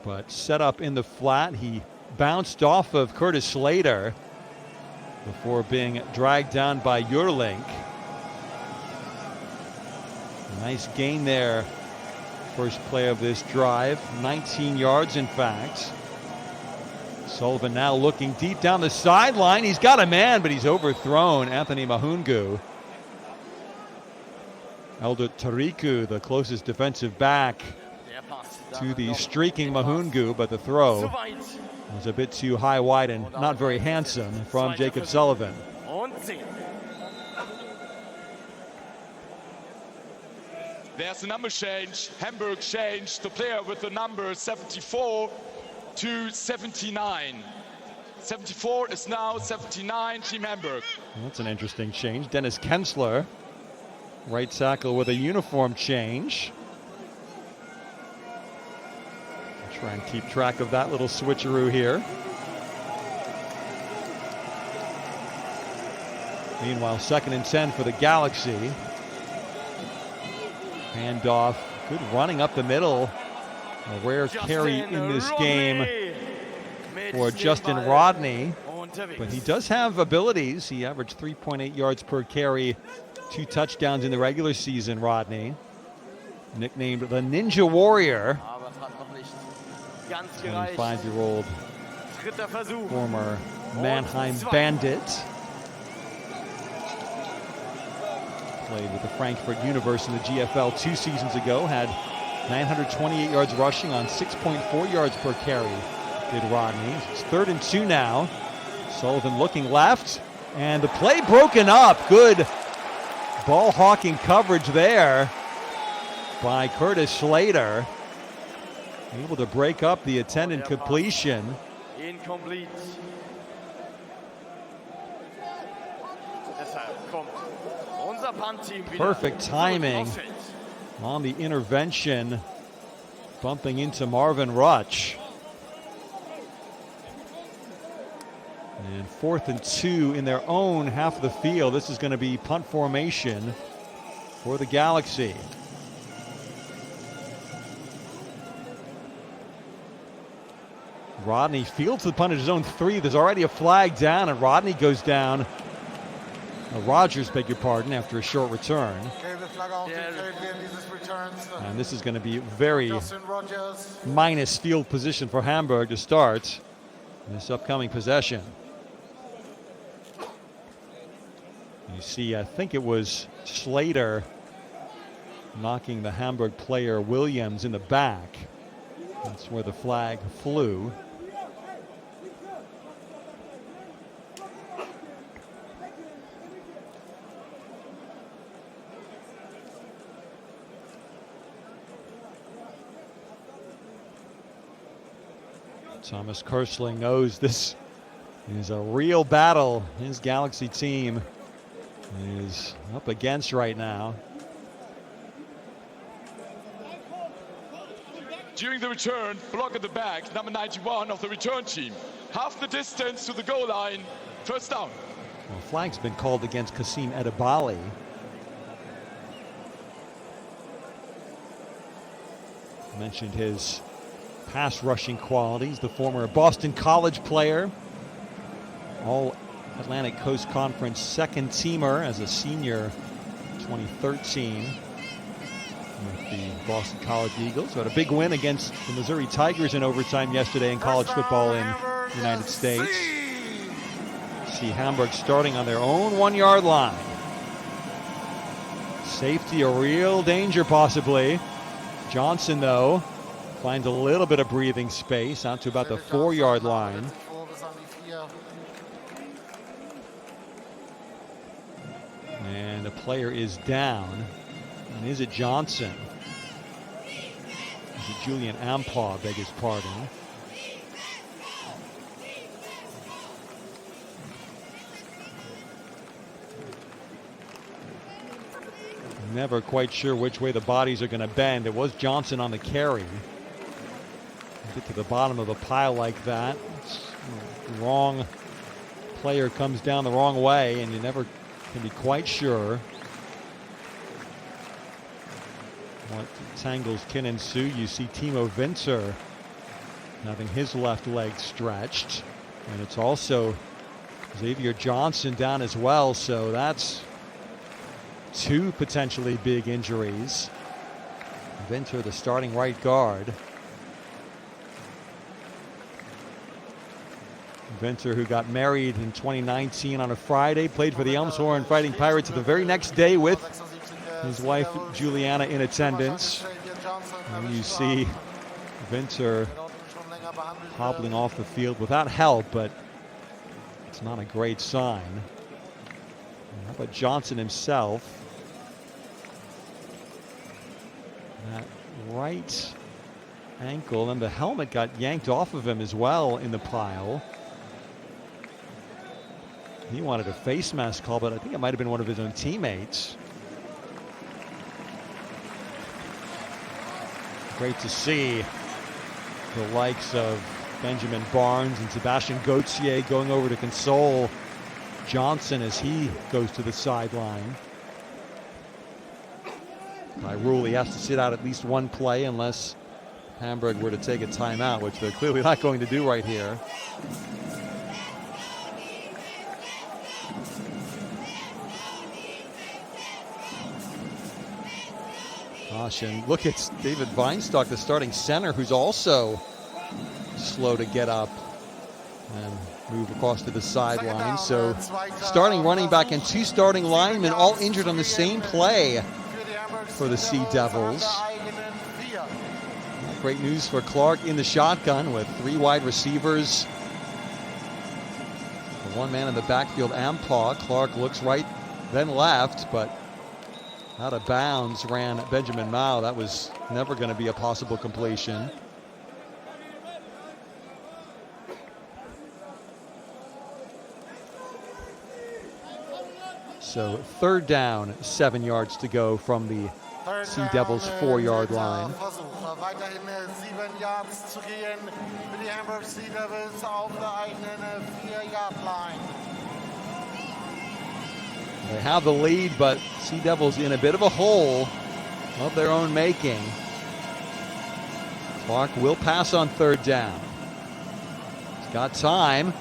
But set up in the flat. He bounced off of Curtis Slater before being dragged down by Jurlink. Nice gain there. First play of this drive. 19 yards, in fact. Sullivan now looking deep down the sideline. He's got a man, but he's overthrown. Anthony Mahungu. Eldot Tariku, the closest defensive back to the streaking Mahungu, but the throw was a bit too high, wide, and not very handsome from Jacob Sullivan. There's a number change. Hamburg changed the player with the number 74 to 79. 74 is now 79, Team Hamburg. That's an interesting change. Dennis Kensler, right tackle, with a uniform change. I'll try and keep track of that little switcheroo here. Meanwhile, 2nd and 10 for the Galaxy. Handoff, good running up the middle. A rare carry in this game for Justin Rodney, but he does have abilities. He averaged 3.8 yards per carry, 2 touchdowns in the regular season, Rodney. Nicknamed the Ninja Warrior. 25-year-old former Mannheim Bandit. Played with the Frankfurt Universe in the GFL 2 seasons ago. Had 928 yards rushing on 6.4 yards per carry, did Rodney. It's 3rd and 2 now. Sullivan looking left, and the play broken up. Good ball hawking coverage there by Curtis Slater. Able to break up the attendant completion. Incomplete. Perfect timing on the intervention, bumping into Marvin Rutsch. And 4th and 2 in their own half of the field. This is going to be punt formation for the Galaxy. Rodney fields the punt at his own 3. There's already a flag down, and Rodney goes down. Rogers, beg your pardon, after a short return. And this is going to be very minus field position for Hamburg to start this upcoming possession. You see, I think it was Slater knocking the Hamburg player Williams in the back. That's where the flag flew. Thomas Kersling knows this is a real battle his Galaxy team is up against right now. During the return, block at the back, number 91 of the return team. Half the distance to the goal line, 1st down. Well, flag's been called against Kasim Edebali. Mentioned his pass rushing qualities, the former Boston College player, all Atlantic Coast Conference 2nd teamer as a senior 2013 with the Boston College Eagles. Had a big win against the Missouri Tigers in overtime yesterday in college football in the United States. See Hamburg starting on their own 1-yard line. Safety, a real danger possibly. Johnson, though, finds a little bit of breathing space out to about the 4-yard line. And the player is down. And is it Johnson? Is it Julian Ampaw, beg his pardon? Never quite sure which way the bodies are going to bend. It was Johnson on the carry. Get to the bottom of the pile like that. The wrong player comes down the wrong way, and you never can be quite sure What tangles can ensue. You see Timo Winter having his left leg stretched. And it's also Xavier Johnson down as well. So that's two potentially big injuries. Winter, the starting right guard. Winter, who got married in 2019 on a Friday, played for the Elmshorn Fighting Pirates the very next day with his wife Juliana in attendance. And you see Winter hobbling off the field without help, but it's not a great sign. How about Johnson himself? That right ankle, and the helmet got yanked off of him as well in the pile. He wanted a face mask call, but I think it might have been one of his own teammates. Great to see the likes of Benjamin Barnes and Sebastian Gauthier going over to console Johnson as he goes to the sideline. By rule, he has to sit out at least one play unless Hamburg were to take a timeout, which they're clearly not going to do right here. Gosh, and look at David Weinstock, the starting center, who's also slow to get up and move across to the sideline. So starting running back and two starting linemen all injured on the same play for the Sea Devils. Great news for Clark in the shotgun with three wide receivers. The one man in the backfield, Ampaw. Clark looks right, then left, but out of bounds ran Benjamin Mao. That was never going to be a possible completion. So third down, 7 yards to go from the Sea Devils 4-yard line. Weiterhin 7 Yards zu gehen für die Hamburg Sea Devils auf der eigenen 4-yard line. They have the lead, but Sea Devils in a bit of a hole of their own making. Clark will pass on third down. He's got time.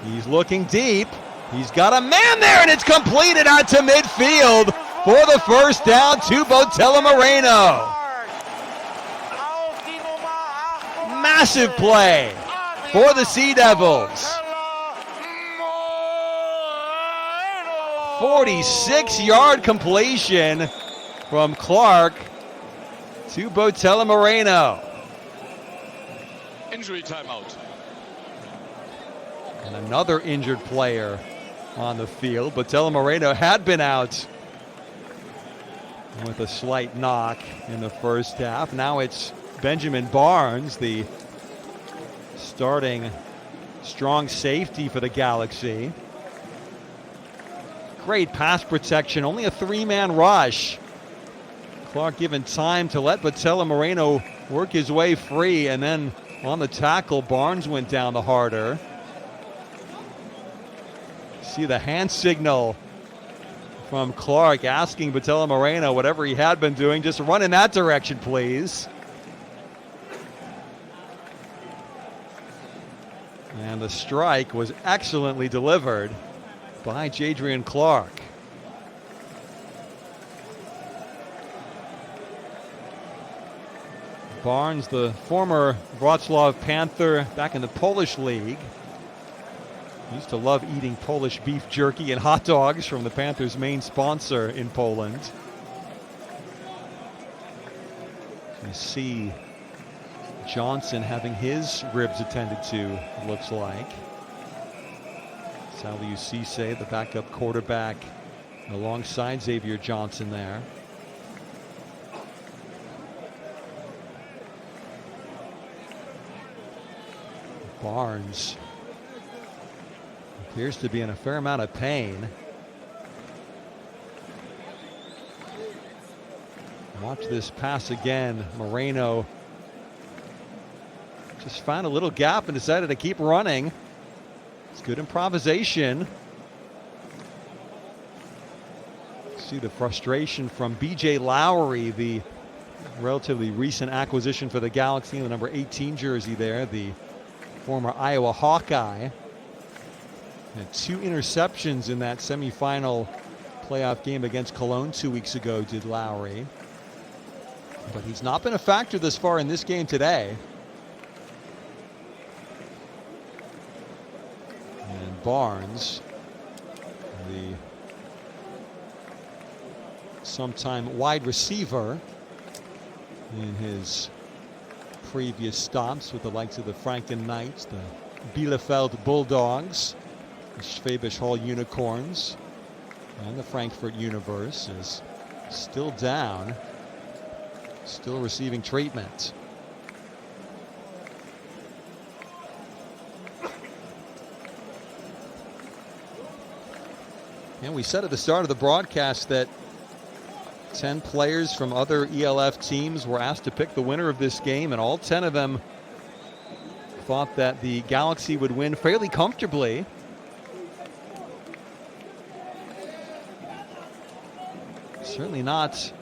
He's looking deep. He's got a man there, and it's completed out to midfield for the first down to Botella Moreno. Massive play for the Sea Devils. 46-yard completion from Clark to Botella Moreno. Injury timeout. And another injured player on the field. Botella Moreno had been out with a slight knock in the first half. Now it's Benjamin Barnes, the starting strong safety for the Galaxy. Great pass protection, only a three-man rush. Clark given time to let Botella Moreno work his way free, and then on the tackle, Barnes went down the harder. See the hand signal from Clark asking Botella Moreno, whatever he had been doing, just run in that direction, please. And the strike was excellently delivered by Jadrian Clark. Barnes, the former Wrocław Panther back in the Polish league. Used to love eating Polish beef jerky and hot dogs from the Panthers' main sponsor in Poland. You see Johnson having his ribs attended to, it looks like. Saliu Cisse, the backup quarterback, alongside Xavier Johnson there. Barnes appears to be in a fair amount of pain. Watch this pass again. Moreno just found a little gap and decided to keep running. It's good improvisation. See the frustration from B.J. Lowry, the relatively recent acquisition for the Galaxy, the number 18 jersey there, the former Iowa Hawkeye. Had 2 interceptions in that semifinal playoff game against Cologne 2 weeks ago, did Lowry. But he's not been a factor this far in this game today. And Barnes, the sometime wide receiver in his previous stops with the likes of the Franken Knights, the Bielefeld Bulldogs, the Schwäbisch Hall Unicorns, and the Frankfurt Universe, is still down, still receiving treatment. And we said at the start of the broadcast that 10 players from other ELF teams were asked to pick the winner of this game, and all 10 of them thought that the Galaxy would win fairly comfortably. Certainly not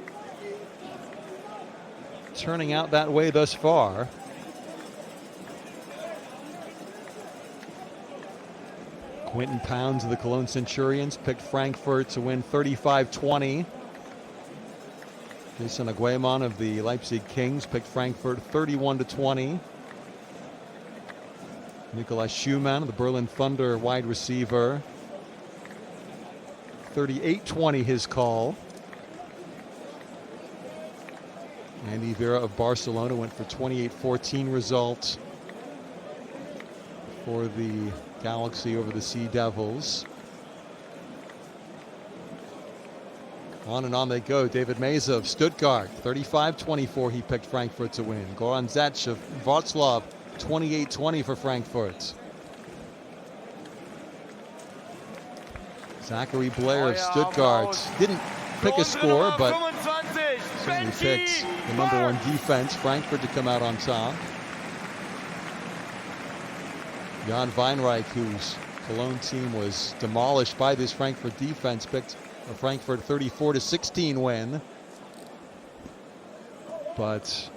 turning out that way thus far. Quentin Pounds of the Cologne Centurions picked Frankfurt to win 35-20. Jason Agueman of the Leipzig Kings picked Frankfurt 31-20. Nikolai Schumann of the Berlin Thunder wide receiver, 38-20 his call. Andy Vera of Barcelona went for 28-14 result for the Galaxy over the Sea Devils. On and on they go. David Meza of Stuttgart, 35-24 he picked Frankfurt to win. Goran Zec of Wroclaw, 28-20 for Frankfurt. Zachary Blair of Stuttgart didn't pick a score, but certainly picked the number 1 defense, Frankfurt, to come out on top. Jan Weinreich, whose Cologne team was demolished by this Frankfurt defense, picked a Frankfurt 34-16 win. But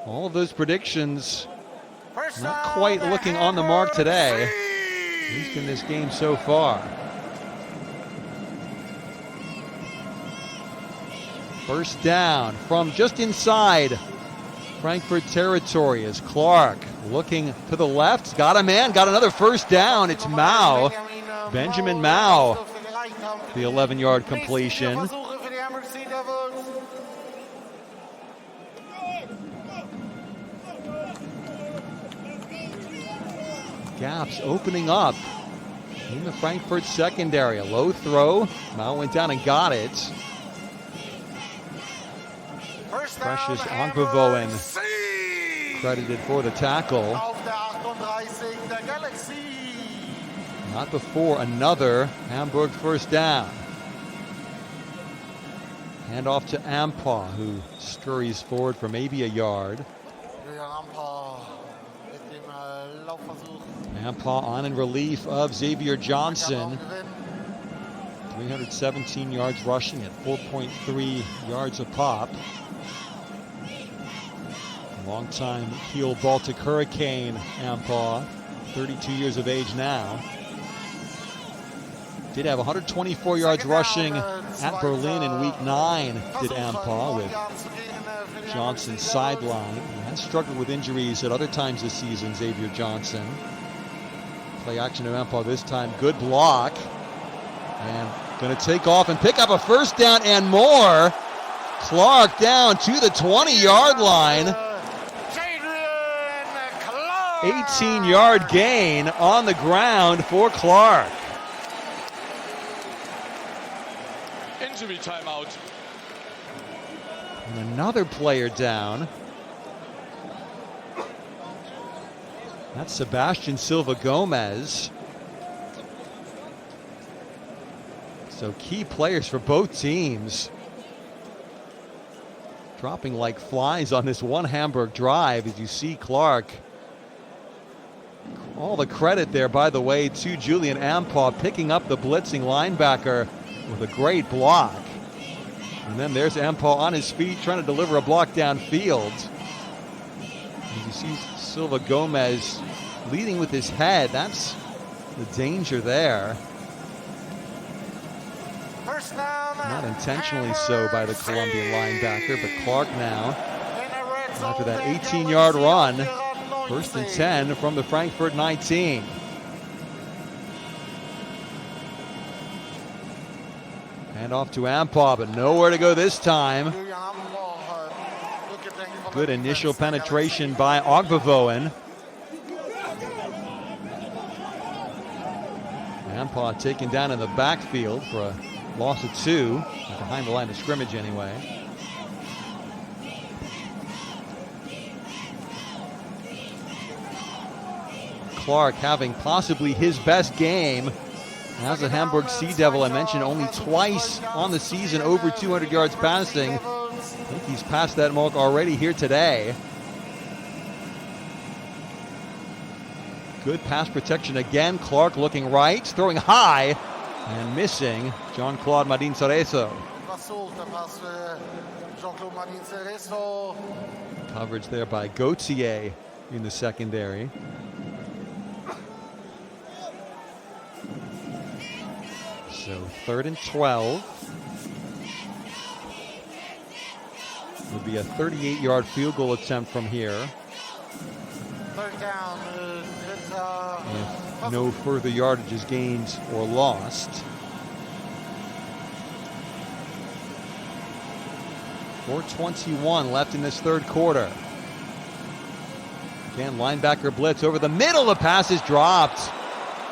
all of those predictions not quite looking on the mark today, at least in this game so far. First down from just inside Frankfurt territory as Clark looking to the left. Got a man, got another first down. It's Mao, Benjamin Mao, the 11-yard completion. Gaps opening up in the Frankfurt secondary. A low throw. Mao went down and got it. Precious Angbevoen credited for the tackle. Not before another Hamburg first down. Hand off to Ampa, who scurries forward for maybe a yard. Ampa on in relief of Xavier Johnson. 317 yards rushing at 4.3 yards a pop. Longtime Kiel Baltic Hurricane Ampa, 32 years of age now. Did have 124 yards rushing at Berlin in week 9, did Ampa, with Johnson sidelined. He has struggled with injuries at other times this season, Xavier Johnson. Play action of Ampa this time, good block. And going to take off and pick up a first down and more. Clark down to the 20-yard line. 18-yard gain on the ground for Clark. Injury timeout. And another player down. That's Sebastian Silva Gomez. So key players for both teams dropping like flies on this one Hamburg drive, as you see Clark. All the credit there, by the way, to Julian Ampa, picking up the blitzing linebacker with a great block. And then there's Ampal on his feet trying to deliver a block downfield. As you see Silva Gomez leading with his head. That's the danger there. First down. Not intentionally so by the Colombian linebacker, but Clark now, after that 18-yard run, 1st and 10 from the Frankfurt 19. Hand off to Ampal, but nowhere to go this time. Good initial penetration by Ogbavoen. Ampal taken down in the backfield for a loss of 2, behind the line of scrimmage anyway. Clark having possibly his best game as a Hamburg Sea Devil. I mentioned only twice on the season over 200 yards passing. I think he's passed that mark already here today. Good pass protection again. Clark looking right, throwing high and missing Jean-Claude Madin-Cerezo. Coverage there by Gauthier in the secondary. So 3rd and 12. Would be a 38-yard field goal attempt from here. 3rd down. If no further yardage is gained or lost. 4:21 left in this 3rd quarter. Again, linebacker blitz over the middle. The pass is dropped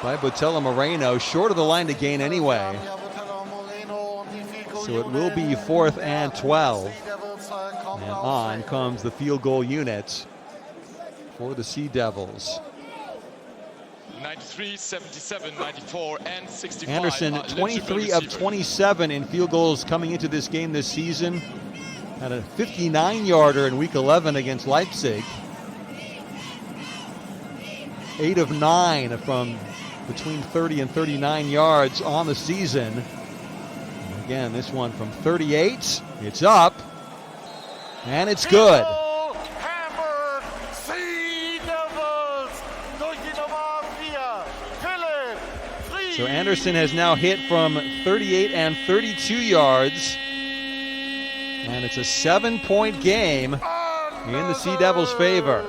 by Botella Moreno, short of the line to gain anyway. So it will be 4th and 12. And on comes the field goal unit for the Sea Devils. 93, 77, 94, and 65. Anderson, 23 of 27 in field goals coming into this game this season. Had a 59-yarder in Week 11 against Leipzig. 8 of 9 from between 30 and 39 yards on the season. And again, this one from 38. It's up. And it's good. Hamburg Sea Devils. So Anderson has now hit from 38 and 32 yards. And it's a 7-point game in the Sea Devils' favor.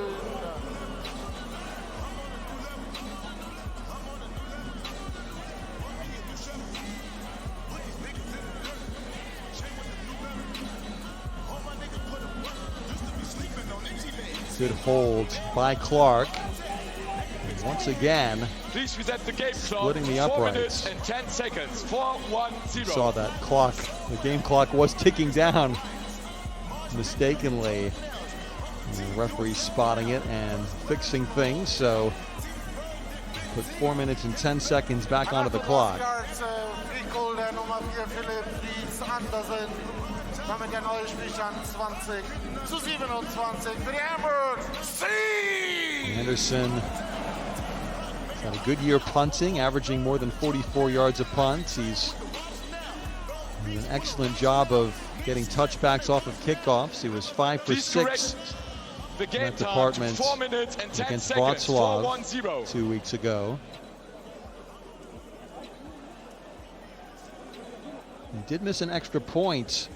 Good hold by Clark. And once again, please reset the game clock. Splitting the uprights. 4 minutes and 10 seconds. 4-1-0. You saw that clock. The game clock was ticking down mistakenly. And the referee spotting it and fixing things. So put 4 minutes and 10 seconds back onto the clock. Damit der neue Spielstand 20:27 für die Hamburg Sea. Anderson has had a good year punting, averaging more than 44 yards a punt. He's done an excellent job of getting touchbacks off of kickoffs. He was 5 for 6 in that department 4 minutes and 10 against seconds. Wrocław 4-1-0. 2 weeks ago. He did miss an extra point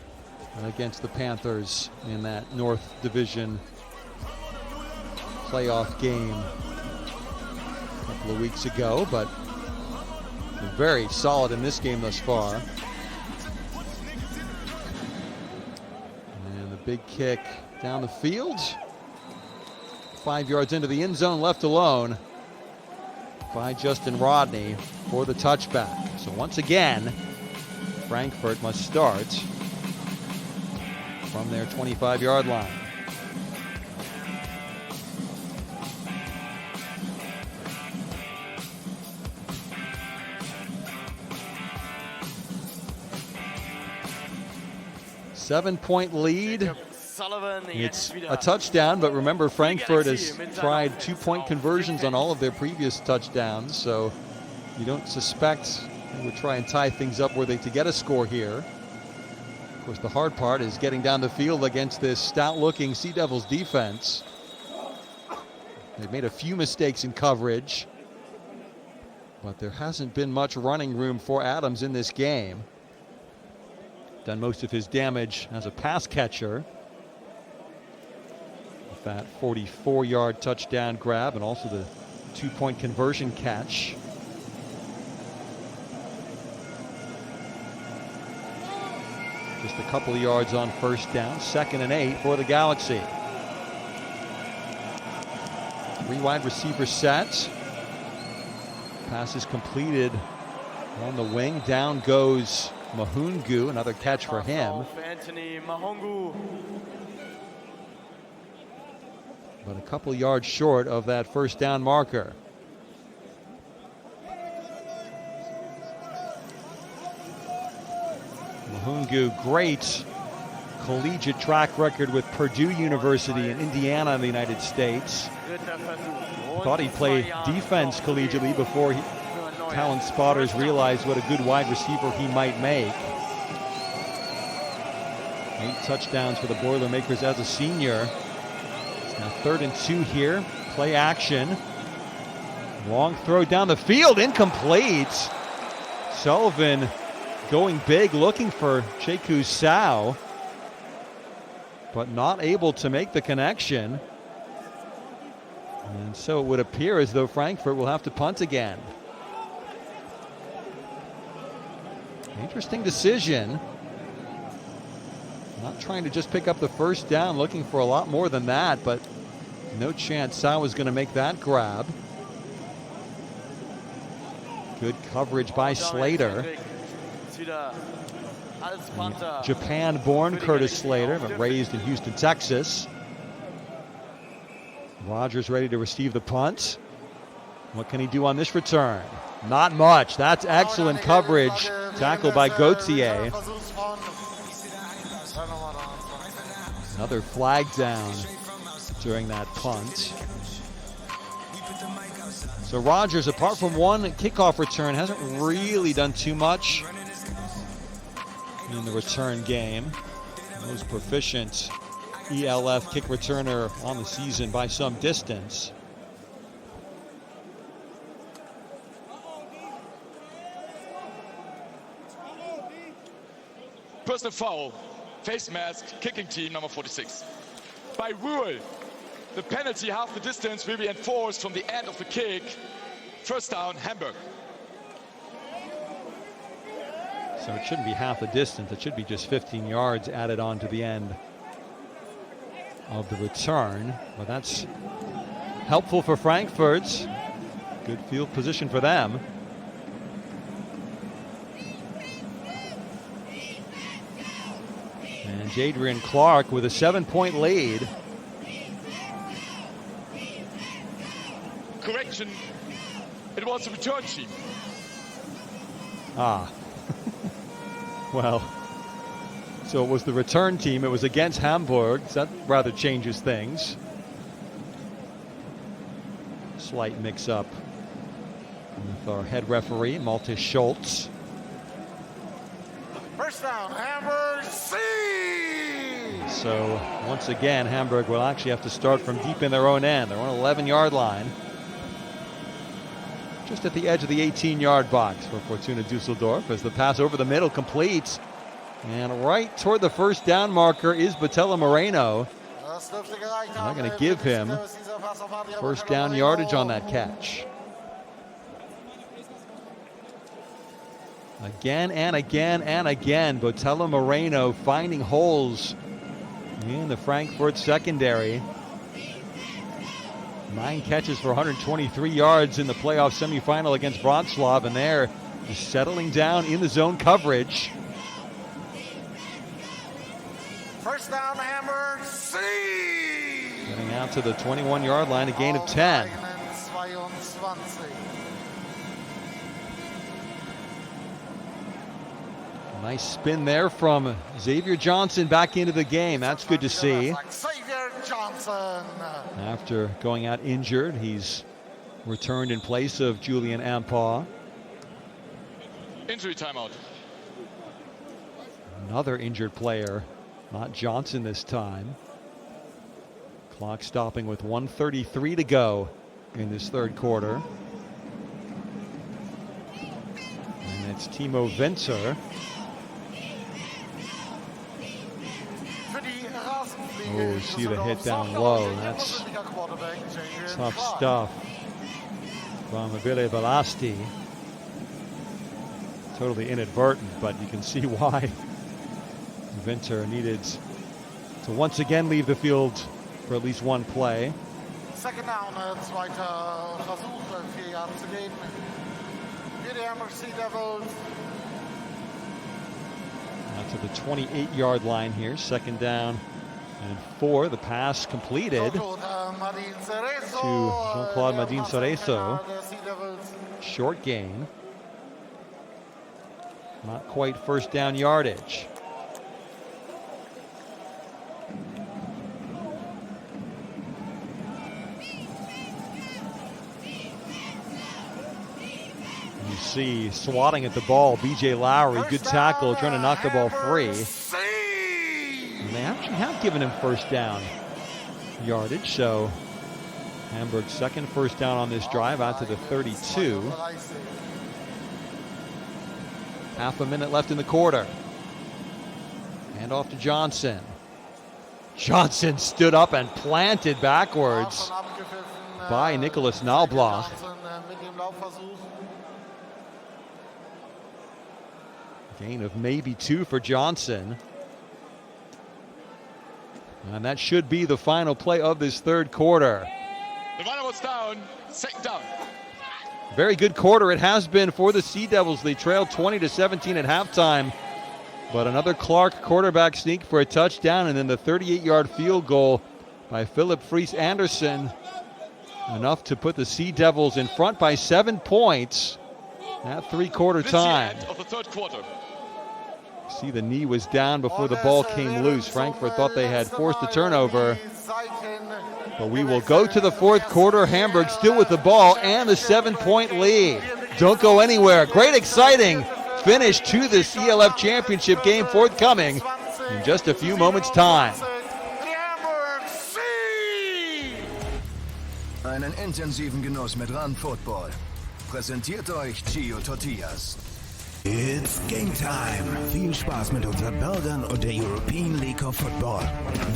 against the Panthers in that North Division playoff game a couple of weeks ago, but very solid in this game thus far. And the big kick down the field. 5 yards into the end zone, left alone by Justin Rodney for the touchback. So once again, Frankfurt must start from their 25-yard line. Seven-point lead. It's a touchdown, but remember, Frankfurt has tried 2-point conversions on all of their previous touchdowns, so you don't suspect they would try and tie things up were they to get a score here. course, the hard part is getting down the field against this stout-looking Sea Devils defense. They've made a few mistakes in coverage, but there hasn't been much running room for Adams in this game. Done most of his damage as a pass catcher with that 44-yard touchdown grab and also the 2-point conversion catch. Just a couple of yards on first down. 2nd and 8 for the Galaxy. 3 wide receiver sets. Pass is completed on the wing. Down goes Mahungu. Another catch for him. Anthony Mahungu. But a couple yards short of that first down marker. Mahungu, great collegiate track record with Purdue University in Indiana in the United States. Thought he'd play defense collegiately before talent spotters realized what a good wide receiver he might make. 8 touchdowns for the Boilermakers as a senior. It's now 3rd and 2 here. Play action. Long throw down the field, incomplete. Sullivan going big, looking for Cheku Sao, but not able to make the connection. And so it would appear as though Frankfurt will have to punt again. Interesting decision. Not trying to just pick up the first down, looking for a lot more than that, but no chance Sao was going to make that grab. Good coverage by Slater. Japan-born Curtis Slater, but raised in Houston, Texas. Rogers ready to receive the punt. What can he do on this return? Not much. That's excellent coverage. Tackled by Gauthier. Another flag down during that punt. So Rogers, apart from one kickoff return, hasn't really done too much in the return game. Most proficient ELF kick returner on the season by some distance. Personal foul, face mask, kicking team number 46. By rule, the penalty half the distance will be enforced from the end of the kick. First down, Hamburg. So it shouldn't be half the distance. It should be just 15 yards added on to the end of the return. But that's helpful for Frankfurt. Good field position for them. And Jadrian Clark with a 7-point lead. Correction, it was the return team. Ah. Well, so it was the return team. It was against Hamburg. So that rather changes things. Slight mix-up with our head referee, Malte Schultz. First down, Hamburg. So once again, Hamburg will actually have to start from deep in their own end. They're on 11-yard line. Just at the edge of the 18-yard box for Fortuna Düsseldorf as the pass over the middle completes. And right toward the first down marker is Botello Moreno. They're not going to give him first down yardage on that catch. Again and again and again, Botello Moreno finding holes in the Frankfurt secondary. 9 catches for 123 yards in the playoff semifinal against Wroclaw, and they're just settling down in the zone coverage. First down, Hamburg. Getting out to the 21-yard line, a gain of 10. Nice spin there from Xavier Johnson back into the game. That's good to see. Xavier Johnson. After going out injured, he's returned in place of Julian Ampaw. Injury timeout. Another injured player, not Johnson this time. Clock stopping with 1:33 to go in this third quarter. And it's Timo Winter. Oh, see the hit down low. That's tough stuff from Ville Velasti. Totally inadvertent, but you can see why Winter needed to once again leave the field for at least one play. Second down, zweiter Versuch, 4 Yards zu gehen. Für die HamburgSeadevils. Now to the 28-yard line here, second down and 4. The pass completed to Jean-Claude Madin Cerezo. Short gain. Not quite first down yardage. You see swatting at the ball, B.J. Lowry, good tackle, trying to knock the ball free. And they actually have given him first down yardage, so Hamburg's second first down on this drive out to the 32. Half a minute left in the quarter. Hand off to Johnson. Johnson stood up and planted backwards by Nicholas Nalblach. Gain of maybe 2 for Johnson. And that should be the final play of this third quarter. The runner was down, second down. Very good quarter it has been for the Sea Devils. They trailed 20-17 at halftime. But another Clark quarterback sneak for a touchdown, and then the 38-yard field goal by Philip Fries Anderson. Enough to put the Sea Devils in front by 7 points at three-quarter time. Of the third quarter. See, the knee was down before the ball came loose. Frankfurt thought they had forced a turnover. But we will go to the fourth quarter. Hamburg still with the ball and the 7-point lead. Don't go anywhere. Great exciting finish to this ELF championship game forthcoming in just a few moments' time. Einen intensiven Genuss mit Run Football. Präsentiert euch Gio Tortillas. It's game time. Viel Spaß mit unseren Burgern und der European League of Football.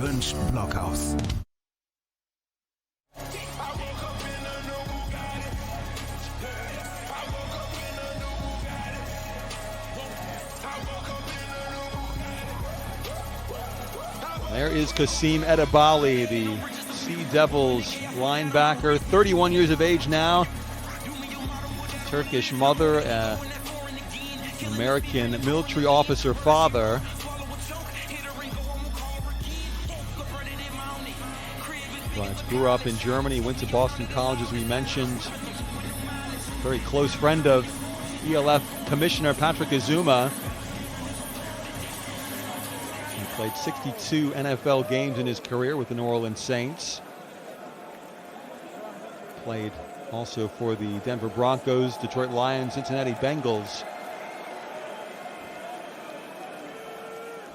Wünscht Blockhaus. There is Kasim Edebali, the Sea Devils linebacker, 31 years of age now. Turkish mother, American military officer father. But grew up in Germany, went to Boston College, as we mentioned. Very close friend of ELF Commissioner Patrick Azuma. He played 62 NFL games in his career with the New Orleans Saints. Played also for the Denver Broncos, Detroit Lions, Cincinnati Bengals.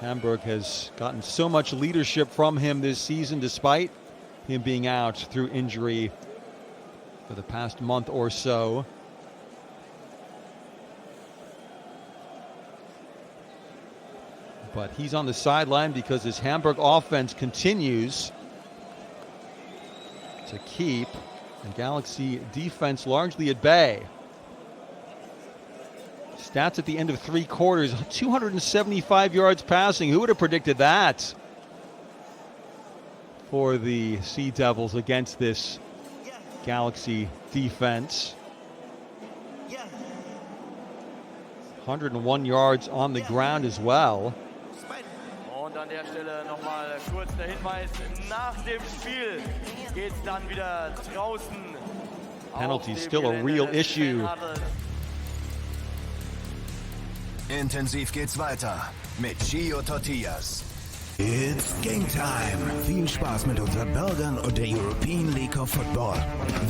Hamburg has gotten so much leadership from him this season, despite him being out through injury for the past month or so. But he's on the sideline because his Hamburg offense continues to keep the Galaxy defense largely at bay. Stats at the end of three quarters, 275 yards passing. Who would have predicted that for the Sea Devils against this Galaxy defense? 101 yards on the ground as well. Und an der Stelle nochmal kurz der Hinweis, nach dem Spiel geht's dann wieder draußen. Penalty still a real issue. Intensiv geht's weiter mit Gio Tortillas. It's game time. Viel Spaß mit unseren Burgern und der European League of Football.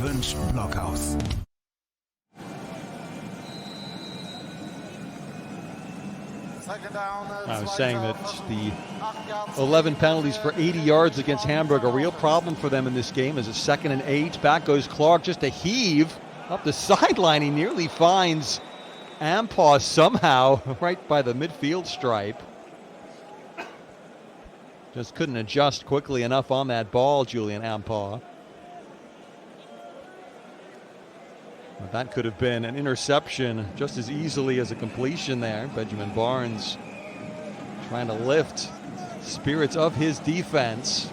Wünscht Blockhaus. I was saying that the 11 penalties for 80 yards against Hamburg, a real problem for them in this game. As a 2nd and 8, back goes Clark, just a heave up the sideline. He nearly finds Ampaw somehow right by the midfield stripe. Just couldn't adjust quickly enough on that ball, Julian Ampaw. Well, that could have been an interception just as easily as a completion there. Benjamin Barnes trying to lift spirits of his defense.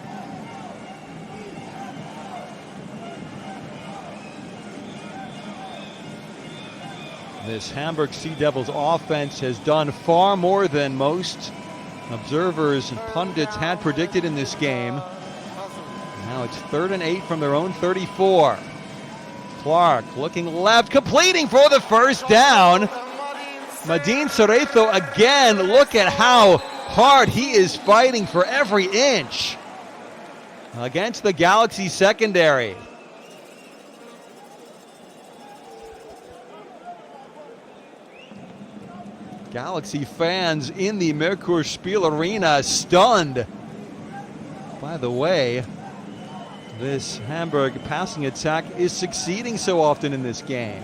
This Hamburg Sea Devils offense has done far more than most observers and pundits had predicted in this game. Now it's 3rd and 8 from their own 34. Clark looking left, completing for the first down. Madin Cerezo again. Look at how hard he is fighting for every inch against the Galaxy secondary. Galaxy fans in the Merkur Spiel Arena stunned by the way this Hamburg passing attack is succeeding so often in this game.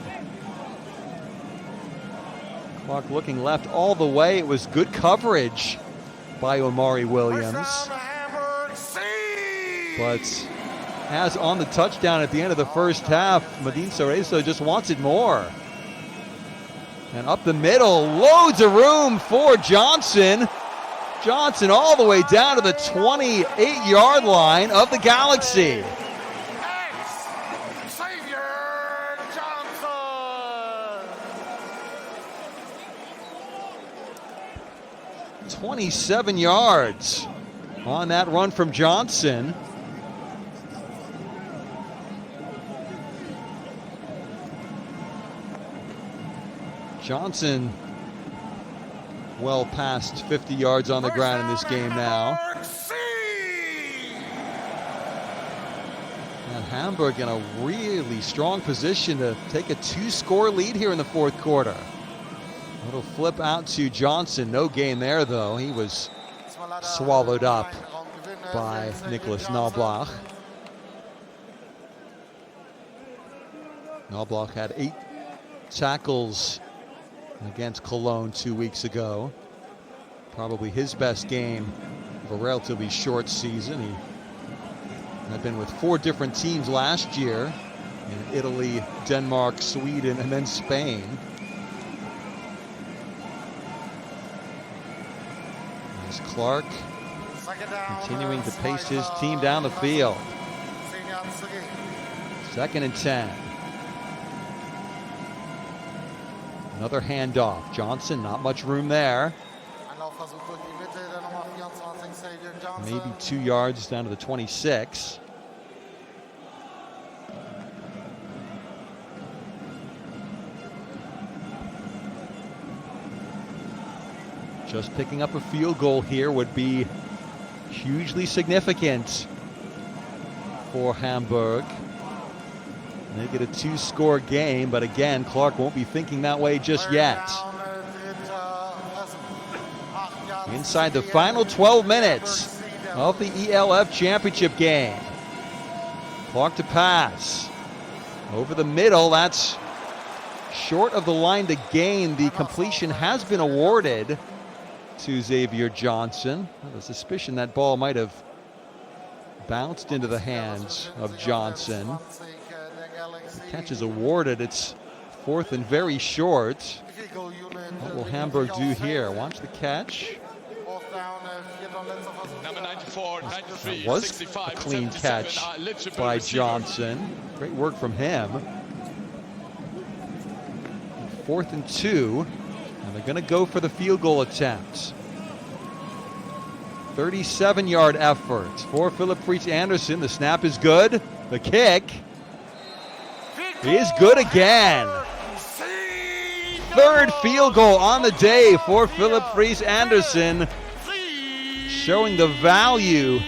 Clark looking left all the way. It was good coverage by Omari Williams. But as on the touchdown at the end of the first half, Madin Cerezo just wants it more. And up the middle, loads of room for Johnson. Johnson all the way down to the 28-yard line of the Galaxy. Xavier Johnson. 27 yards on that run from Johnson. Johnson well past 50 yards on the ground in this game now. And Hamburg in a really strong position to take a 2-score lead here in the fourth quarter. Little flip out to Johnson. No gain there, though. He was swallowed up by Nicholas Knobloch. Knobloch had 8 tackles against Cologne 2 weeks ago. Probably his best game of a relatively short season. He had been with 4 different teams last year in Italy, Denmark, Sweden, and then Spain. There's Clark continuing to pace his team down the field. 2nd and 10. Another handoff. Johnson, not much room there. Maybe 2 yards down to the 26. Just picking up a field goal here would be hugely significant for Hamburg. Make it a 2-score game, but again, Clark won't be thinking that way just yet. Inside the final 12 minutes of the ELF Championship game. Clark to pass. Over the middle, that's short of the line to gain. The completion has been awarded to Xavier Johnson. I have a suspicion that ball might have bounced into the hands of Johnson. The catch is awarded. It's 4th and very short. What will Hamburg do here? Watch the catch. Number 94, 93, That was 65, a clean 77 catch are eligible by receivers. Johnson. Great work from him. 4th and 2. And they're going to go for the field goal attempt. 37-yard effort for Philip Fries Anderson. The snap is good. The kick is good again. 3rd field goal on the day for Philip Fries Anderson, showing the value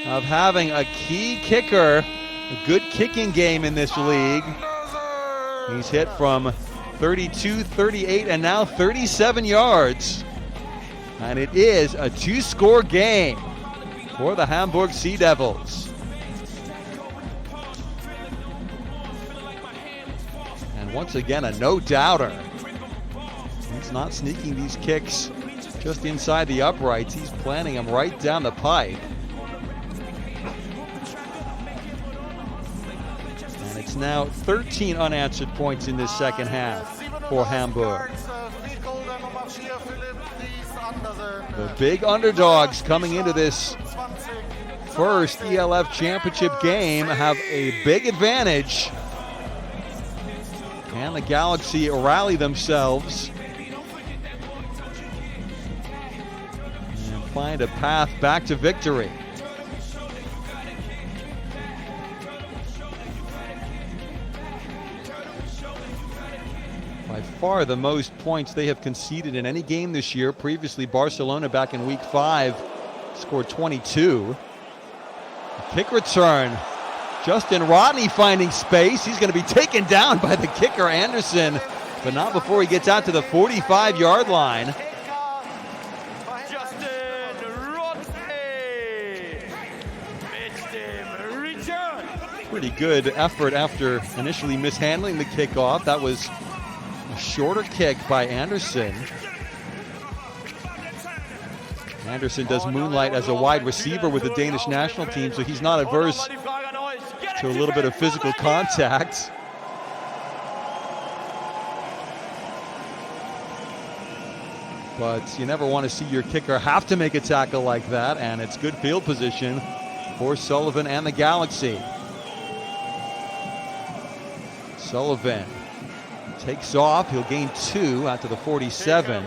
of having a key kicker, a good kicking game in this league. He's hit from 32, 38, and now 37 yards And it is a 2-score game for the Hamburg Sea Devils. And once again, a no-doubter. He's not sneaking these kicks just inside the uprights. He's planting them right down the pipe. And it's now 13 unanswered points in this second half for Hamburg. The big underdogs coming into this first ELF championship game have a big advantage. Can the Galaxy rally themselves and find a path back to victory? By far the most points they have conceded in any game this year. Previously, Barcelona back in week 5 scored 22. A kick return. Justin Rodney finding space. He's going to be taken down by the kicker, Anderson, but not before he gets out to the 45-yard line. Pretty good effort after initially mishandling the kickoff. That was a shorter kick by Anderson. Anderson does moonlight as a wide receiver with the Danish national team, so he's not averse to a little bit of physical contact. But you never want to see your kicker have to make a tackle like that, and it's good field position for Sullivan and the Galaxy. Sullivan takes off. He'll gain 2 out to the 47.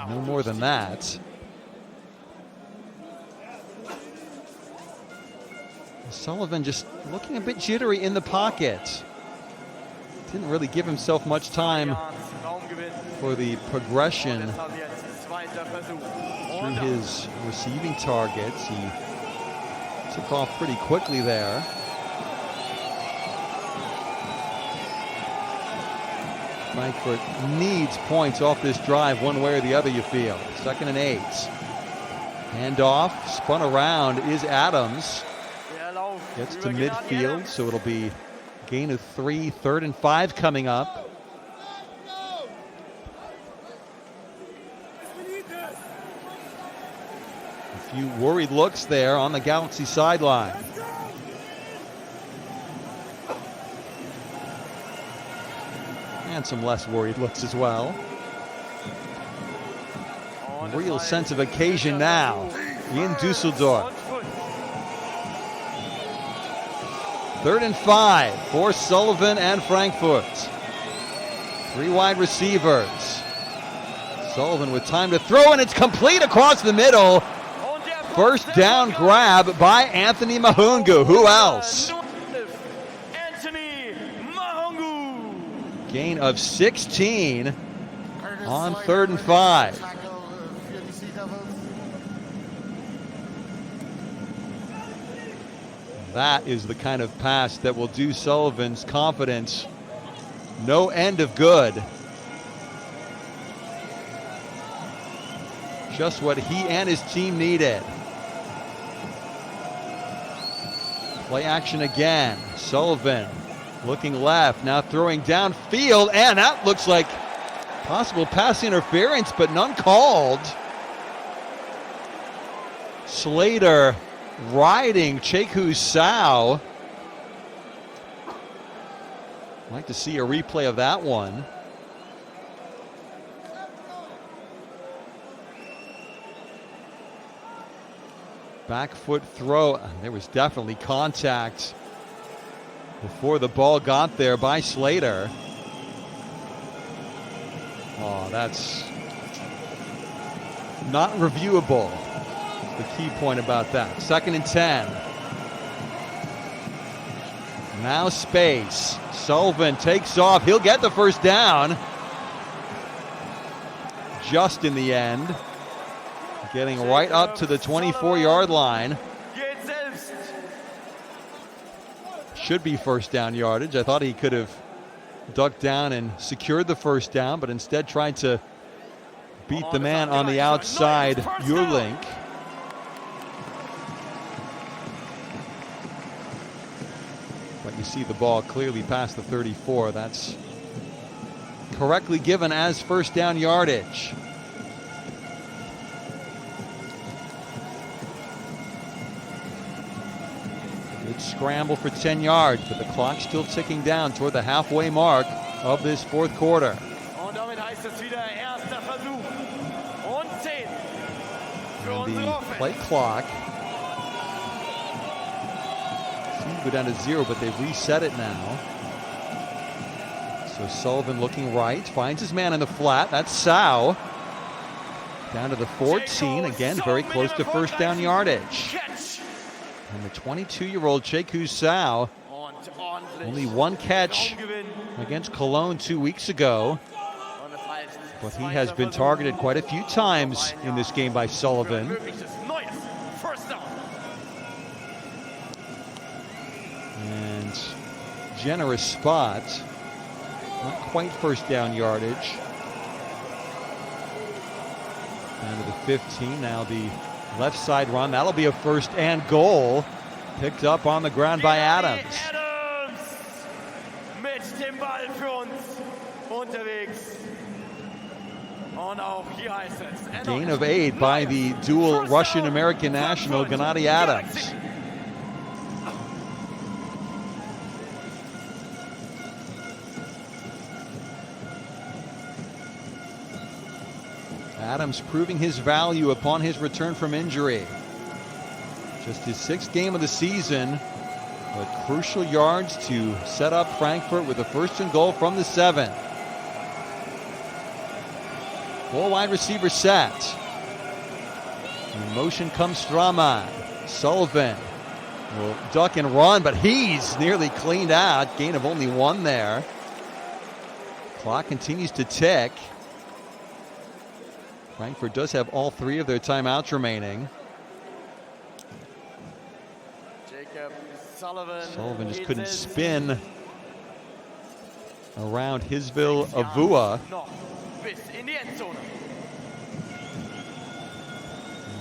No more than that. Sullivan just looking a bit jittery in the pocket. Didn't really give himself much time for the progression through his receiving targets. He took off pretty quickly there. Frankfurt needs points off this drive one way or the other, you feel. 2nd and 8. Handoff, spun around is Adams. Gets to midfield, so it'll be gain of 3, 3rd and 5 coming up. A few worried looks there on the Galaxy sideline. And some less worried looks as well. A real sense of occasion now in Dusseldorf. 3rd and 5 for Sullivan and Frankfurt. 3 wide receivers. Sullivan with time to throw, and it's complete across the middle. First down grab by Anthony Mahungu. Who else? Gain of 16 on 3rd and 5. That is the kind of pass that will do Sullivan's confidence no end of good. Just what he and his team needed. Play action again. Sullivan looking left, now throwing downfield, and that looks like possible pass interference, but none called. Slater riding Cheku Sao. I'd like to see a replay of that one. Back foot throw. There was definitely contact before the ball got there by Slater. Oh, that's not reviewable. The key point about that. 2nd and 10. Now space. Sullivan takes off. He'll get the first down. Just in the end. Getting right up to the 24-yard line. Should be first down yardage. I thought he could have ducked down and secured the first down, but instead tried to beat the man on the outside, Jurlink. But you see the ball clearly past the 34. That's correctly given as first down yardage. Good scramble for 10 yards, but the clock's still ticking down toward the halfway mark of this fourth quarter. Und damit heißt es wieder erster Versuch und 10 für And unsere the Offense. play clock seemed to go down to 0, but they've reset it now. So Sullivan looking right, finds his man in the flat. That's Sau. Down to the 14, again very close to first down yardage. And the 22-year-old Cheku Sau, only one catch against Cologne 2 weeks ago. But he has been targeted quite a few times in this game by Sullivan. And generous spot. Not quite first down yardage. Down to the 15. Now the left side run. That'll be a first and goal. Picked up on the ground by Adams. Mit dem Ball für uns unterwegs. Und auch hier heißt es. Gain of 8 by the dual Russian-American national Gennady Adams. Adams proving his value upon his return from injury. Just his 6th game of the season, but crucial yards to set up Frankfurt with a first and goal from the 7. 4 wide receiver set. In motion comes Straman. Sullivan will duck and run, but he's nearly cleaned out. Gain of only 1 there. Clock continues to tick. Frankfurt does have all 3 of their timeouts remaining. Sullivan just couldn't spin around Hisville Avua.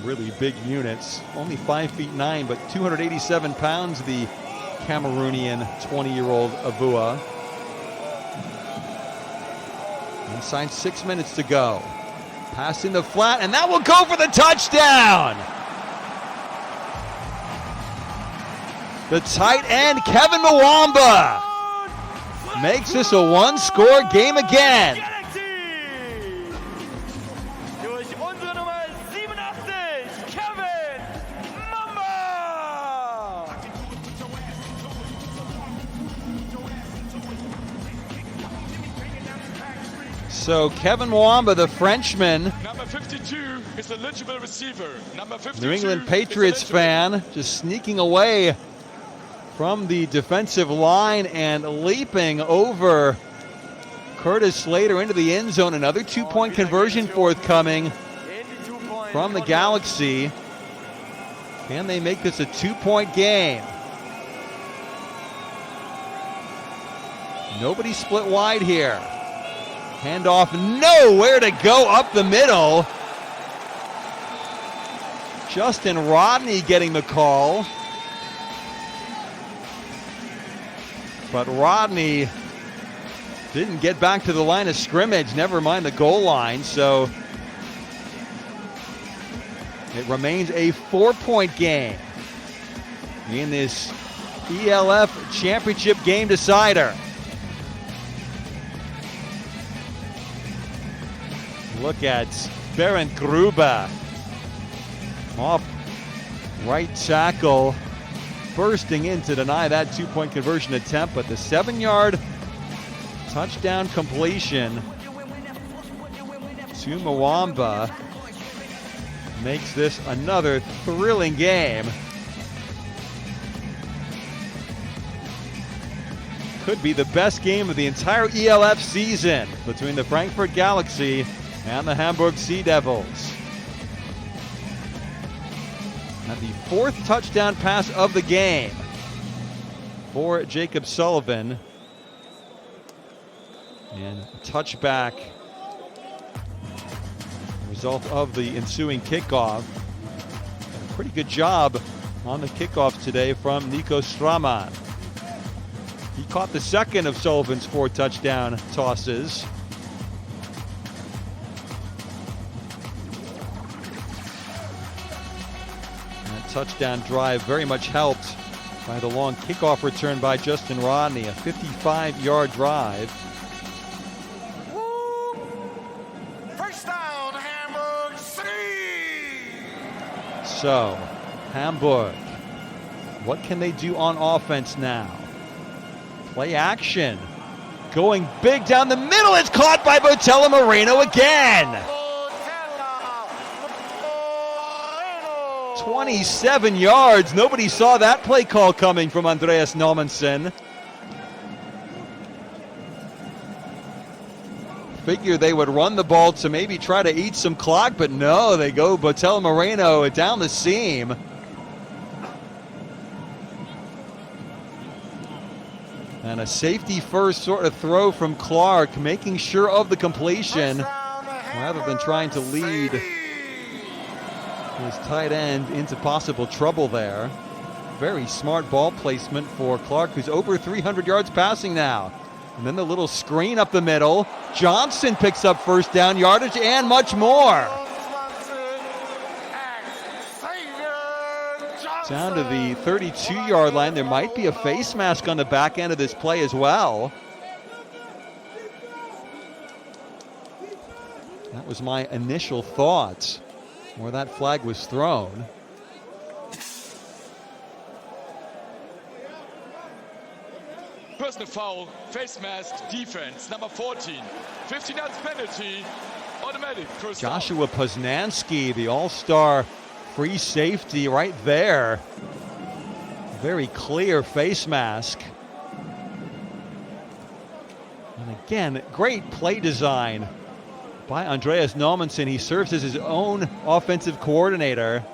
Really big units. Only 5'9", but 287 pounds, the Cameroonian 20-year-old Avua. Inside 6 minutes to go. Pass in the flat, and that will go for the touchdown! The tight end, Kevin Mwamba, makes this a one-score game again. Durch unsere Nummer 87, Kevin Mwamba. So Kevin Mwamba, the Frenchman, Number 52 is eligible receiver. Number 52 New England Patriots fan, just sneaking away from the defensive line and leaping over Curtis Slater into the end zone. Another 2-point conversion forthcoming from the Galaxy. Can they make this a 2-point game? Nobody split wide here. Handoff nowhere to go up the middle. Justin Rodney getting the call. But Rodney didn't get back to the line of scrimmage, never mind the goal line, so it remains a 4-point game in this ELF championship game decider. Look at Berend Gruber off right tackle, bursting in to deny that 2-point conversion attempt, but the 7-yard touchdown completion to Mwamba makes this another thrilling game. Could be the best game of the entire ELF season between the Frankfurt Galaxy and the Hamburg Sea Devils. And the 4th touchdown pass of the game for Jacob Sullivan. And touchback, result of the ensuing kickoff. A pretty good job on the kickoff today from Nico Straman. He caught the second of Sullivan's 4 touchdown tosses. That touchdown drive very much helped by the long kickoff return by Justin Rodney, a 55-yard drive. First down, Hamburg. So, Hamburg, what can they do on offense now? Play action. Going big down the middle. It's caught by Botella Moreno again. 27 yards. Nobody saw that play call coming from Andreas Nommensen. Figure they would run the ball to maybe try to eat some clock, but no, they go Botella Moreno down the seam. And a safety first sort of throw from Clark, making sure of the completion rather than trying to lead his tight end into possible trouble there. Very smart ball placement for Clark, who's over 300 yards passing now. And then the little screen up the middle. Johnson picks up first down yardage and much more. Down to the 32-yard line. There might be a face mask on the back end of this play as well. That was my initial thoughts where that flag was thrown. Personal foul, face mask, defense, number 14. 15 yards penalty, automatic. Joshua Poznanski, the all-star free safety right there. Very clear face mask. And again, great play design by Andreas Nommensen. He serves as his own offensive coordinator.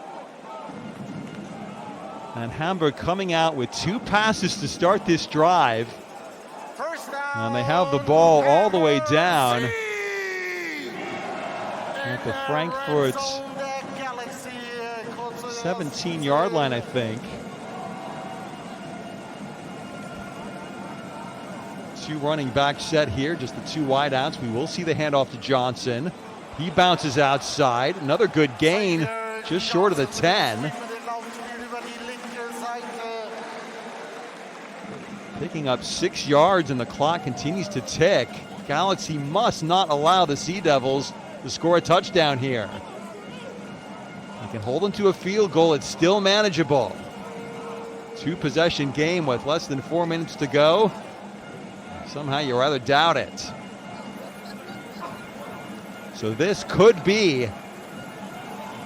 And Hamburg coming out with 2 passes to start this drive. And they have the ball all the way down at the Frankfurt's 17-yard line, I think. 2 running back set here, just the 2 wideouts. We will see the handoff to Johnson. He bounces outside. Another good gain, just short of the 10. Picking up 6 yards, and the clock continues to tick. Galaxy must not allow the Sea Devils to score a touchdown here. You can hold them to a field goal. It's still manageable. 2-possession game with less than 4 minutes to go. Somehow you rather doubt it. So this could be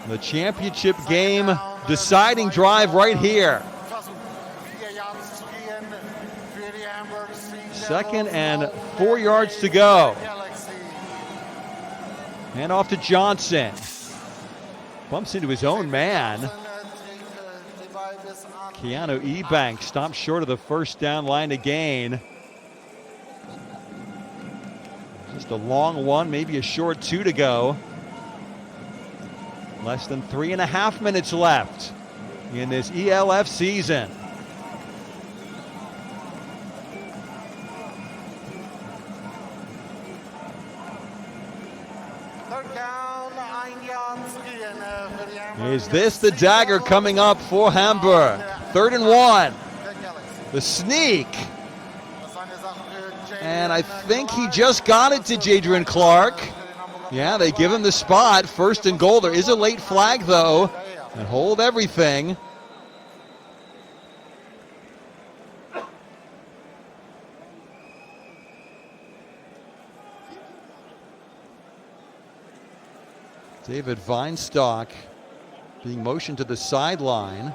the championship game deciding drive right here. 2nd and 4 yards to go. Hand off to Johnson. Bumps into his own man. Keanu Ebanks stops short of the first down line to gain. Just a long one, maybe a short 2 to go. Less than 3.5 minutes left in this ELF season. Is this the dagger coming up for Hamburg? 3rd and 1. The sneak. And I think he just got it to Jadrian Clark. Yeah, they give him the spot. 1st and goal. There is a late flag, though. And hold everything. David Weinstock being motioned to the sideline.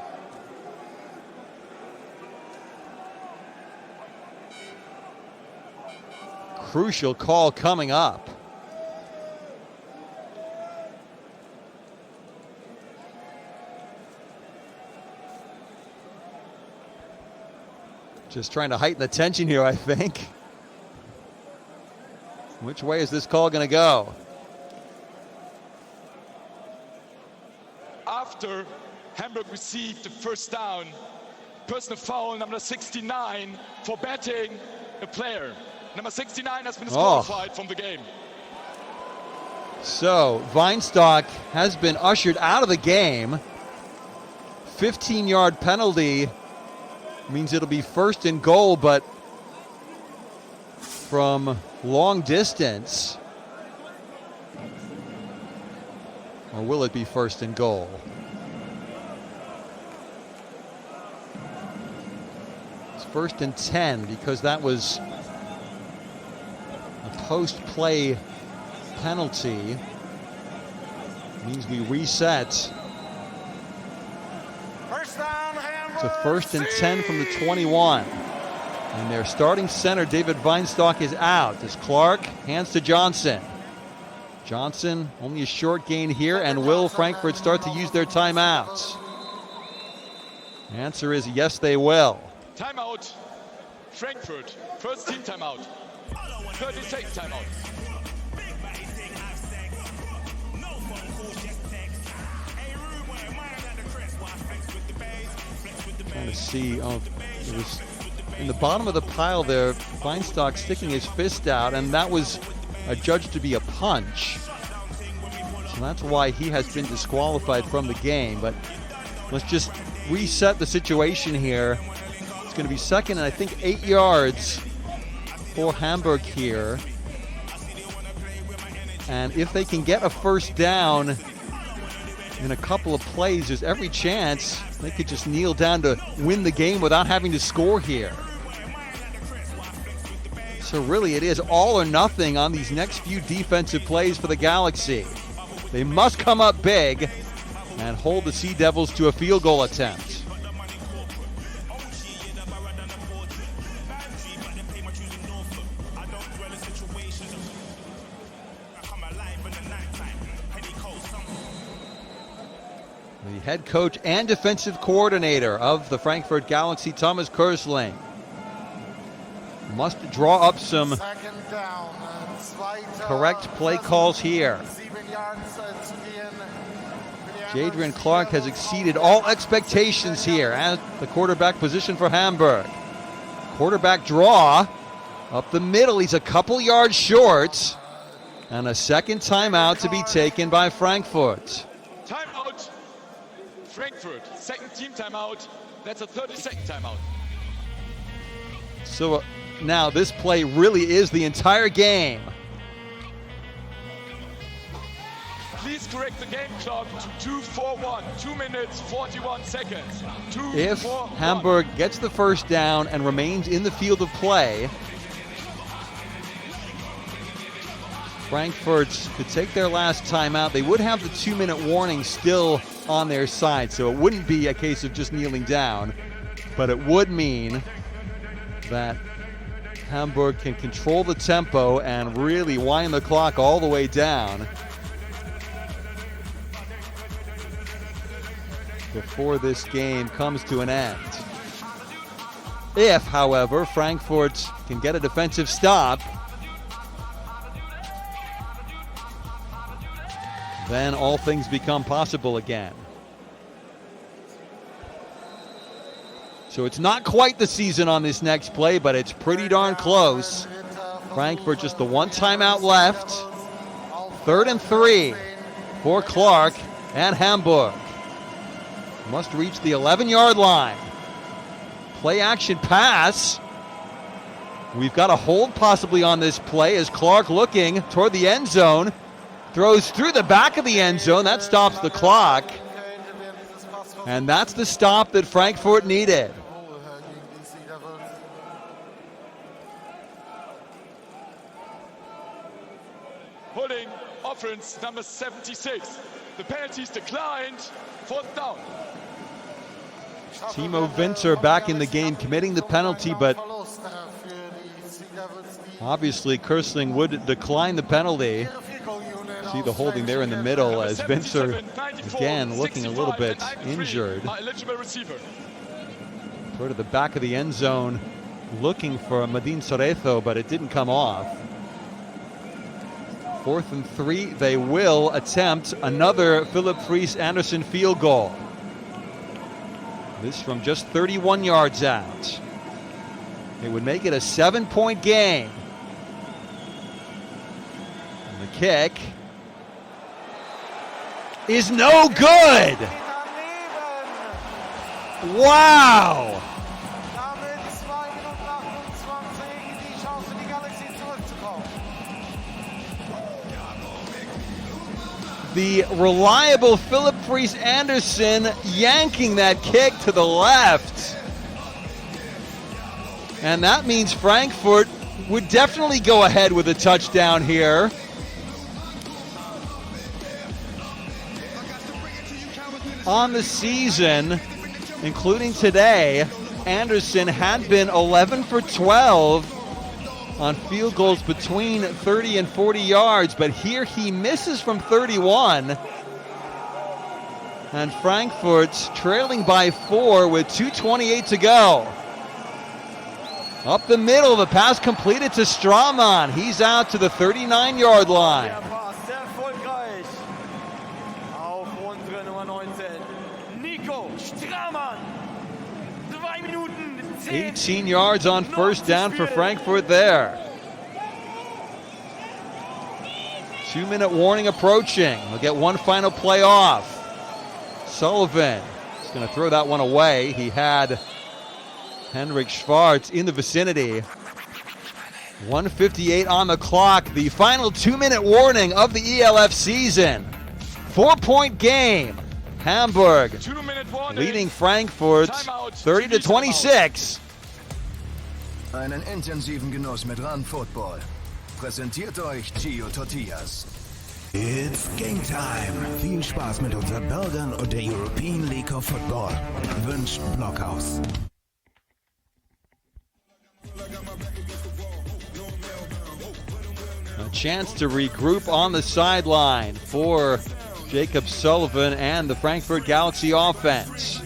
Crucial call coming up. Just trying to heighten the tension here, I think. Which way is this call going to go? After Hamburg received the first down, personal foul number 69 for batting a player. Number 69 has been disqualified from the game. So Weinstock has been ushered out of the game. 15-yard penalty means it'll be first and goal, but from long distance. Or will it be first and goal? It's first and 10 because that was a post-play penalty. Means we reset. First down, Hamburg. So first and 10 from the 21. And their starting center, David Weinstock, is out as Clark hands to Johnson. Johnson, only a short gain here, and will Frankfurt start to use their timeouts? The answer is yes, they will. Timeout, Frankfurt. First team timeout. 30-second timeout. Trying to see, it was in the bottom of the pile there, Weinstock sticking his fist out, and that was adjudged to be a punch. So that's why he has been disqualified from the game. But let's just reset the situation here. It's going to be second and I think 8 yards for Hamburg here. And if they can get a first down in a couple of plays, there's every chance they could just kneel down to win the game without having to score here. So really it is all or nothing on these next few defensive plays for the Galaxy. They must come up big and hold the Sea Devils to a field goal attempt. The head coach and defensive coordinator of the Frankfurt Galaxy, Thomas Kersling, must draw up some correct play calls here. Jadrian Clark has exceeded all expectations here at the quarterback position for Hamburg. Quarterback draw up the middle. He's a couple yards short. And a second timeout to be taken by Frankfurt. Timeout, Frankfurt. Second team timeout. That's a 30-second timeout. So now this play really is the entire game. Please correct the game clock to 2:41. 2 minutes, 41 seconds. If Hamburg gets the first down and remains in the field of play, Frankfurt could take their last timeout. They would have the 2-minute warning still on their side, so it wouldn't be a case of just kneeling down, but it would mean that Hamburg can control the tempo and really wind the clock all the way down before this game comes to an end. If, however, Frankfurt can get a defensive stop, then all things become possible again. So it's not quite the season on this next play, but it's pretty darn close. Frankfurt just the one timeout left. 3rd and 3 for Clark and Hamburg. Must reach the 11-yard line. Play action pass. We've got a hold possibly on this play as Clark looking toward the end zone. Throws through the back of the end zone. That stops the clock. And that's the stop that Frankfurt needed. Holding offense number 76. The penalties declined. 4th down. Timo Winter back in the game, committing the penalty, but obviously Kersling would decline the penalty. See the holding there in the middle as Winter, again, looking a little bit injured. Toward the back of the end zone, looking for Madin Cerezo, but it didn't come off. 4th and 3, they will attempt another Philip Friis Andersen field goal. This from just 31 yards out. It would make it a 7-point game. And the kick is no good. Wow. The reliable Philip Friis Andersen yanking that kick to the left. And that means Frankfurt would definitely go ahead with a touchdown here. On the season, including today, Andersen had been 11 for 12 on field goals between 30 and 40 yards, but here he misses from 31. And Frankfurt's trailing by 4 with 2:28 to go. Up the middle, the pass completed to Straumann. He's out to the 39-yard line. 18 yards on first down for Frankfurt there. 2-minute warning approaching. We'll get one final play off. Sullivan is going to throw that one away. He had Henrik Schwartz in the vicinity. 1:58 on the clock. The final 2-minute warning of the ELF season. 4-point game. Hamburg leading Frankfurt 30-26. Einen intensiven Genuss mit Run Football. Präsentiert euch Gio Tortillas. It's game time. Viel Spaß mit unseren Burgern und der European League of Football. Wünscht Blockhaus. A chance to regroup on the sideline for Jacob Sullivan and the Frankfurt Galaxy offense.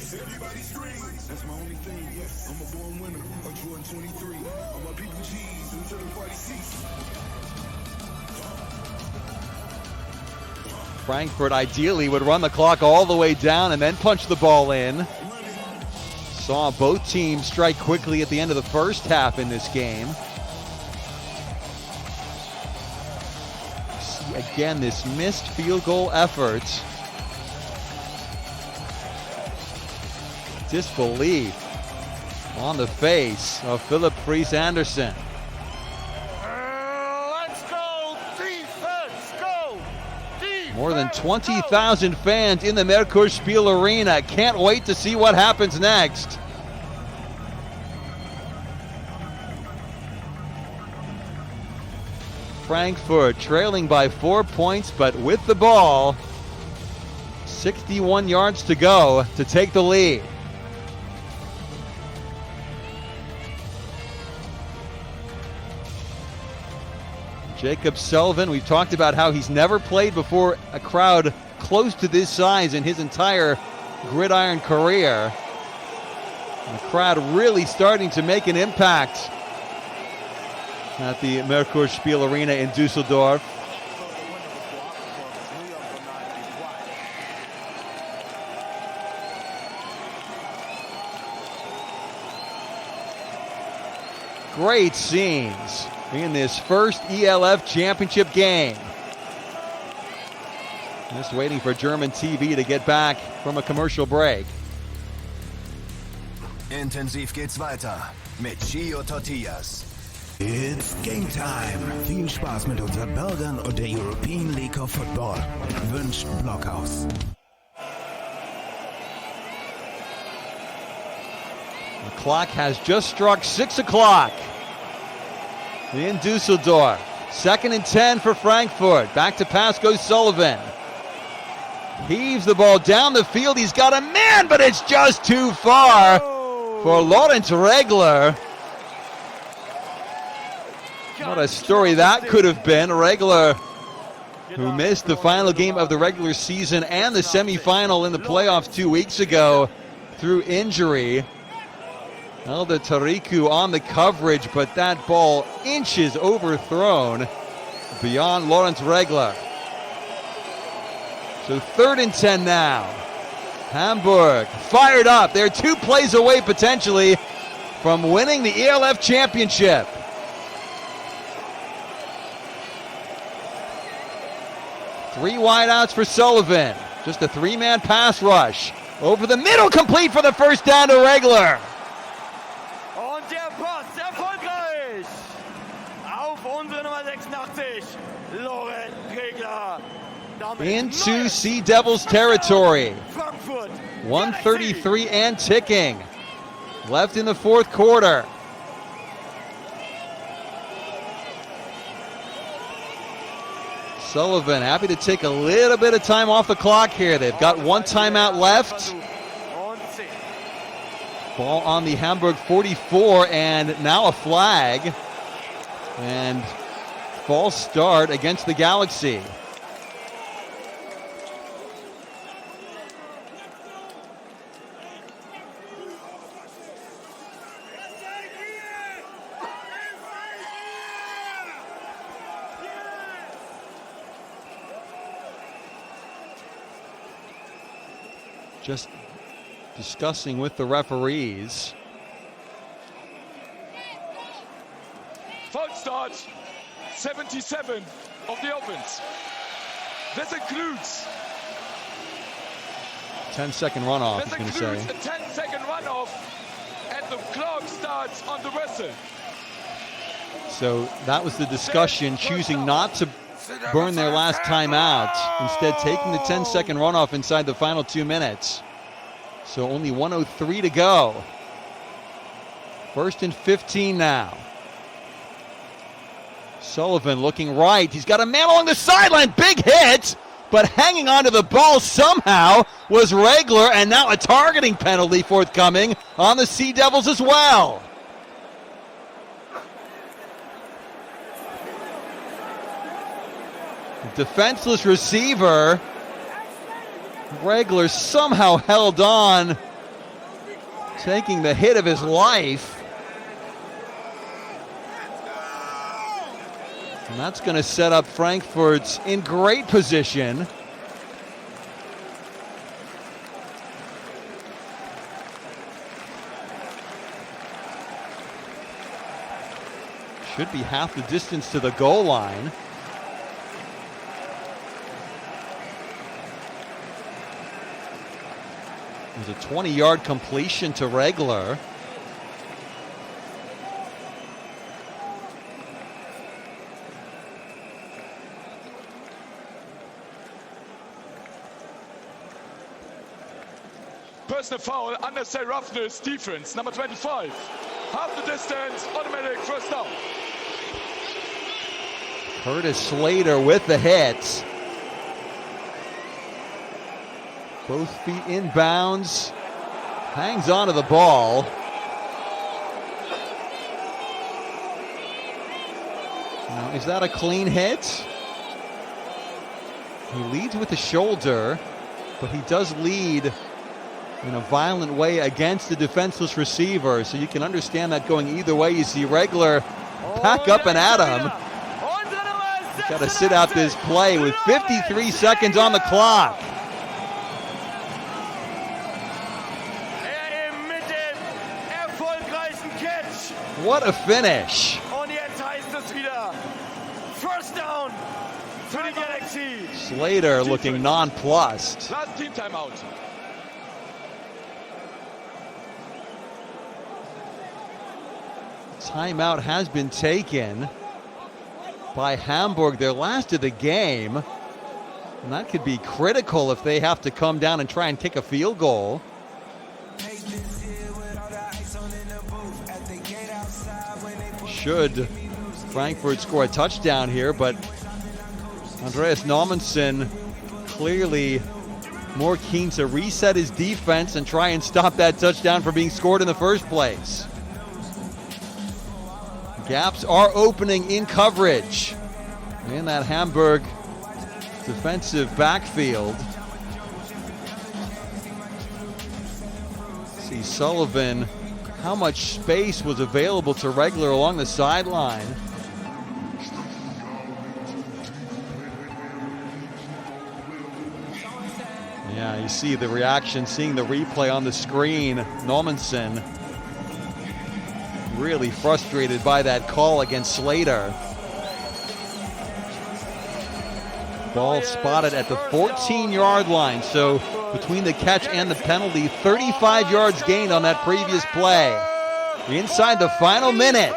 Frankfurt ideally would run the clock all the way down and then punch the ball in. Saw both teams strike quickly at the end of the first half in this game. See again this missed field goal effort. Disbelief on the face of Philip Friis Andersen. More than 20,000 fans in the Merkur-Spiel Arena. Can't wait to see what happens next. Frankfurt trailing by 4 points, but with the ball. 61 yards to go to take the lead. Jacob Sullivan, we've talked about how he's never played before a crowd close to this size in his entire gridiron career. And the crowd really starting to make an impact at the Merkur-Spiel Arena in Dusseldorf. Great scenes in this first ELF championship game. Just waiting for German TV to get back from a commercial break. Intensiv geht's weiter mit Gio Tortillas. It's game time. Viel Spaß mit unseren Burgern und der European League of Football. Wünscht Blockhaus. The clock has just struck 6 o'clock in Dusseldorf. 2nd and 10 for Frankfurt. Back to pass goes Sullivan. Heaves the ball down the field. He's got a man, but it's just too far for Lorenz Regler. What a story that could have been. Regler, who missed the final game of the regular season and the semifinal in the playoffs 2 weeks ago through injury. Elda Tariku on the coverage, but that ball inches overthrown beyond Lawrence Regler. So 3rd and 10 now. Hamburg fired up. They're 2 plays away potentially from winning the ELF championship. Three wideouts for Sullivan. Just a 3-man pass rush. Over the middle, complete for the first down to Regler. Und der Pass erfolgreich auf unsere Nummer 86, Lorenz Regler. Into Sea Devils territory. Frankfurt. 1:33 and ticking. Left in the 4th quarter. Sullivan happy to take a little bit of time off the clock here. They've got 1 timeout left. Ball on the Hamburg 44 and now a flag. And false start against the Galaxy. Just discussing with the referees. False start, 77 of the offense. This includes 10-second runoff, he's going to say. a 10-second runoff, and the clock starts on the whistle. So that was the discussion, choosing not to burn their last timeout, instead taking the 10-second runoff inside the final 2 minutes. So only 1:03 to go. 1st and 15 now. Sullivan looking right. He's got a man along the sideline. Big hit, but hanging onto the ball somehow was Regler, and now a targeting penalty forthcoming on the Sea Devils as well. Defenseless receiver. Regler somehow held on, taking the hit of his life. And that's going to set up Frankfurt in great position. Should be half the distance to the goal line. There's a 20-yard completion to Regler. Personal foul, unnecessary roughness, defense, number 25. Half the distance, automatic first down. Curtis Slater with the hit. Both feet inbounds. Hangs onto the ball. Now, is that a clean hit? He leads with the shoulder, but he does lead in a violent way against the defenseless receiver. So you can understand that going either way. You see Regler back up and at him. Got to sit out this play with 53 seconds on the clock. What a finish. Und jetzt heißt es wieder First down für die Galaxy. Slater looking nonplussed. Last team timeout. Timeout has been taken by Hamburg, their last of the game. And that could be critical if they have to come down and try and kick a field goal. Should Frankfurt score a touchdown here, but Andreas Naumannsson clearly more keen to reset his defense and try and stop that touchdown from being scored in the first place. Gaps are opening in coverage in that Hamburg defensive backfield. See Sullivan, how much space was available to Regler along the sideline. Yeah, you see the reaction, seeing the replay on the screen. Normanson really frustrated by that call against Slater. Ball spotted at the 14-yard line. So between the catch and the penalty, 35 yards gained on that previous play. Inside the final minute.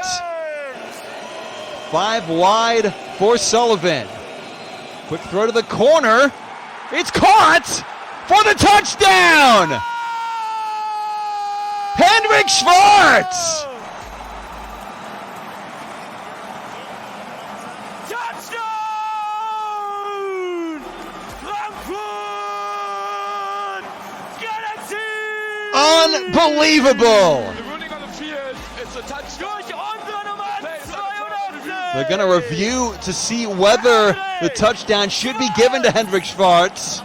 5 wide for Sullivan. Quick throw to the corner. It's caught for the touchdown! Henrik Schwartz! Touchdown! Frankfurt! Galaxy! Unbelievable! Running on the field, it's a touchdown. They're going to review to see whether the touchdown should be given to Henrik Schwartz.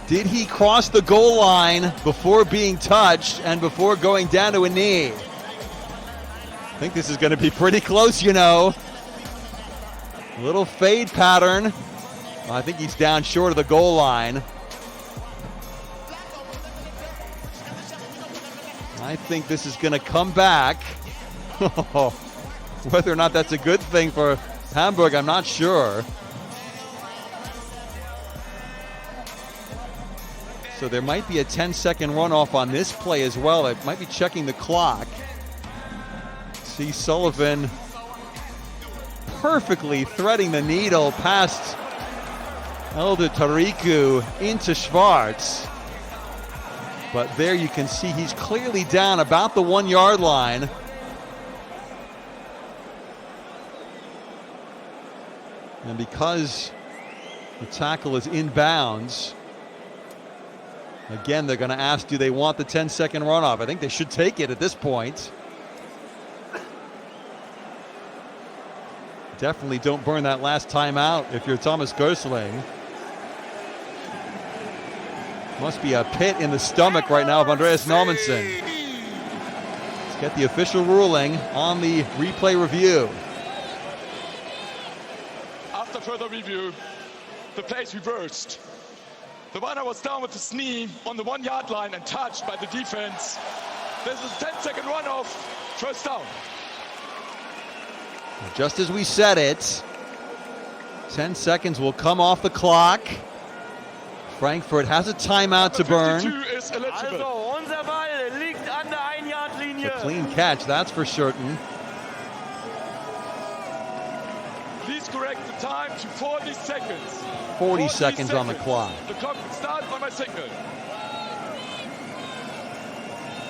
Did he cross the goal line before being touched and before going down to a knee? I think this is going to be pretty close, you know. A little fade pattern. I think he's down short of the goal line. I think this is going to come back. Whether or not that's a good thing for Hamburg, I'm not sure. So there might be a 10-second runoff on this play as well. It might be checking the clock. See Sullivan perfectly threading the needle past Elder Tariku into Schwartz. But there you can see he's clearly down about the 1-yard line. And because the tackle is inbounds, again, they're going to ask, do they want the 10-second runoff? I think they should take it at this point. Definitely don't burn that last timeout if you're Thomas Gersling. Must be a pit in the stomach right now of Andreas Normanson. Let's get the official ruling on the replay review. After further review, the play's reversed. The runner was down with his knee on the 1-yard line and touched by the defense. There's a 10-second runoff, first down. Just as we said it, 10 seconds will come off the clock. Frankfurt has a timeout to burn. Is eligible. Also, unser Ball liegt an der 1-Yard-Linie. A clean catch, that's for certain. Please correct the time to 40 seconds. 40 seconds on the clock. The clock will start by my signal.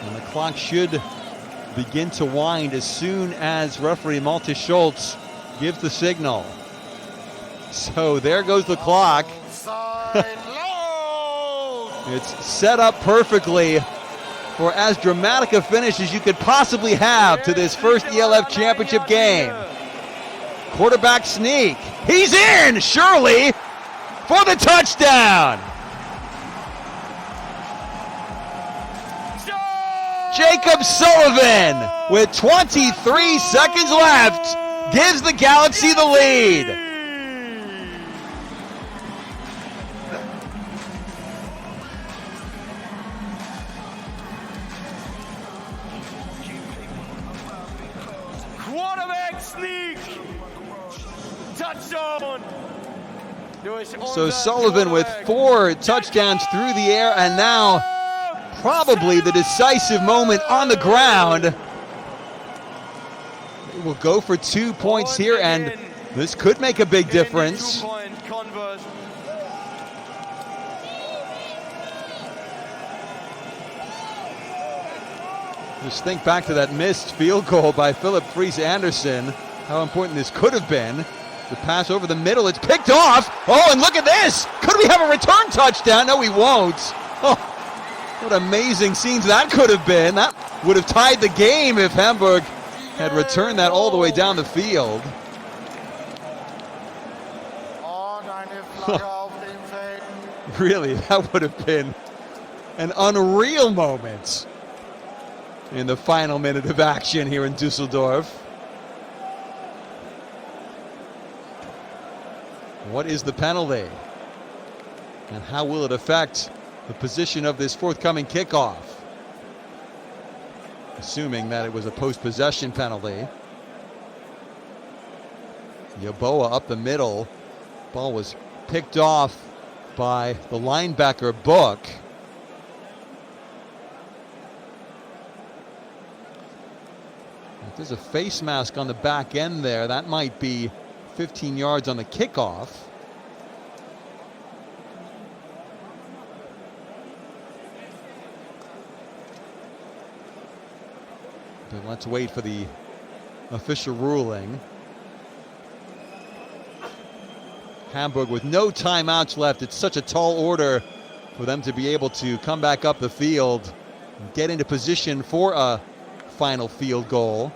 And the clock should begin to wind as soon as referee Malte Schultz gives the signal. So there goes the clock. It's set up perfectly for as dramatic a finish as you could possibly have to this first ELF championship game. Quarterback sneak. He's in, surely, for the touchdown. Jacob Sullivan, with 23 seconds left, gives the Galaxy the lead. Quarterback sneak. Touchdown. So Sullivan with 4 touchdowns through the air, and now probably the decisive moment on the ground. They will go for 2 points here, and this could make a big difference. Just think back to that missed field goal by Philip Friis Anderson. How important this could have been. The pass over the middle, it's picked off. Oh, and look at this. Could we have a return touchdown? No, we won't. Oh, what amazing scenes that could have been. That would have tied the game if Hamburg had returned that all the way down the field. Really, that would have been an unreal moment in the final minute of action here in Dusseldorf. What is the penalty? And how will it affect the position of this forthcoming kickoff? Assuming that it was a post-possession penalty. Yeboah up the middle. Ball was picked off by the linebacker Book. If there's a face mask on the back end there, that might be 15 yards on the kickoff. But let's wait for the official ruling. Hamburg with no timeouts left. It's such a tall order for them to be able to come back up the field and get into position for a final field goal.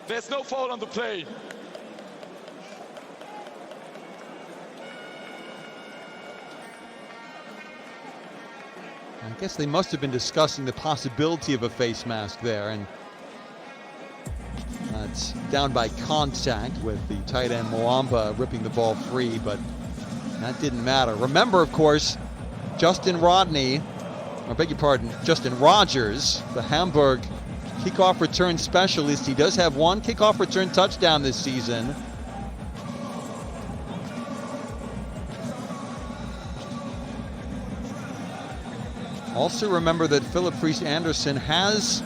There's no foul on the play. I guess they must have been discussing the possibility of a face mask there, and it's down by contact with the tight end Mwamba ripping the ball free, but that didn't matter. Remember, of course, Justin Rogers, the Hamburg kickoff return specialist. He does have one kickoff return touchdown this season. Also remember that Philip Friis Anderson has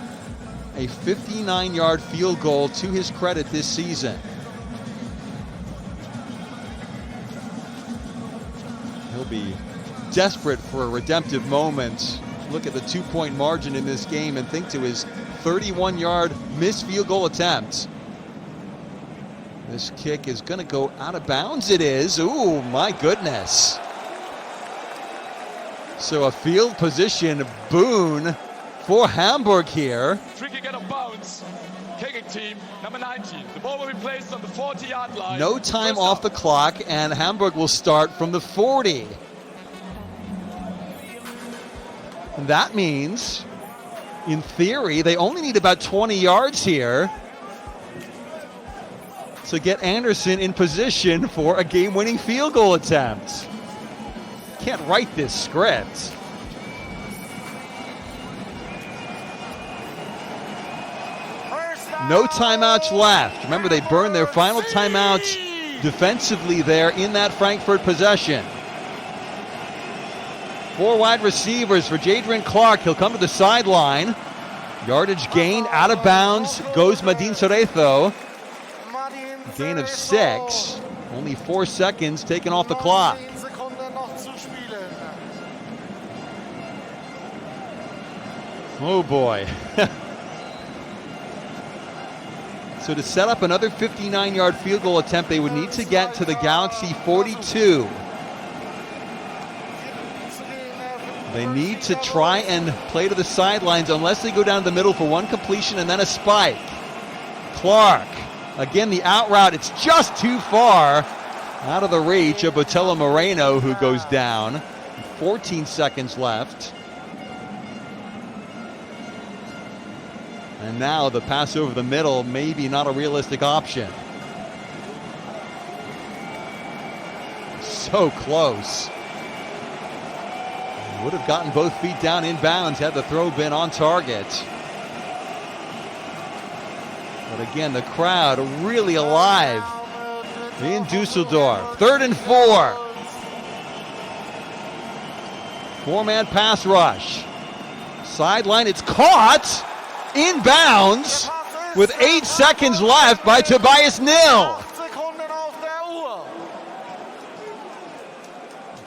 a 59-yard field goal to his credit this season. He'll be desperate for a redemptive moment. Look at the 2-point margin in this game and think to his 31-yard missed field goal attempt. This kick is going to go out of bounds. It is. Ooh, my goodness. So a field position boon for Hamburg here. Free kick out of bounds. Kicking team, number 19. The ball will be placed on the 40-yard line. No time off the clock, and Hamburg will start from the 40. And that means, in theory, they only need about 20 yards here to get Anderson in position for a game-winning field goal attempt. Can't write this script. No timeouts left. Remember, they burned their final timeouts defensively there in that Frankfurt possession. 4 wide receivers for Jadrian Clark. He'll come to the sideline. Yardage gained, out of bounds goes Madin Cerezo. Gain of 6. Only 4 seconds taken off the clock. Oh boy. So to set up another 59-yard field goal attempt, they would need to get to the Galaxy 42. They need to try and play to the sidelines unless they go down the middle for one completion and then a spike. Clark, again the out route, it's just too far out of the reach of Botello Moreno, who goes down. 14 seconds left. And now the pass over the middle, maybe not a realistic option. So close. Would have gotten both feet down in bounds had the throw been on target. But again, the crowd really alive in Dusseldorf. 3rd and 4. 4-man pass rush. Sideline, it's caught. Inbounds with 8 seconds left by Tobias Nil.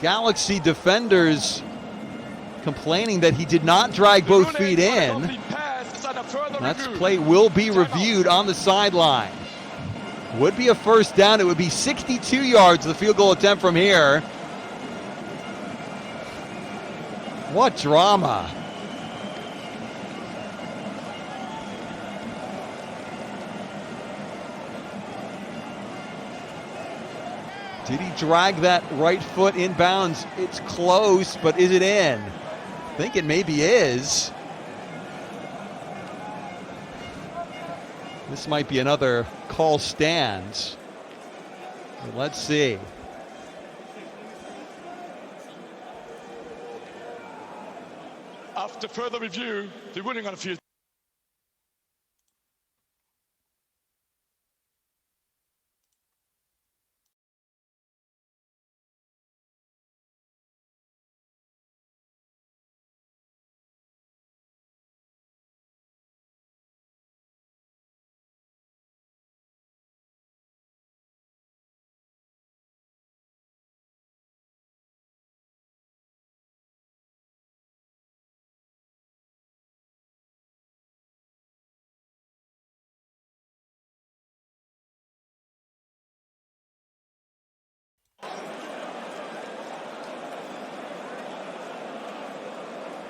Galaxy defenders complaining that he did not drag both feet in. That play will be reviewed on the sideline. Would be a first down. It would be 62 yards, the field goal attempt from here. What drama. Did he drag that right foot inbounds? It's close, but is it in? I think it maybe is. This might be another call stand. Let's see. After further review, the ruling on the field.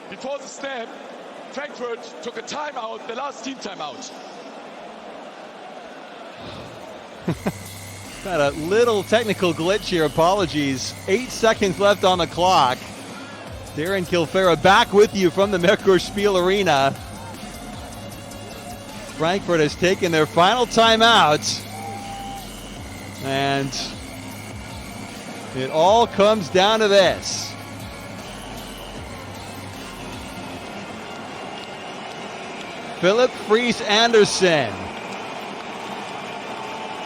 Before the snap, Frankfurt took a timeout, the last team timeout. Got a little technical glitch here, apologies. 8 seconds left on the clock. Darren Kilfera back with you from the Merkur Arena. Frankfurt has taken their final timeout. And it all comes down to this. Philip Friis Andersen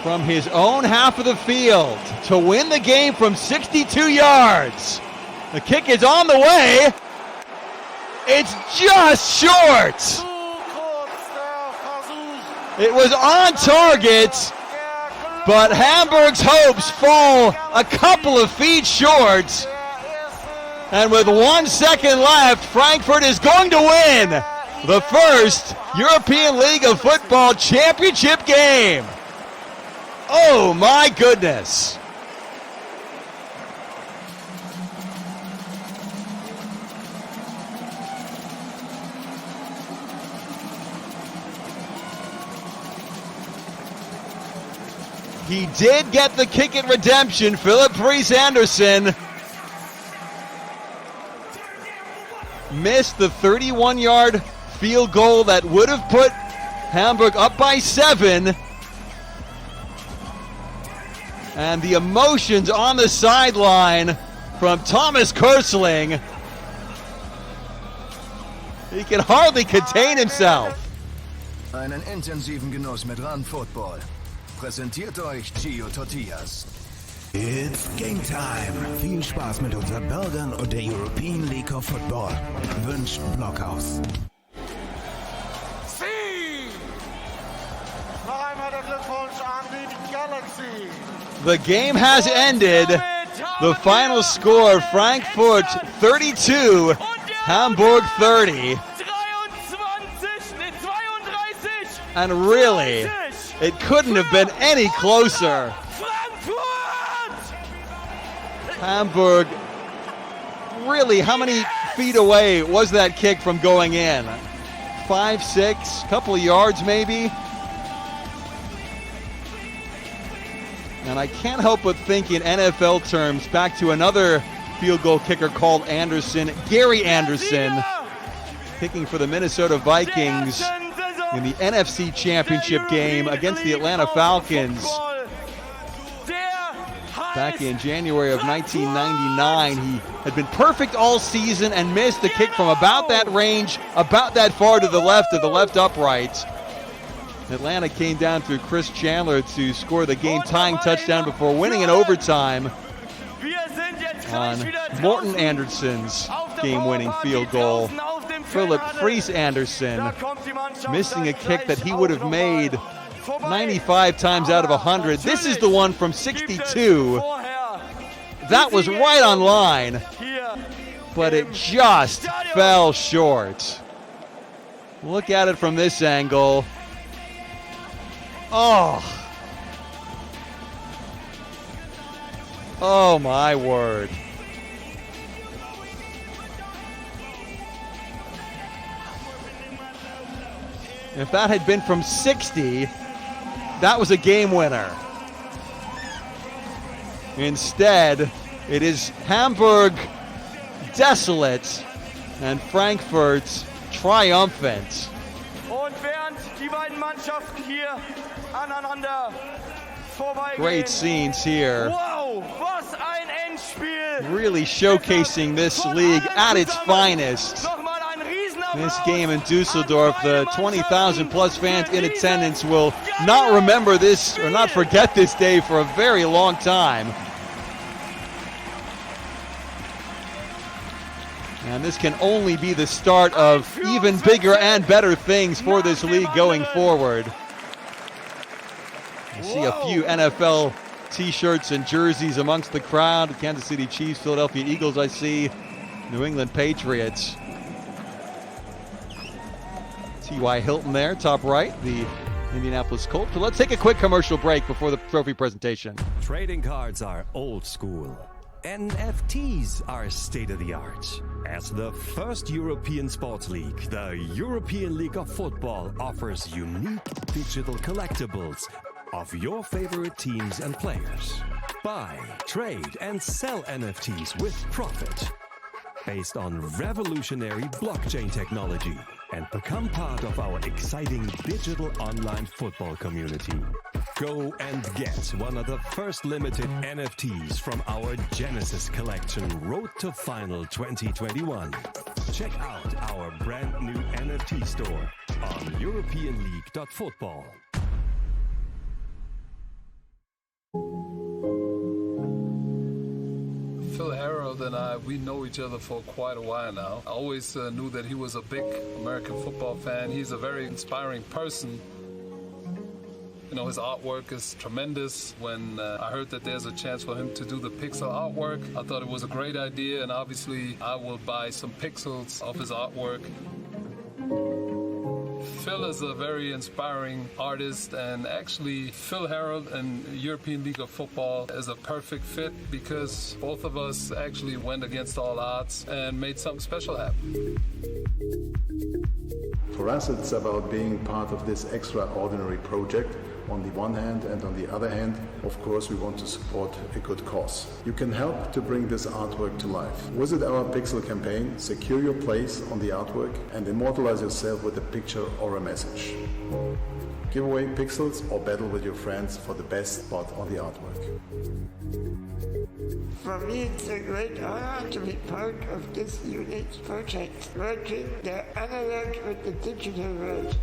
from his own half of the field to win the game from 62 yards. The kick is on the way. It's just short. It was on target, but Hamburg's hopes fall a couple of feet short. And with 1 second left, Frankfurt is going to win the first European League of Football championship game. Oh my goodness. He did get the kick at redemption, Philip Friis Andersen. Missed the 31-yard field goal that would have put Hamburg up by 7. And the emotions on the sideline from Thomas Kersling. He can hardly contain himself. Einen intensiven Genuss mit Run Football. Präsentiert euch Gio Tortillas. It's game time. Viel Spaß mit unseren Burgern und der European League of Football. Wünscht Blockhaus. Noch einmal der Glückwunsch an die Galaxy. The game has ended. The final score, Frankfurt 32, Hamburg 30. And really, it couldn't have been any closer. Hamburg, really, how many feet away was that kick from going in? 5, 6, couple of yards maybe? And I can't help but think in NFL terms back to another field goal kicker called Andersen, Gary Andersen, kicking for the Minnesota Vikings in the NFC Championship game against the Atlanta Falcons back in January of 1999. He had been perfect all season and missed the kick from about that range, about that far to the left of the left upright. Atlanta came down through Chris Chandler to score the game-tying touchdown before winning in overtime on Morten Andersen's game-winning field goal. Philip Friis Andersen missing a kick that he would have made 95 times out of 100. This is the one from 62. That was right on line, but it just fell short. Look at it from this angle. Oh. Oh my word. If that had been from 60, that was a game winner. Instead, it is Hamburg desolate and Frankfurt triumphant. Und während die beiden Mannschaften hier aneinander Great scenes here. Wow, was ein Endspiel. Really showcasing this league at its finest. This game in Dusseldorf, the 20,000 plus fans in attendance will not remember this or not forget this day for a very long time. And this can only be the start of even bigger and better things for this league going forward. I see a few NFL t-shirts and jerseys amongst the crowd. Kansas City Chiefs, Philadelphia Eagles, I see. New England Patriots. T.Y. Hilton there, top right, the Indianapolis Colts. So let's take a quick commercial break before the trophy presentation. Trading cards are old school. NFTs are state-of-the-art. As the first European sports league, the European League of Football offers unique digital collectibles of your favorite teams and players. Buy, trade, and sell NFTs with profit. Based on revolutionary blockchain technology, and become part of our exciting digital online football community. Go and get one of the first limited NFTs from our Genesis collection, Road to Final 2021. Check out our brand new NFT store on EuropeanLeague.football. Phil Harold and I, we know each other for quite a while now. I always knew that he was a big American football fan. He's a very inspiring person. You know, his artwork is tremendous. When I heard that there's a chance for him to do the pixel artwork, I thought it was a great idea, and obviously I will buy some pixels of his artwork. Phil is a very inspiring artist, and actually Phil Harold and European League of Football is a perfect fit because both of us actually went against all odds and made something special happen. For us, it's about being part of this extraordinary project on the one hand, and on the other hand, of course, we want to support a good cause. You can help to bring this artwork to life. Visit our Pixel campaign, secure your place on the artwork, and immortalize yourself with a picture or a message. Give away pixels or battle with your friends for the best spot on the artwork. For me, it's a great honor to be part of this unique project, merging the analog with the digital world.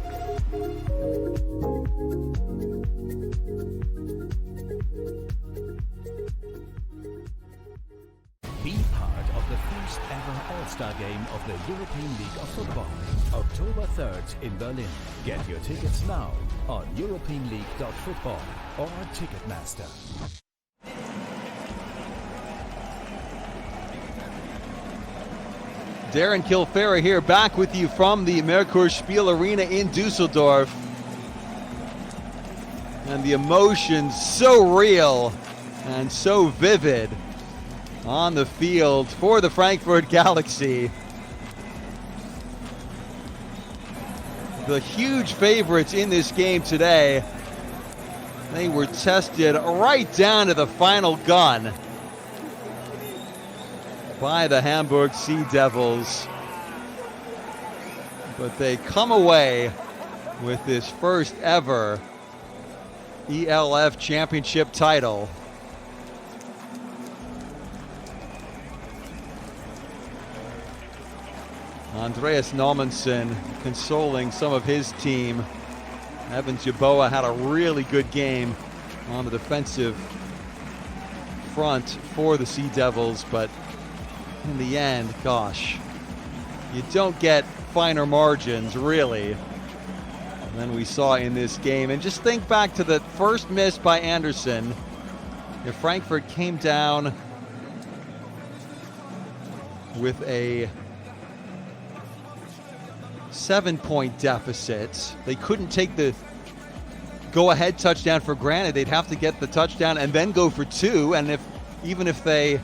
Be part of the first ever All-Star Game of the European League of Football, October 3rd in Berlin. Get your tickets now on EuropeanLeague.football or Ticketmaster. Darren Kilfera here, back with you from the Merkur Arena in Dusseldorf. And the emotions so real and so vivid on the field for the Frankfurt Galaxy. The huge favorites in this game today. They were tested right down to the final gun by the HamburgSeadevils. But they come away with this first ever ELF championship title. Andreas Naumanson consoling some of his team. Evan Jaboa had a really good game on the defensive front for the Sea Devils, but in the end, gosh, you don't get finer margins, really, than we saw in this game. And just think back to the first miss by Anderson. If Frankfurt came down with a 7-point deficit, they couldn't take the go-ahead touchdown for granted. They'd have to get the touchdown and then go for two. And even if they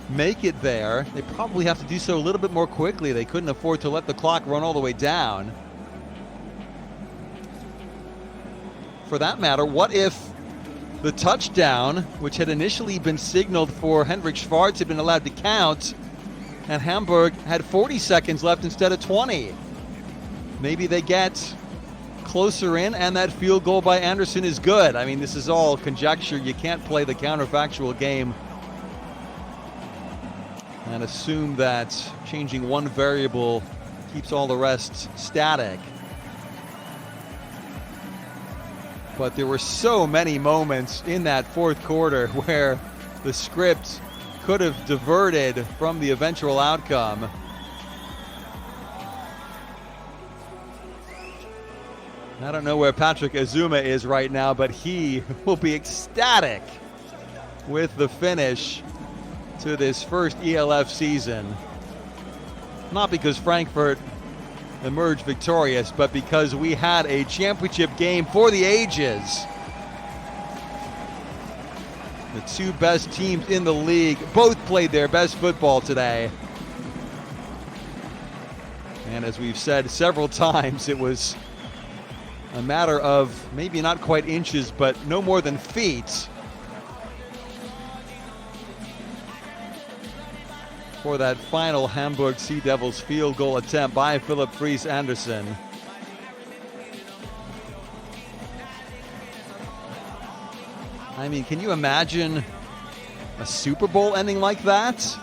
make it there, they probably have to do so a little bit more quickly. They couldn't afford to let the clock run all the way down. For that matter, what if the touchdown, which had initially been signaled for Hendrik Schwarz, had been allowed to count, and Hamburg had 40 seconds left instead of 20? Maybe they get closer in, and that field goal by Anderson is good. I mean, this is all conjecture. You can't play the counterfactual game and assume that changing one variable keeps all the rest static. But there were so many moments in that fourth quarter where the script could have diverted from the eventual outcome. I don't know where Patrick Azuma is right now, but he will be ecstatic with the finish to this first ELF season. Not because Frankfurt emerged victorious, but because we had a championship game for the ages. The two best teams in the league both played their best football today. And as we've said several times, it was a matter of maybe not quite inches, but no more than feet for that final Hamburg Sea Devils field goal attempt by Philip Friis Andersen. I mean, can you imagine a Super Bowl ending like that?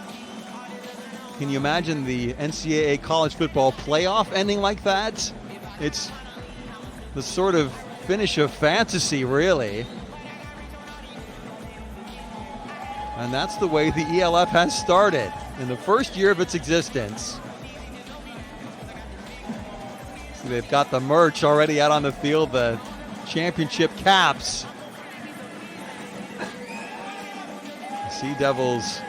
Can you imagine the NCAA college football playoff ending like that? It's the sort of finish of fantasy, really. And that's the way the ELF has started in the first year of its existence. See, they've got the merch already out on the field, the championship caps. The Sea Devils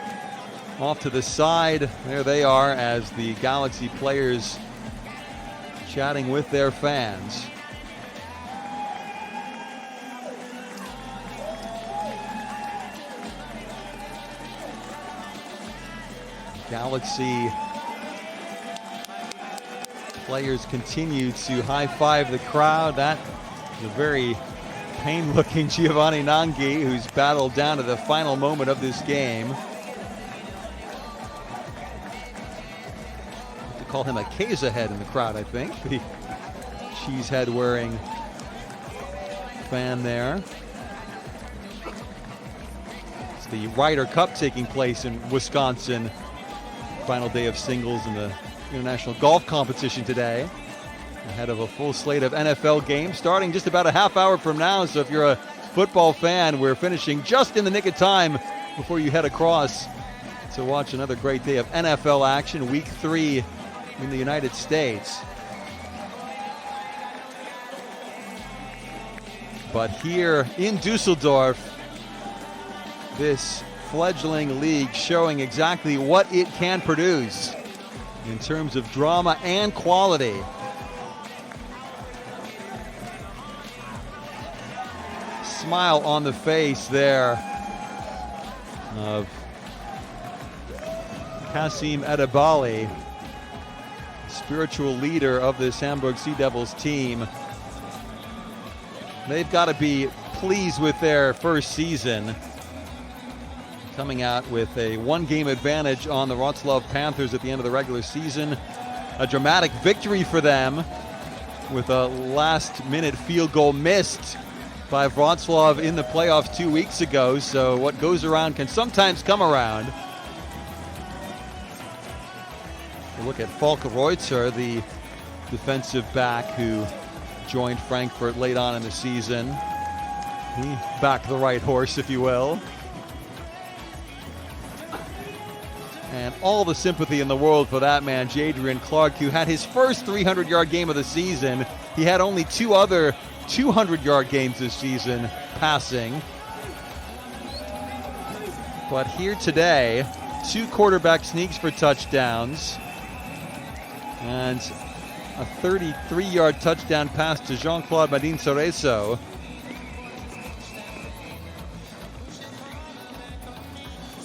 off to the side. There they are as the Galaxy players chatting with their fans. Galaxy players continue to high-five the crowd. That is a very pain-looking Giovanni Nanghi, who's battled down to the final moment of this game. I have to call him a Keza head in the crowd, I think. The cheese head wearing fan there. It's the Ryder Cup taking place in Wisconsin. Final day of singles in the international golf competition today, ahead of a full slate of NFL games starting just about a half hour from now. So if you're a football fan, we're finishing just in the nick of time before you head across to watch another great day of NFL action, week 3 in the United States. But here in Dusseldorf, this fledgling league showing exactly what it can produce in terms of drama and quality. Smile on the face there of Kasim Edebali, spiritual leader of this Hamburg Sea Devils team. They've got to be pleased with their first season, coming out with a one-game advantage on the Wroclaw Panthers at the end of the regular season. A dramatic victory for them with a last-minute field goal missed by Wroclaw in the playoffs 2 weeks ago. So what goes around can sometimes come around. We'll look at Falk Reutzer, the defensive back who joined Frankfurt late on in the season. He backed the right horse, if you will. And all the sympathy in the world for that man, Jadrian Clark, who had his first 300-yard game of the season. He had only 2 other 200-yard games this season passing. But here today, 2 quarterback sneaks for touchdowns and a 33-yard touchdown pass to Jean-Claude Madin-Cerezo.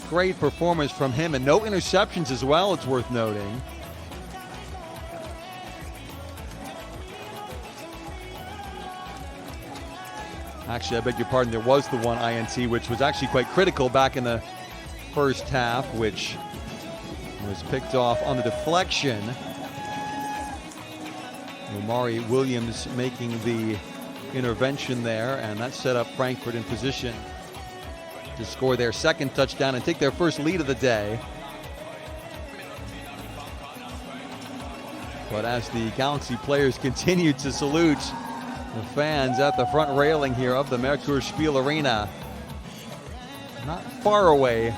Great performance from him, and no interceptions as well, it's worth noting. Actually, I beg your pardon, there was the one INT, which was actually quite critical back in the first half, which was picked off on the deflection Omari Williams making the intervention there, and that set up Frankfurt in position to score their second touchdown and take their first lead of the day. But as the Galaxy players continue to salute the fans at the front railing here of the Merkur Arena, not far away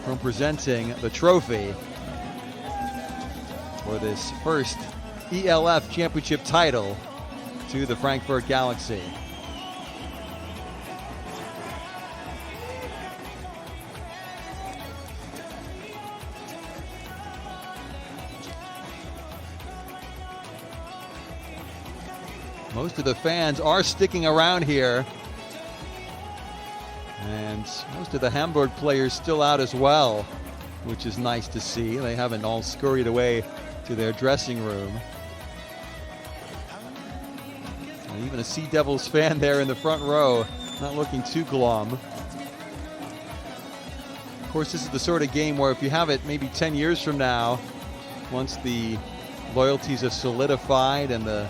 from presenting the trophy for this first ELF championship title to the Frankfurt Galaxy. Most of the fans are sticking around here, and most of the Hamburg players still out as well, which is nice to see. They haven't all scurried away to their dressing room. And even a Sea Devils fan there in the front row, not looking too glum. Of course, this is the sort of game where if you have it maybe 10 years from now, once the loyalties have solidified and the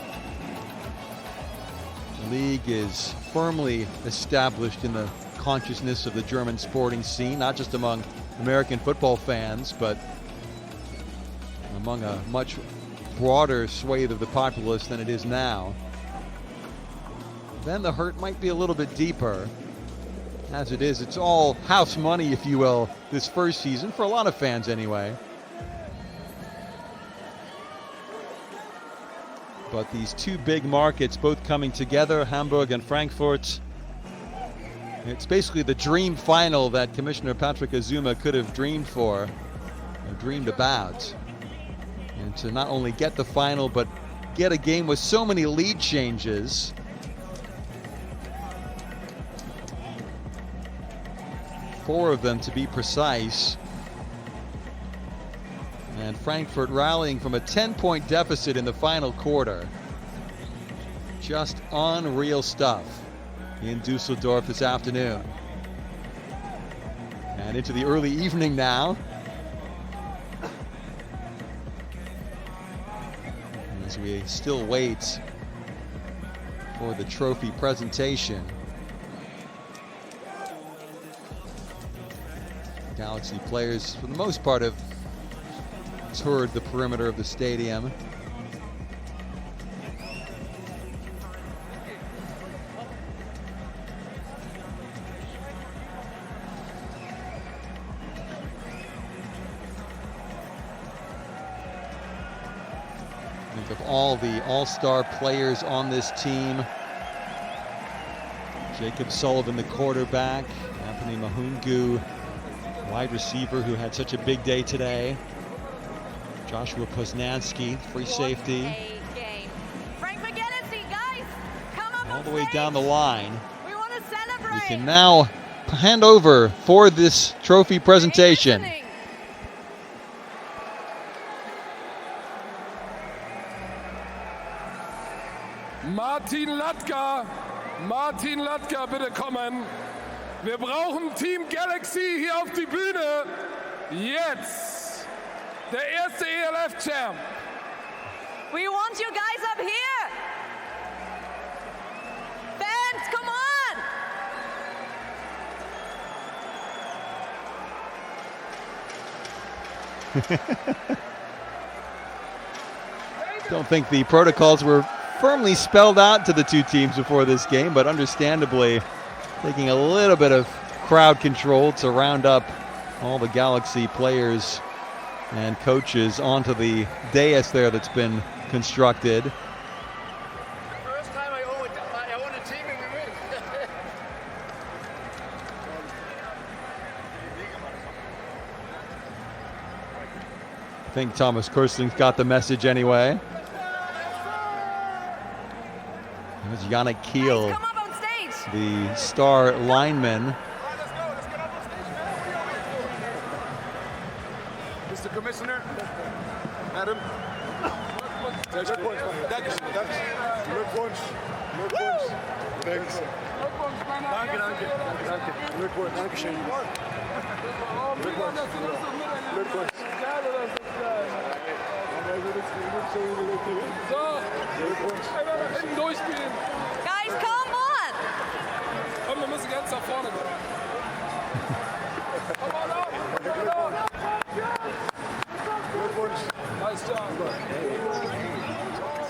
league is firmly established in the consciousness of the German sporting scene, not just among American football fans, but among a much broader swathe of the populace than it is now, then the hurt might be a little bit deeper. As it is, it's all house money, if you will, this first season, for a lot of fans anyway. But these two big markets both coming together, Hamburg and Frankfurt, it's basically the dream final that Commissioner Patrick Azuma could have dreamed for, or dreamed about. And to not only get the final, but get a game with so many lead changes. Four of them to be precise. And Frankfurt rallying from a 10-point deficit in the final quarter. Just unreal stuff in Dusseldorf this afternoon. And into the early evening now, as we still wait for the trophy presentation. Galaxy players, for the most part, have toured the perimeter of the stadium. Think of all the all-star players on this team. Jacob Sullivan, the quarterback. Anthony Mahungu, wide receiver, who had such a big day today. Joshua Poznanski, free safety. FrankfurtGalaxy, guys, come up all the way down the line. We want to celebrate. We can now hand over for this trophy presentation. Martin Latka, bitte kommen. Wir brauchen Team Galaxy hier auf die Bühne. Jetzt. Der erste ELF-Champ. We want you guys up here. Fans, come on. Don't think the protocols were firmly spelled out to the two teams before this game, but understandably taking a little bit of crowd control to round up all the Galaxy players and coaches onto the dais there that's been constructed. First time I own a team and we win. I think Thomas Kursling's got the message anyway. There's Yannick Kiel, the star lineman. Mr. Commissioner, Madam. Glückwunsch. Thanks. Danke. Glückwunsch. Dankeschön. Glückwunsch. durchgehen. Guys, come on! Und wir müssen ganz nach vorne gehen. Komm mal auf! Glückwunsch. Nice job.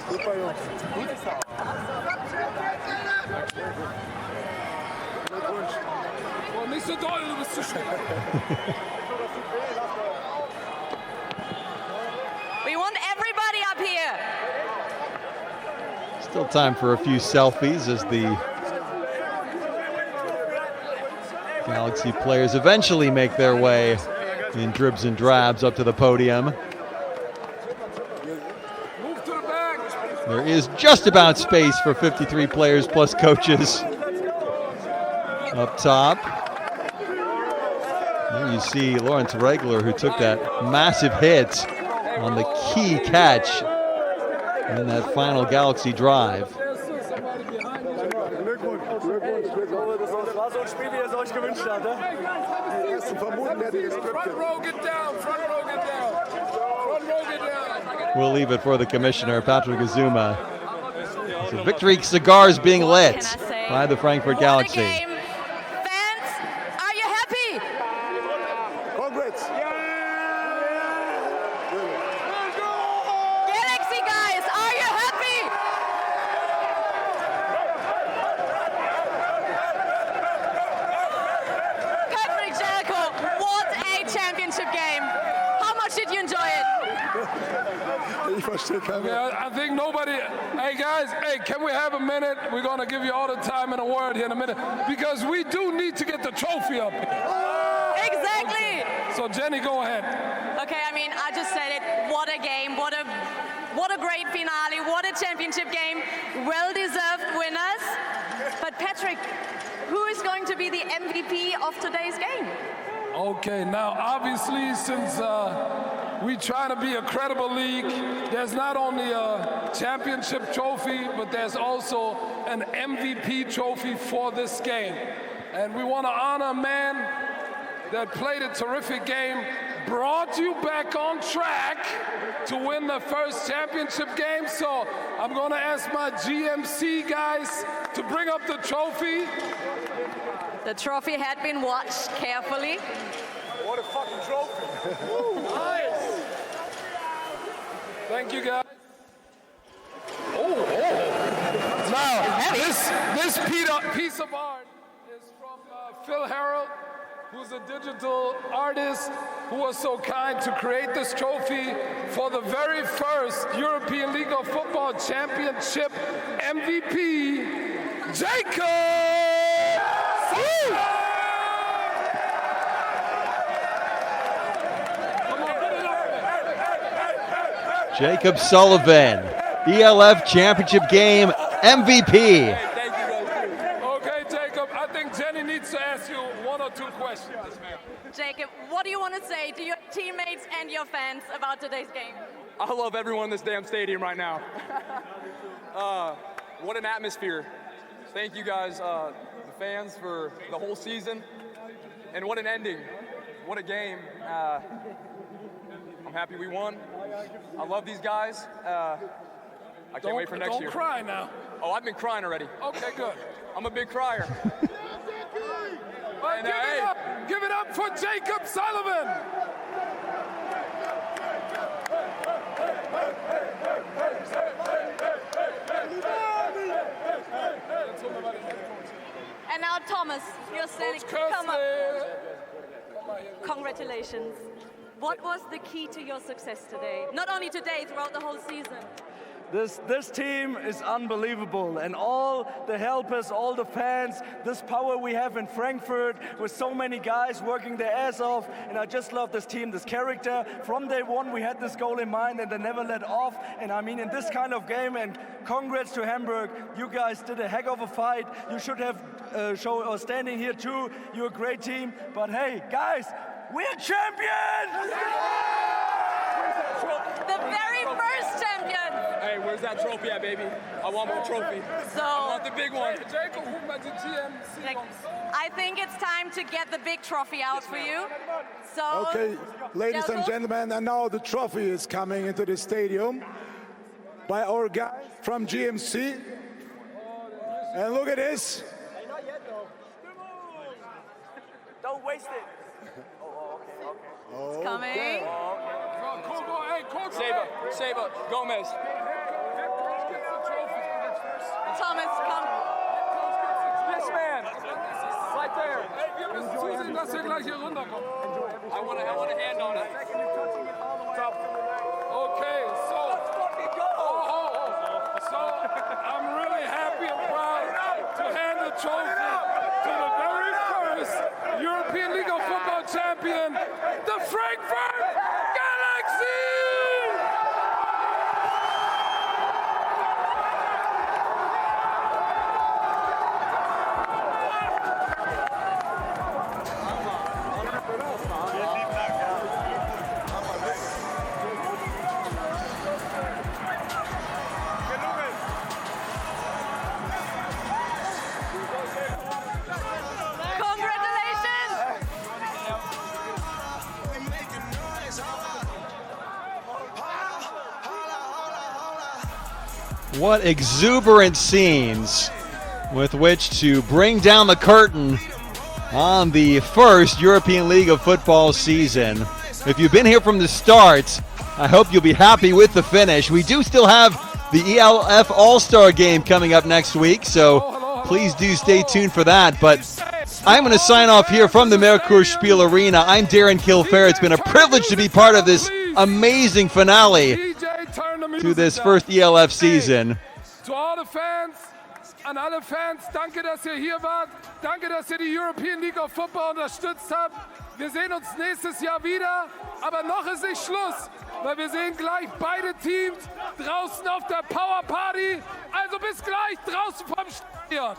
Super, Jungs. Glückwunsch. Oh, nicht so doll, du bist zu schnell. We want everybody up here. Still time for a few selfies as the Galaxy players eventually make their way in dribs and drabs up to the podium. There is just about space for 53 players plus coaches up top. There you see Lawrence Regler, who took that massive hit on the key catch in that final Galaxy drive. We'll leave it for the commissioner, Patrick Azuma. So victory cigars being lit by the Frankfurt Galaxy. Fans, are you happy? Congrats. Galaxy guys, are you happy? Patrick Jelko, what a championship game. How much did you enjoy it? Yeah, I think nobody. Hey guys, hey, can we have a minute? We're gonna give you all the time and a word here in a minute because we do need to get the trophy up here. Exactly. So Jenny, go ahead. Okay, I mean, I just said it. What a game! What a great finale! What a championship game! Well-deserved winners. But Patrick, who is going to be the MVP of today's game? Okay, now obviously since we trying to be a credible league, there's not only a championship trophy, but there's also an MVP trophy for this game. And we want to honor a man that played a terrific game, brought you back on track to win the first championship game. So I'm going to ask my GMC guys to bring up the trophy. The trophy had been watched carefully. What a fucking trophy. Nice. Thank you, guys. Oh. Now, this piece of art is from Phil Harrell, who's a digital artist who was so kind to create this trophy for the very first European League of Football Championship MVP, Jacob! Jacob Sullivan, ELF Championship Game MVP. Okay, Jacob, I think Jenny needs to ask you one or two questions. Jacob, what do you want to say to your teammates and your fans about today's game? I love everyone in this damn stadium right now. What an atmosphere. Thank you guys, the fans, for the whole season. And what an ending. What a game. I'm happy we won. I love these guys. I can't wait for next year. Don't cry now. Oh, I've been crying already. Okay, good. I'm a big crier. And, give it up for Jacob Sullivan. And now Thomas, you're standing. Come on. Congratulations. What was the key to your success today? Not only today, throughout the whole season. This team is unbelievable, and all the helpers, all the fans, this power we have in Frankfurt with so many guys working their ass off, and I just love this team, this character. From day one we had this goal in mind and they never let off, and I mean in this kind of game, and congrats to Hamburg, you guys did a heck of a fight. You should have standing here too, you're a great team, but hey guys, we're champions! The very first champion! Hey, where's that trophy at, baby? I want more trophy. So, I want the big one. Jacob, who made the GMC? I think it's time to get the big trophy out for you. So, okay, ladies and gentlemen, and now the trophy is coming into the stadium by our guys from GMC. And look at this. Hey, not yet, though. Don't waste it. Oh, It's coming. okay. Saber, Gomez. Thomas, come. This man, right there. I want a hand on it. Okay, so I'm really happy and proud to hand the trophy to the very first European League of Football champion, the Frankfurt Galaxy! What exuberant scenes with which to bring down the curtain on the first European League of Football season. If you've been here from the start, I hope you'll be happy with the finish. We do still have the ELF All-Star game coming up next week, so please do stay tuned for that. But I'm going to sign off here from the Merkur Spiel Arena. I'm Darren Kilfair. It's been a privilege to be part of this amazing finale to this first ELF season. To all the fans, an alle Fans, danke, dass ihr hier wart. Danke, dass ihr die European League of Football unterstützt habt. Wir sehen uns nächstes Jahr wieder, aber noch ist nicht Schluss, weil wir sehen gleich beide Teams draußen auf der Power Party. Also bis gleich draußen vom Stadion.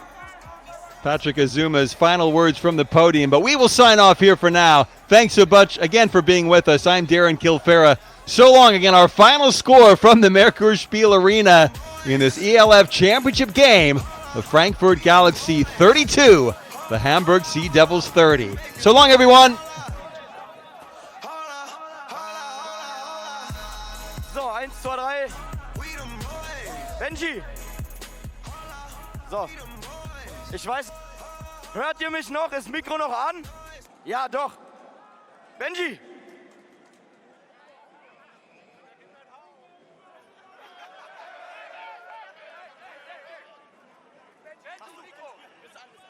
Patrick Azuma's final words from the podium, but we will sign off here for now. Thanks so much again for being with us. I'm Darren Kilfera. So long. Again, our final score from the Merkur Spiel Arena in this ELF championship game, the Frankfurt Galaxy 32, the Hamburg Sea Devils 30. So long, everyone. So, 1, 2, 3. Benji. So. Ich weiß, hört ihr mich noch? Ist Mikro noch an? Ja, doch. Benji.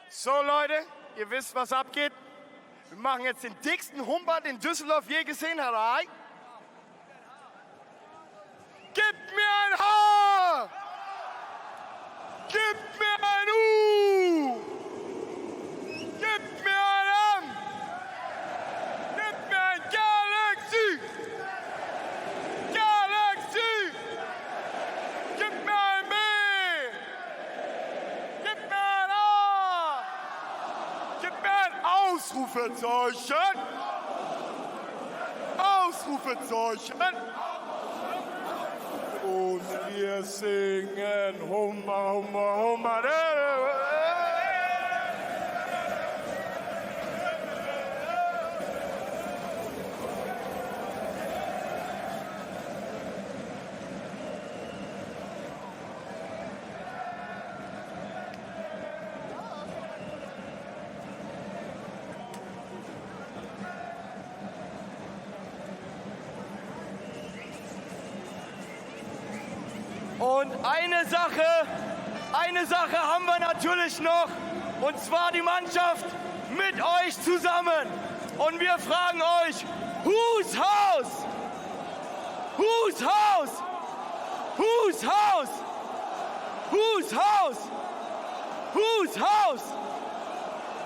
So, Leute, ihr wisst, was abgeht. Wir machen jetzt den dicksten Humper, den Düsseldorf je gesehen hat. Right? Gib mir ein H! Gib mir ein U! Gib mir ein M! Gib mir ein Galaxy! Galaxy! Gib mir ein B! Gib mir ein A! Gib mir ein Ausrufezeichen! Ausrufezeichen! Und wir singen Hummer, Hummer, Hummer. Und eine Sache haben wir natürlich noch, und zwar die Mannschaft mit euch zusammen. Und wir fragen euch, whose house? Whose house? Whose house? Whose house? Whose house?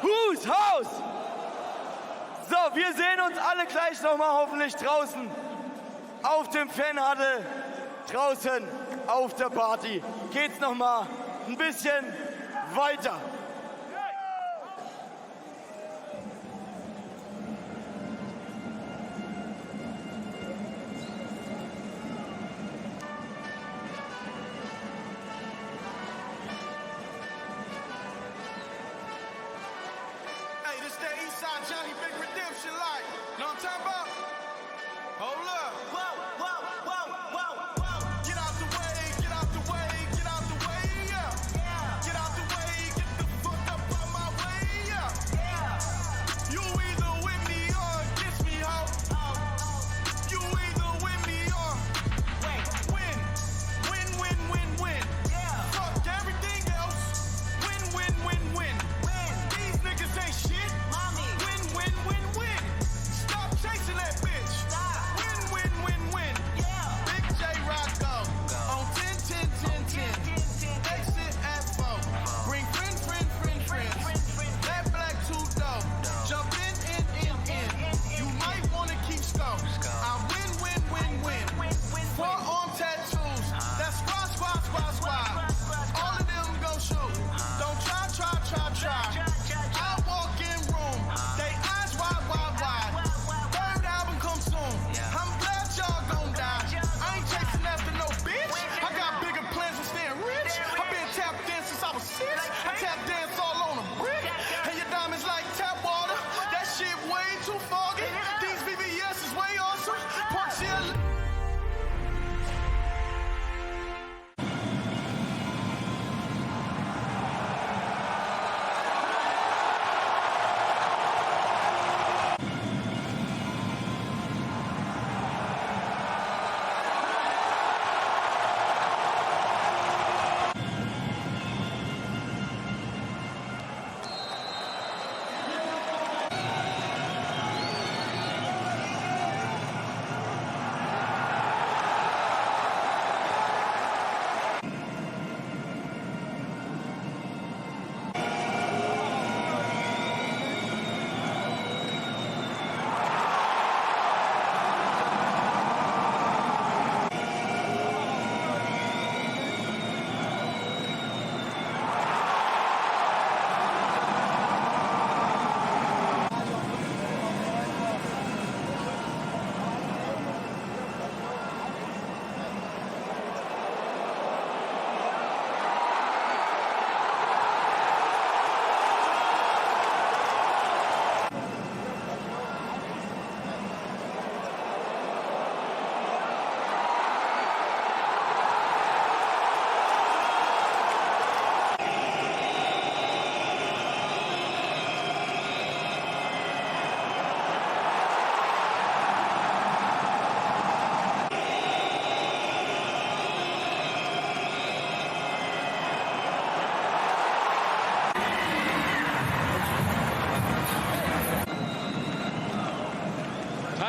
Whose house? So, wir sehen uns alle gleich nochmal hoffentlich draußen auf dem Fanhuddle, draußen auf der Party. Geht's nochmal ein bisschen weiter. Hey, this that Eastside Johnny Big Redemption like. Know what I'm talking about? Hold up. Whoa, whoa, whoa, whoa, whoa. Get out the way, get out the way, get out the way, yeah. Get out the way,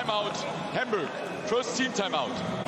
timeout, Hamburg. First team timeout.